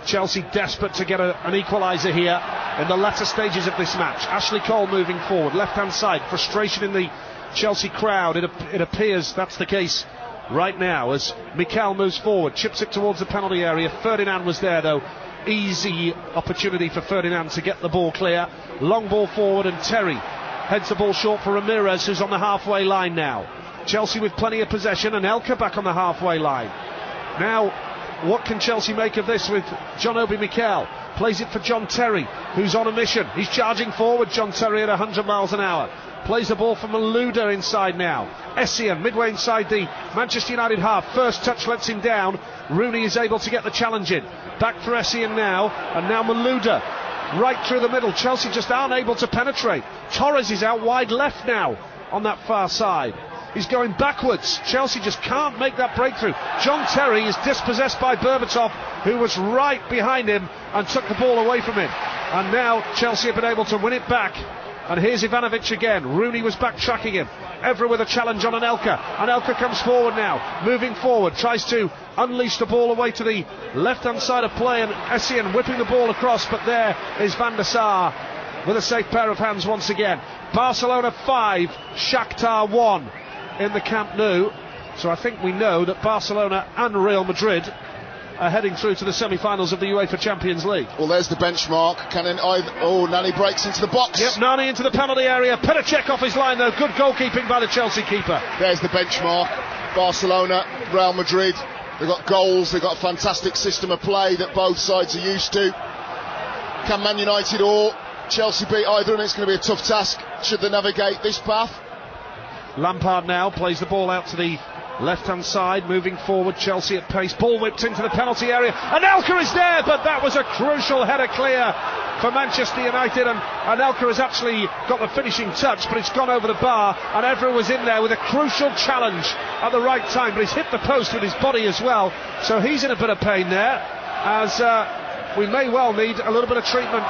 Chelsea desperate to get an equaliser here in the latter stages of this match. Ashley Cole moving forward, left-hand side, frustration in the Chelsea crowd. It appears that's the case right now as Mikel moves forward, chips it towards the penalty area. Ferdinand was there though. Easy opportunity for Ferdinand to get the ball clear. Long ball forward, and Terry heads the ball short for Ramirez, who's on the halfway line now. Chelsea with plenty of possession, and Elka back on the halfway line. Now, what can Chelsea make of this with John Obi Mikel? Plays it for John Terry, who's on a mission. He's charging forward, John Terry, at 100 miles an hour. plays the ball from Malouda inside now. Essien midway inside the Manchester United half. First touch lets him down. Rooney is able to get the challenge in. Back for Essien now, and now Malouda right through the middle. Chelsea just aren't able to penetrate. Torres is out wide left now on that far side. He's going backwards. Chelsea just can't make that breakthrough. John Terry is dispossessed by Berbatov, who was right behind him and took the ball away from him. And now Chelsea have been able to win it back. And here's Ivanovic again. Rooney was backtracking him. Evra with a challenge on Anelka. Anelka comes forward now, moving forward, tries to unleash the ball away to the left-hand side of play, and Essien whipping the ball across, but there is Van der Sar with a safe pair of hands once again. Barcelona 5, Shakhtar 1 in the Camp Nou. So I think we know that Barcelona and Real Madrid are heading through to the semi-finals of the UEFA Champions League. Well, there's the benchmark. Nani breaks into the box. Yep, Nani into the penalty area. Petacek off his line though. Good goalkeeping by the Chelsea keeper. There's the benchmark. Barcelona, Real Madrid. They've got goals. They've got a fantastic system of play that both sides are used to. Can Man United or Chelsea beat either? And it's going to be a tough task should they navigate this path. Lampard now plays the ball out to the left-hand side, moving forward. Chelsea at pace. Ball whipped into the penalty area. Anelka is there, but that was a crucial header clear for Manchester United, and Anelka has actually got the finishing touch, but it's gone over the bar, and Evra was in there with a crucial challenge at the right time, but he's hit the post with his body as well, so he's in a bit of pain there, as we may well need a little bit of treatment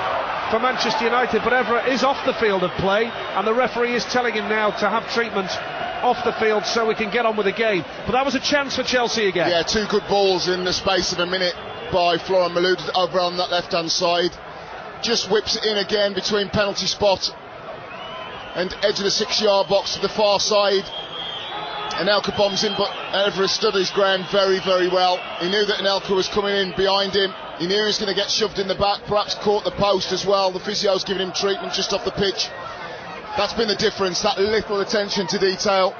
for Manchester United. But Evra is off the field of play, and the referee is telling him now to have treatment off the field so we can get on with the game. But that was a chance for Chelsea again. Yeah, two good balls in the space of a minute by Florent Malouda over on that left hand side. Just whips it in again between penalty spot and edge of the 6-yard box to the far side. Anelka bombs in, but Evra stood his ground very, very well. He knew that Anelka was coming in behind him. He knew he was going to get shoved in the back, perhaps caught the post as well. The physio's giving him treatment just off the pitch. That's been the difference, that little attention to detail.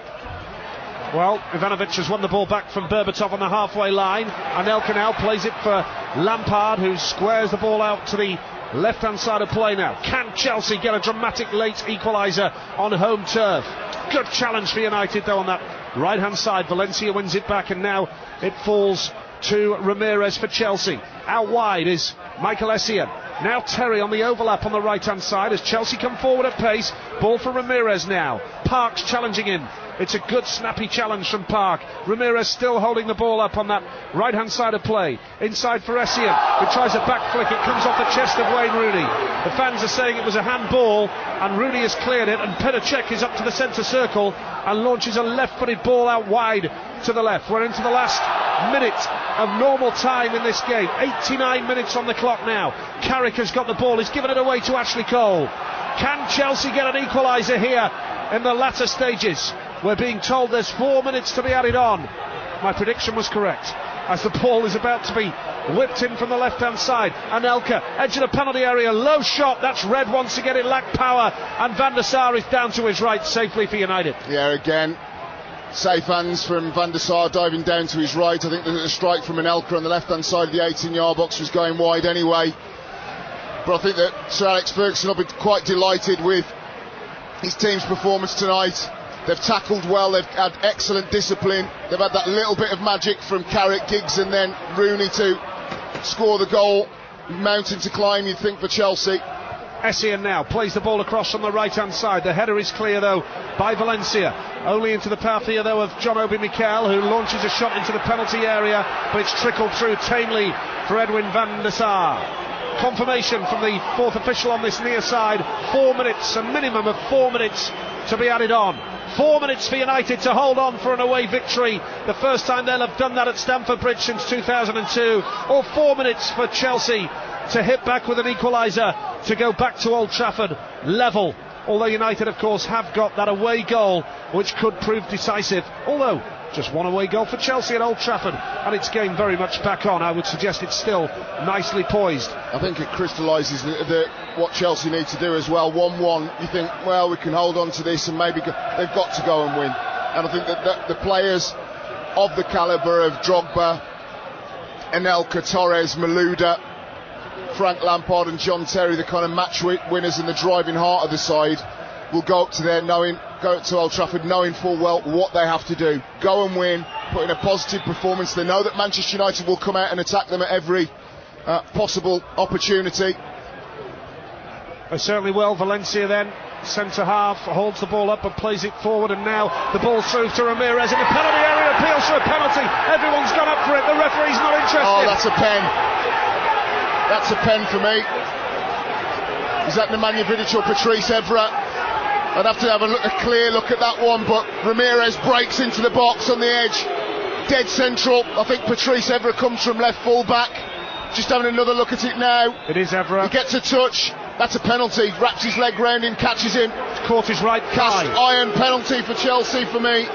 Well, Ivanovic has won the ball back from Berbatov on the halfway line. Anelka now plays it for Lampard, who squares the ball out to the left-hand side of play now. Can Chelsea get a dramatic late equaliser on home turf? Good challenge for United though on that right-hand side. Valencia wins it back, and now it falls to Ramirez for Chelsea. Out wide is Michael Essien. Now Terry on the overlap on the right-hand side as Chelsea come forward at pace. Ball for Ramirez now. Park's challenging him. It's a good snappy challenge from Park. Ramirez still holding the ball up on that right-hand side of play. Inside for Essien, who tries a back flick. It comes off the chest of Wayne Rooney. The fans are saying it was a handball, and Rooney has cleared it, and Petacek is up to the centre circle and launches a left-footed ball out wide to the left. We're into the last minute of normal time in this game. 89 minutes on the clock now. Carrick has got the ball. He's given it away to Ashley Cole. Can Chelsea get an equaliser here in the latter stages? We're being told there's 4 minutes to be added on. My prediction was correct, as the ball is about to be whipped in from the left-hand side. Anelka, edge of the penalty area, low shot. That's red once again. It lacked power, and Van der Sar is down to his right safely for United. Yeah, again, safe hands from Van der Sar diving down to his right. I think the strike from Anelka on the left-hand side of the 18-yard box was going wide anyway. But I think that Sir Alex Ferguson will be quite delighted with his team's performance tonight. They've tackled well, they've had excellent discipline, they've had that little bit of magic from Carrick, Giggs and then Rooney to score the goal. Mountain to climb, you'd think, for Chelsea. Essien now plays the ball across on the right-hand side. The header is clear though by Valencia. Only into the path here though of John Obi Mikel, who launches a shot into the penalty area, but it's trickled through tamely for Edwin van der Sar. Confirmation from the fourth official on this near side. 4 minutes, a minimum of 4 minutes to be added on. 4 minutes for United to hold on for an away victory. The first time they'll have done that at Stamford Bridge since 2002. Or 4 minutes for Chelsea to hit back with an equaliser to go back to Old Trafford level. Although United, of course, have got that away goal which could prove decisive. Although just one away goal for Chelsea at Old Trafford, and it's game very much back on. I would suggest it's still nicely poised. I think it crystallises what Chelsea need to do as well. 1-1, you think, well, we can hold on to this, and maybe they've got to go and win. And I think that the players of the calibre of Drogba, Anelka, Torres, Malouda, Frank Lampard and John Terry, the kind of match winners and the driving heart of the side, will go up to there go to Old Trafford knowing full well what they have to do. Go and win, put in a positive performance. They know that Manchester United will come out and attack them at every possible opportunity. They certainly will. Valencia then, centre half, holds the ball up and plays it forward, and now the ball through to Ramirez in the penalty area, appeals for a penalty. Everyone's gone up for it, the referee's not interested. Oh, that's a pen. That's a pen for me. Is that Nemanja Vidic or Patrice Evra? I'd have to have a clear look at that one, but Ramirez breaks into the box on the edge, dead central. I think Patrice Evra comes from left full back. Just having another look at it now. It is Evra. He gets a touch. That's a penalty. Wraps his leg round him, catches him. Caught his right Cast iron penalty for Chelsea for me.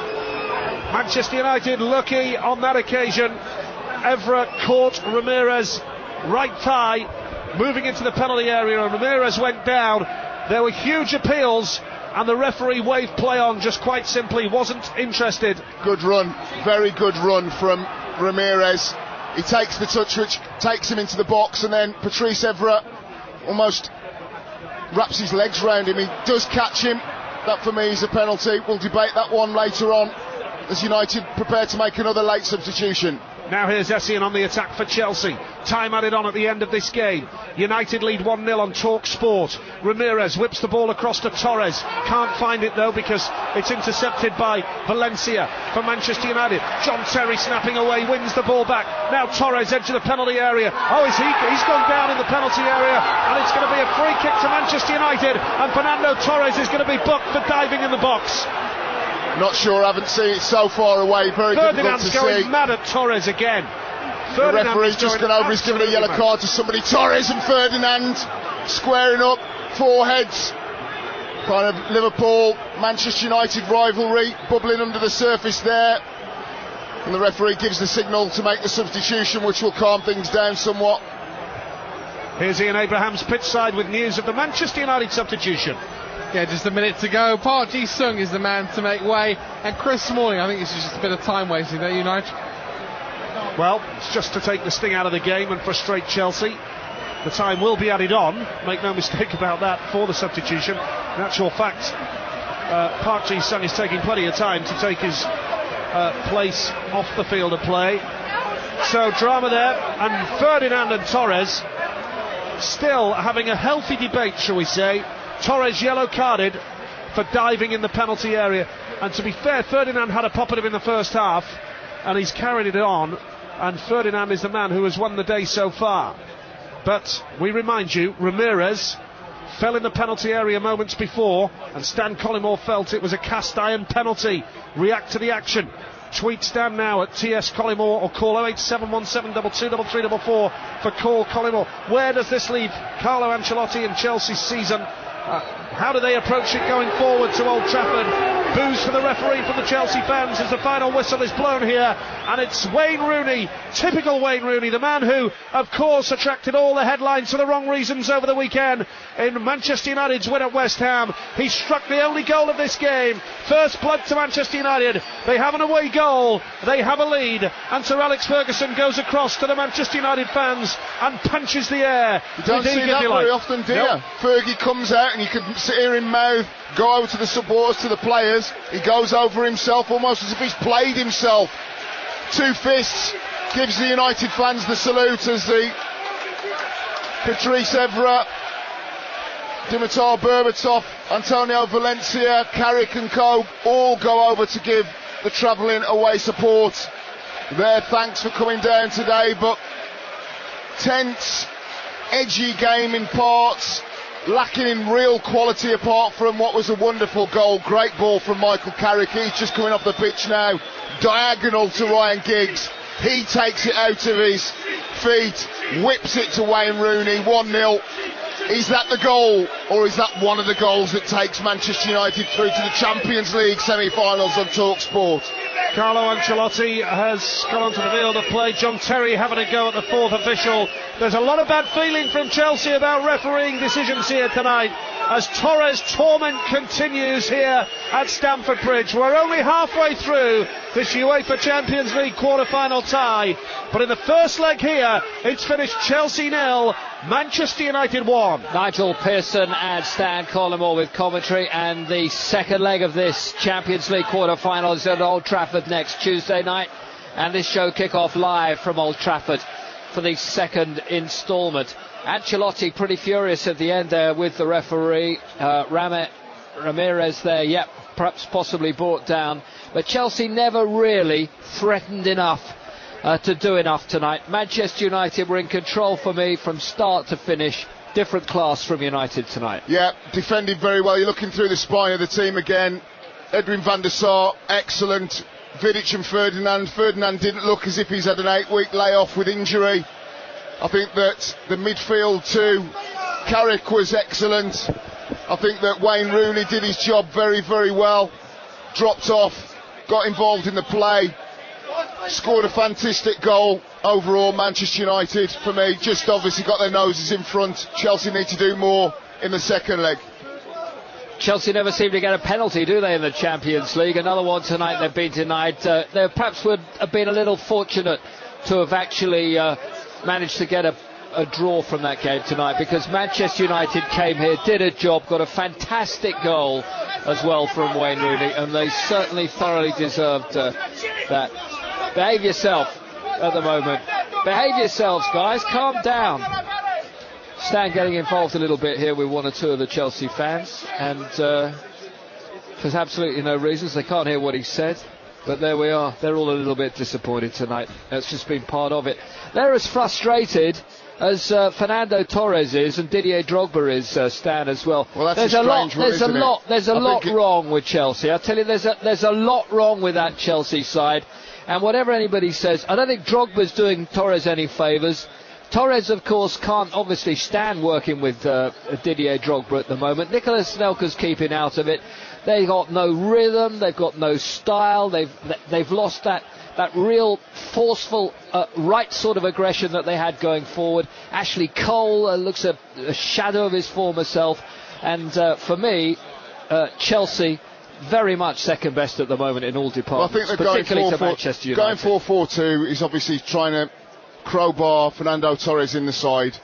Manchester United lucky on that occasion. Evra caught Ramirez right thigh, moving into the penalty area, and Ramirez went down. There were huge appeals, and the referee waved play on, just quite simply wasn't interested. Good run, very good run from Ramirez. He takes the touch which takes him into the box, and then Patrice Evra almost wraps his legs round him. He does catch him. That for me is a penalty. We'll debate that one later on as United prepare to make another late substitution. Now here's Essien on the attack for Chelsea. Time added on at the end of this game. United lead 1-0 on Talksport. Ramirez whips the ball across to Torres. Can't find it though because it's intercepted by Valencia for Manchester United. John Terry snapping away, wins the ball back. Now Torres edge of the penalty area. Oh, he's gone down in the penalty area, and it's going to be a free kick to Manchester United, and Fernando Torres is going to be booked for diving in the box. Not sure, I haven't seen it so far away. Very difficult to see. Ferdinand's going mad at Torres again. The referee's just gone over, he's given a yellow card to somebody. Torres and Ferdinand squaring up, four heads. Kind of Liverpool, Manchester United rivalry bubbling under the surface there. And the referee gives the signal to make the substitution, which will calm things down somewhat. Here's Ian Abraham's pitch side with news of the Manchester United substitution. Yeah, just a minute to go. Park Ji-sung is the man to make way, and Chris Smalling. I think this is just a bit of time wasting there, United. Well, it's just to take the sting out of the game and frustrate Chelsea. The time will be added on, make no mistake about that, for the substitution. In actual fact, Park Ji-sung is taking plenty of time to take his place off the field of play. So drama there, and Ferdinand and Torres still having a healthy debate, shall we say. Torres yellow carded for diving in the penalty area, and to be fair, Ferdinand had a pop at him in the first half and he's carried it on, and Ferdinand is the man who has won the day so far. But we remind you, Ramirez fell in the penalty area moments before, and Stan Collymore felt it was a cast iron penalty. React to the action. Tweet Stan now at TS Collymore, or call 08717223344 for call Collymore. Where does this leave Carlo Ancelotti and Chelsea's season? How do they approach it going forward to Old Trafford? Boos for the referee from the Chelsea fans as the final whistle is blown here, and it's Wayne Rooney, typical Wayne Rooney, the man who of course attracted all the headlines for the wrong reasons over the weekend in Manchester United's win at West Ham. He struck the only goal of this game. First blood to Manchester United. They have an away goal, they have a lead, and Sir Alex Ferguson goes across to the Manchester United fans and punches the air. You don't see that very often, do you? Fergie comes out and you can hear him mouth, go over to the supporters, to the players. He goes over himself almost as if he's played himself. Two fists, gives the United fans the salute as the Patrice Evra, Dimitar Berbatov, Antonio Valencia, Carrick and co all go over to give the travelling away support their thanks for coming down today. But tense, edgy game in parts, lacking in real quality apart from what was a wonderful goal. Great ball from Michael Carrick. He's just coming off the pitch now, diagonal to Ryan Giggs. He takes it out of his feet, whips it to Wayne Rooney. 1-0. Is that the goal, or is that one of the goals that takes Manchester United through to the Champions League semi-finals on Talksport? Carlo Ancelotti has gone onto the field of play. John Terry having a go at the fourth official There's a lot of bad feeling from Chelsea about refereeing decisions here tonight, as Torres' torment continues here at Stamford Bridge. We're only halfway through this UEFA Champions League quarter-final tie, but in the first leg here, it's finished Chelsea 0, Manchester United 1. Nigel, Pearson and Stan Collymore with commentary, and the second leg of this Champions League quarter-final is at Old Trafford next Tuesday night, and this show kick-off live from Old Trafford for the second instalment. Ancelotti pretty furious at the end there with the referee. Ramirez there, perhaps possibly brought down, but Chelsea never really threatened enough to do enough tonight. Manchester United were in control for me from start to finish. Different class from United tonight. Yeah, defended very well. You're looking through the spine of the team again. Edwin van der Sar, excellent. Vidic and Ferdinand didn't look as if he's had an 8-week layoff with injury. I think that the midfield too, Carrick was excellent. I think that Wayne Rooney did his job very, very well. Dropped off, got involved in the play, scored a fantastic goal. Overall, Manchester United, for me, just obviously got their noses in front. Chelsea need to do more in the second leg. Chelsea never seem to get a penalty, do they, in the Champions League? Another one tonight they've been denied. They perhaps would have been a little fortunate to have actually managed to get a draw from that game tonight, because Manchester United came here, did a job, got a fantastic goal as well from Wayne Rooney, and they certainly thoroughly deserved that. Behave yourself at the moment. Behave yourselves, guys. Calm down. Stan getting involved a little bit here with one or two of the Chelsea fans, and for absolutely no reasons. They can't hear what he said, but there we are. They're all a little bit disappointed tonight. That's just been part of it. They're as frustrated as Fernando Torres is, and Didier Drogba is, Stan, as well. Well, that's there's a lot wrong with Chelsea. I tell you, there's a lot wrong with that Chelsea side, and whatever anybody says, I don't think Drogba's doing Torres any favours. Torres, of course, can't obviously stand working with Didier Drogba at the moment. Nicolas Anelka's keeping out of it. They've got no rhythm. They've got no style. They've lost that real forceful right sort of aggression that they had going forward. Ashley Cole looks a shadow of his former self. And for me, Chelsea very much second best at the moment in all departments, well, I think particularly to Manchester United. Going 4-4-2 is obviously trying to crowbar Fernando Torres in the side.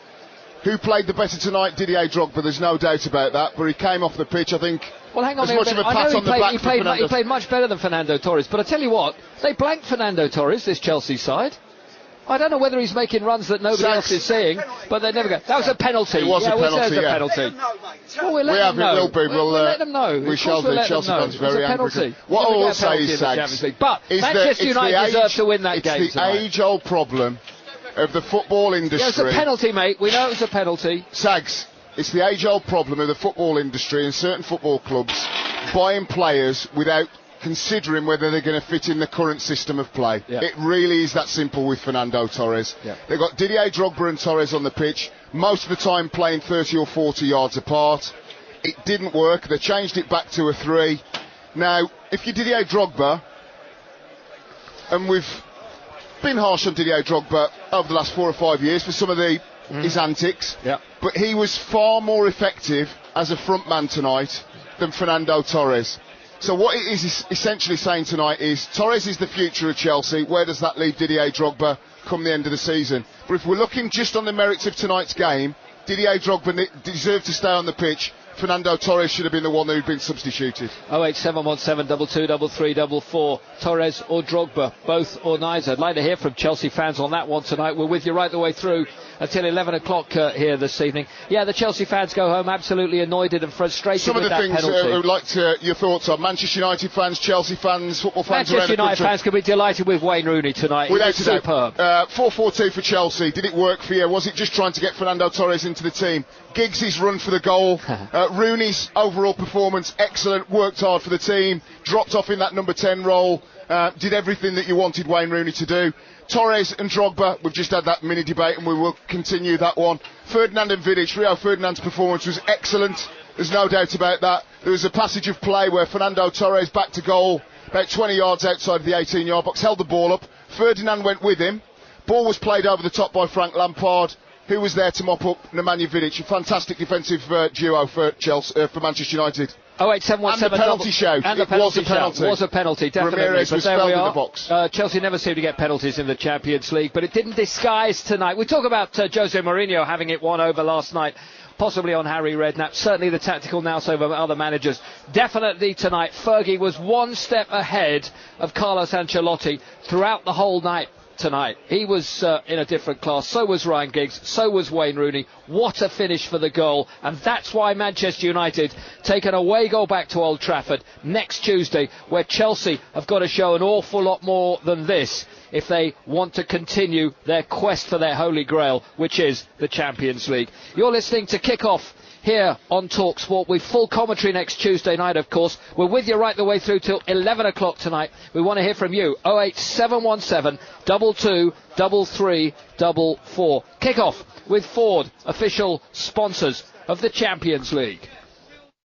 Who played the better tonight? Didier Drogba, there's no doubt about that, but he came off the pitch, I think. Well, hang on as much of a pat on the back for Fernando. He played much better than Fernando Torres, but I tell you what, they blanked Fernando Torres, this Chelsea side. I don't know whether he's making runs that nobody else is seeing, but they never go. That was a penalty. It was a penalty, a penalty. Well, we'll let them know. We'll let them know. We shall do. Chelsea fans very angry. What I will say is, Sags, but Manchester United deserve to win that game It's the age-old problem of the football industry. Yeah, it's a penalty, mate. We know it was a penalty. Sags, it's the age-old problem of the football industry and certain football clubs buying players without considering whether they're going to fit in the current system of play. Yeah. It really is that simple with Fernando Torres. Yeah. They've got Didier Drogba and Torres on the pitch, most of the time playing 30 or 40 yards apart. It didn't work. They changed it back to a 3. Now, if you're Didier Drogba, and we've been harsh on Didier Drogba over the last 4 or 5 years for some of his antics, but he was far more effective as a front man tonight than Fernando Torres. So what it is essentially saying tonight is Torres is the future of Chelsea. Where does that leave Didier Drogba come the end of the season? But if we're looking just on the merits of tonight's game, Didier Drogba deserved to stay on the pitch. Fernando Torres should have been the one who'd been substituted. 08717 223344. Torres or Drogba, both or neither. I'd like to hear from Chelsea fans on that one tonight. We're with you right the way through until 11 o'clock here this evening. Yeah, the Chelsea fans go home absolutely annoyed and frustrated Some with of the things penalty. I'd like to your thoughts on Manchester United fans, Chelsea fans, football fans around the country. Manchester United fans can be delighted with Wayne Rooney tonight. Without a doubt. 4-4-2 for Chelsea. Did it work for you? Was it just trying to get Fernando Torres into the team? Giggs' run for the goal. Rooney's overall performance excellent. Worked hard for the team. Dropped off in that number 10 role. Did everything that you wanted Wayne Rooney to do. Torres and Drogba, we've just had that mini debate and we will continue that one. Ferdinand and Vidic, Rio Ferdinand's performance was excellent. There's no doubt about that. There was a passage of play where Fernando Torres back to goal, about 20 yards outside of the 18-yard box, held the ball up. Ferdinand went with him. Ball was played over the top by Frank Lampard. who was there to mop up Nemanja Vidic? A fantastic defensive duo for Chelsea, for Manchester United. 08717 and the penalty shout. And the penalty was a penalty, definitely. Ramirez was there felled we in are. the box. Chelsea never seem to get penalties in the Champions League, but it didn't disguise tonight. We talk about Jose Mourinho having it won over last night, possibly on Harry Redknapp. Certainly the tactical nous over other managers. Definitely tonight, Fergie was one step ahead of Carlos Ancelotti throughout the whole night. Tonight he was in a different class. So was Ryan Giggs, so was Wayne Rooney. What a finish for the goal, and that's why Manchester United take an away goal back to Old Trafford next Tuesday, where Chelsea have got to show an awful lot more than this if they want to continue their quest for their holy grail, which is the Champions League. You're listening to Kickoff here on Talksport with full commentary next Tuesday night, of course. We're with you right the way through till 11 o'clock tonight. We want to hear from you. 08717 22 33 44. Kickoff with Ford, official sponsors of the Champions League.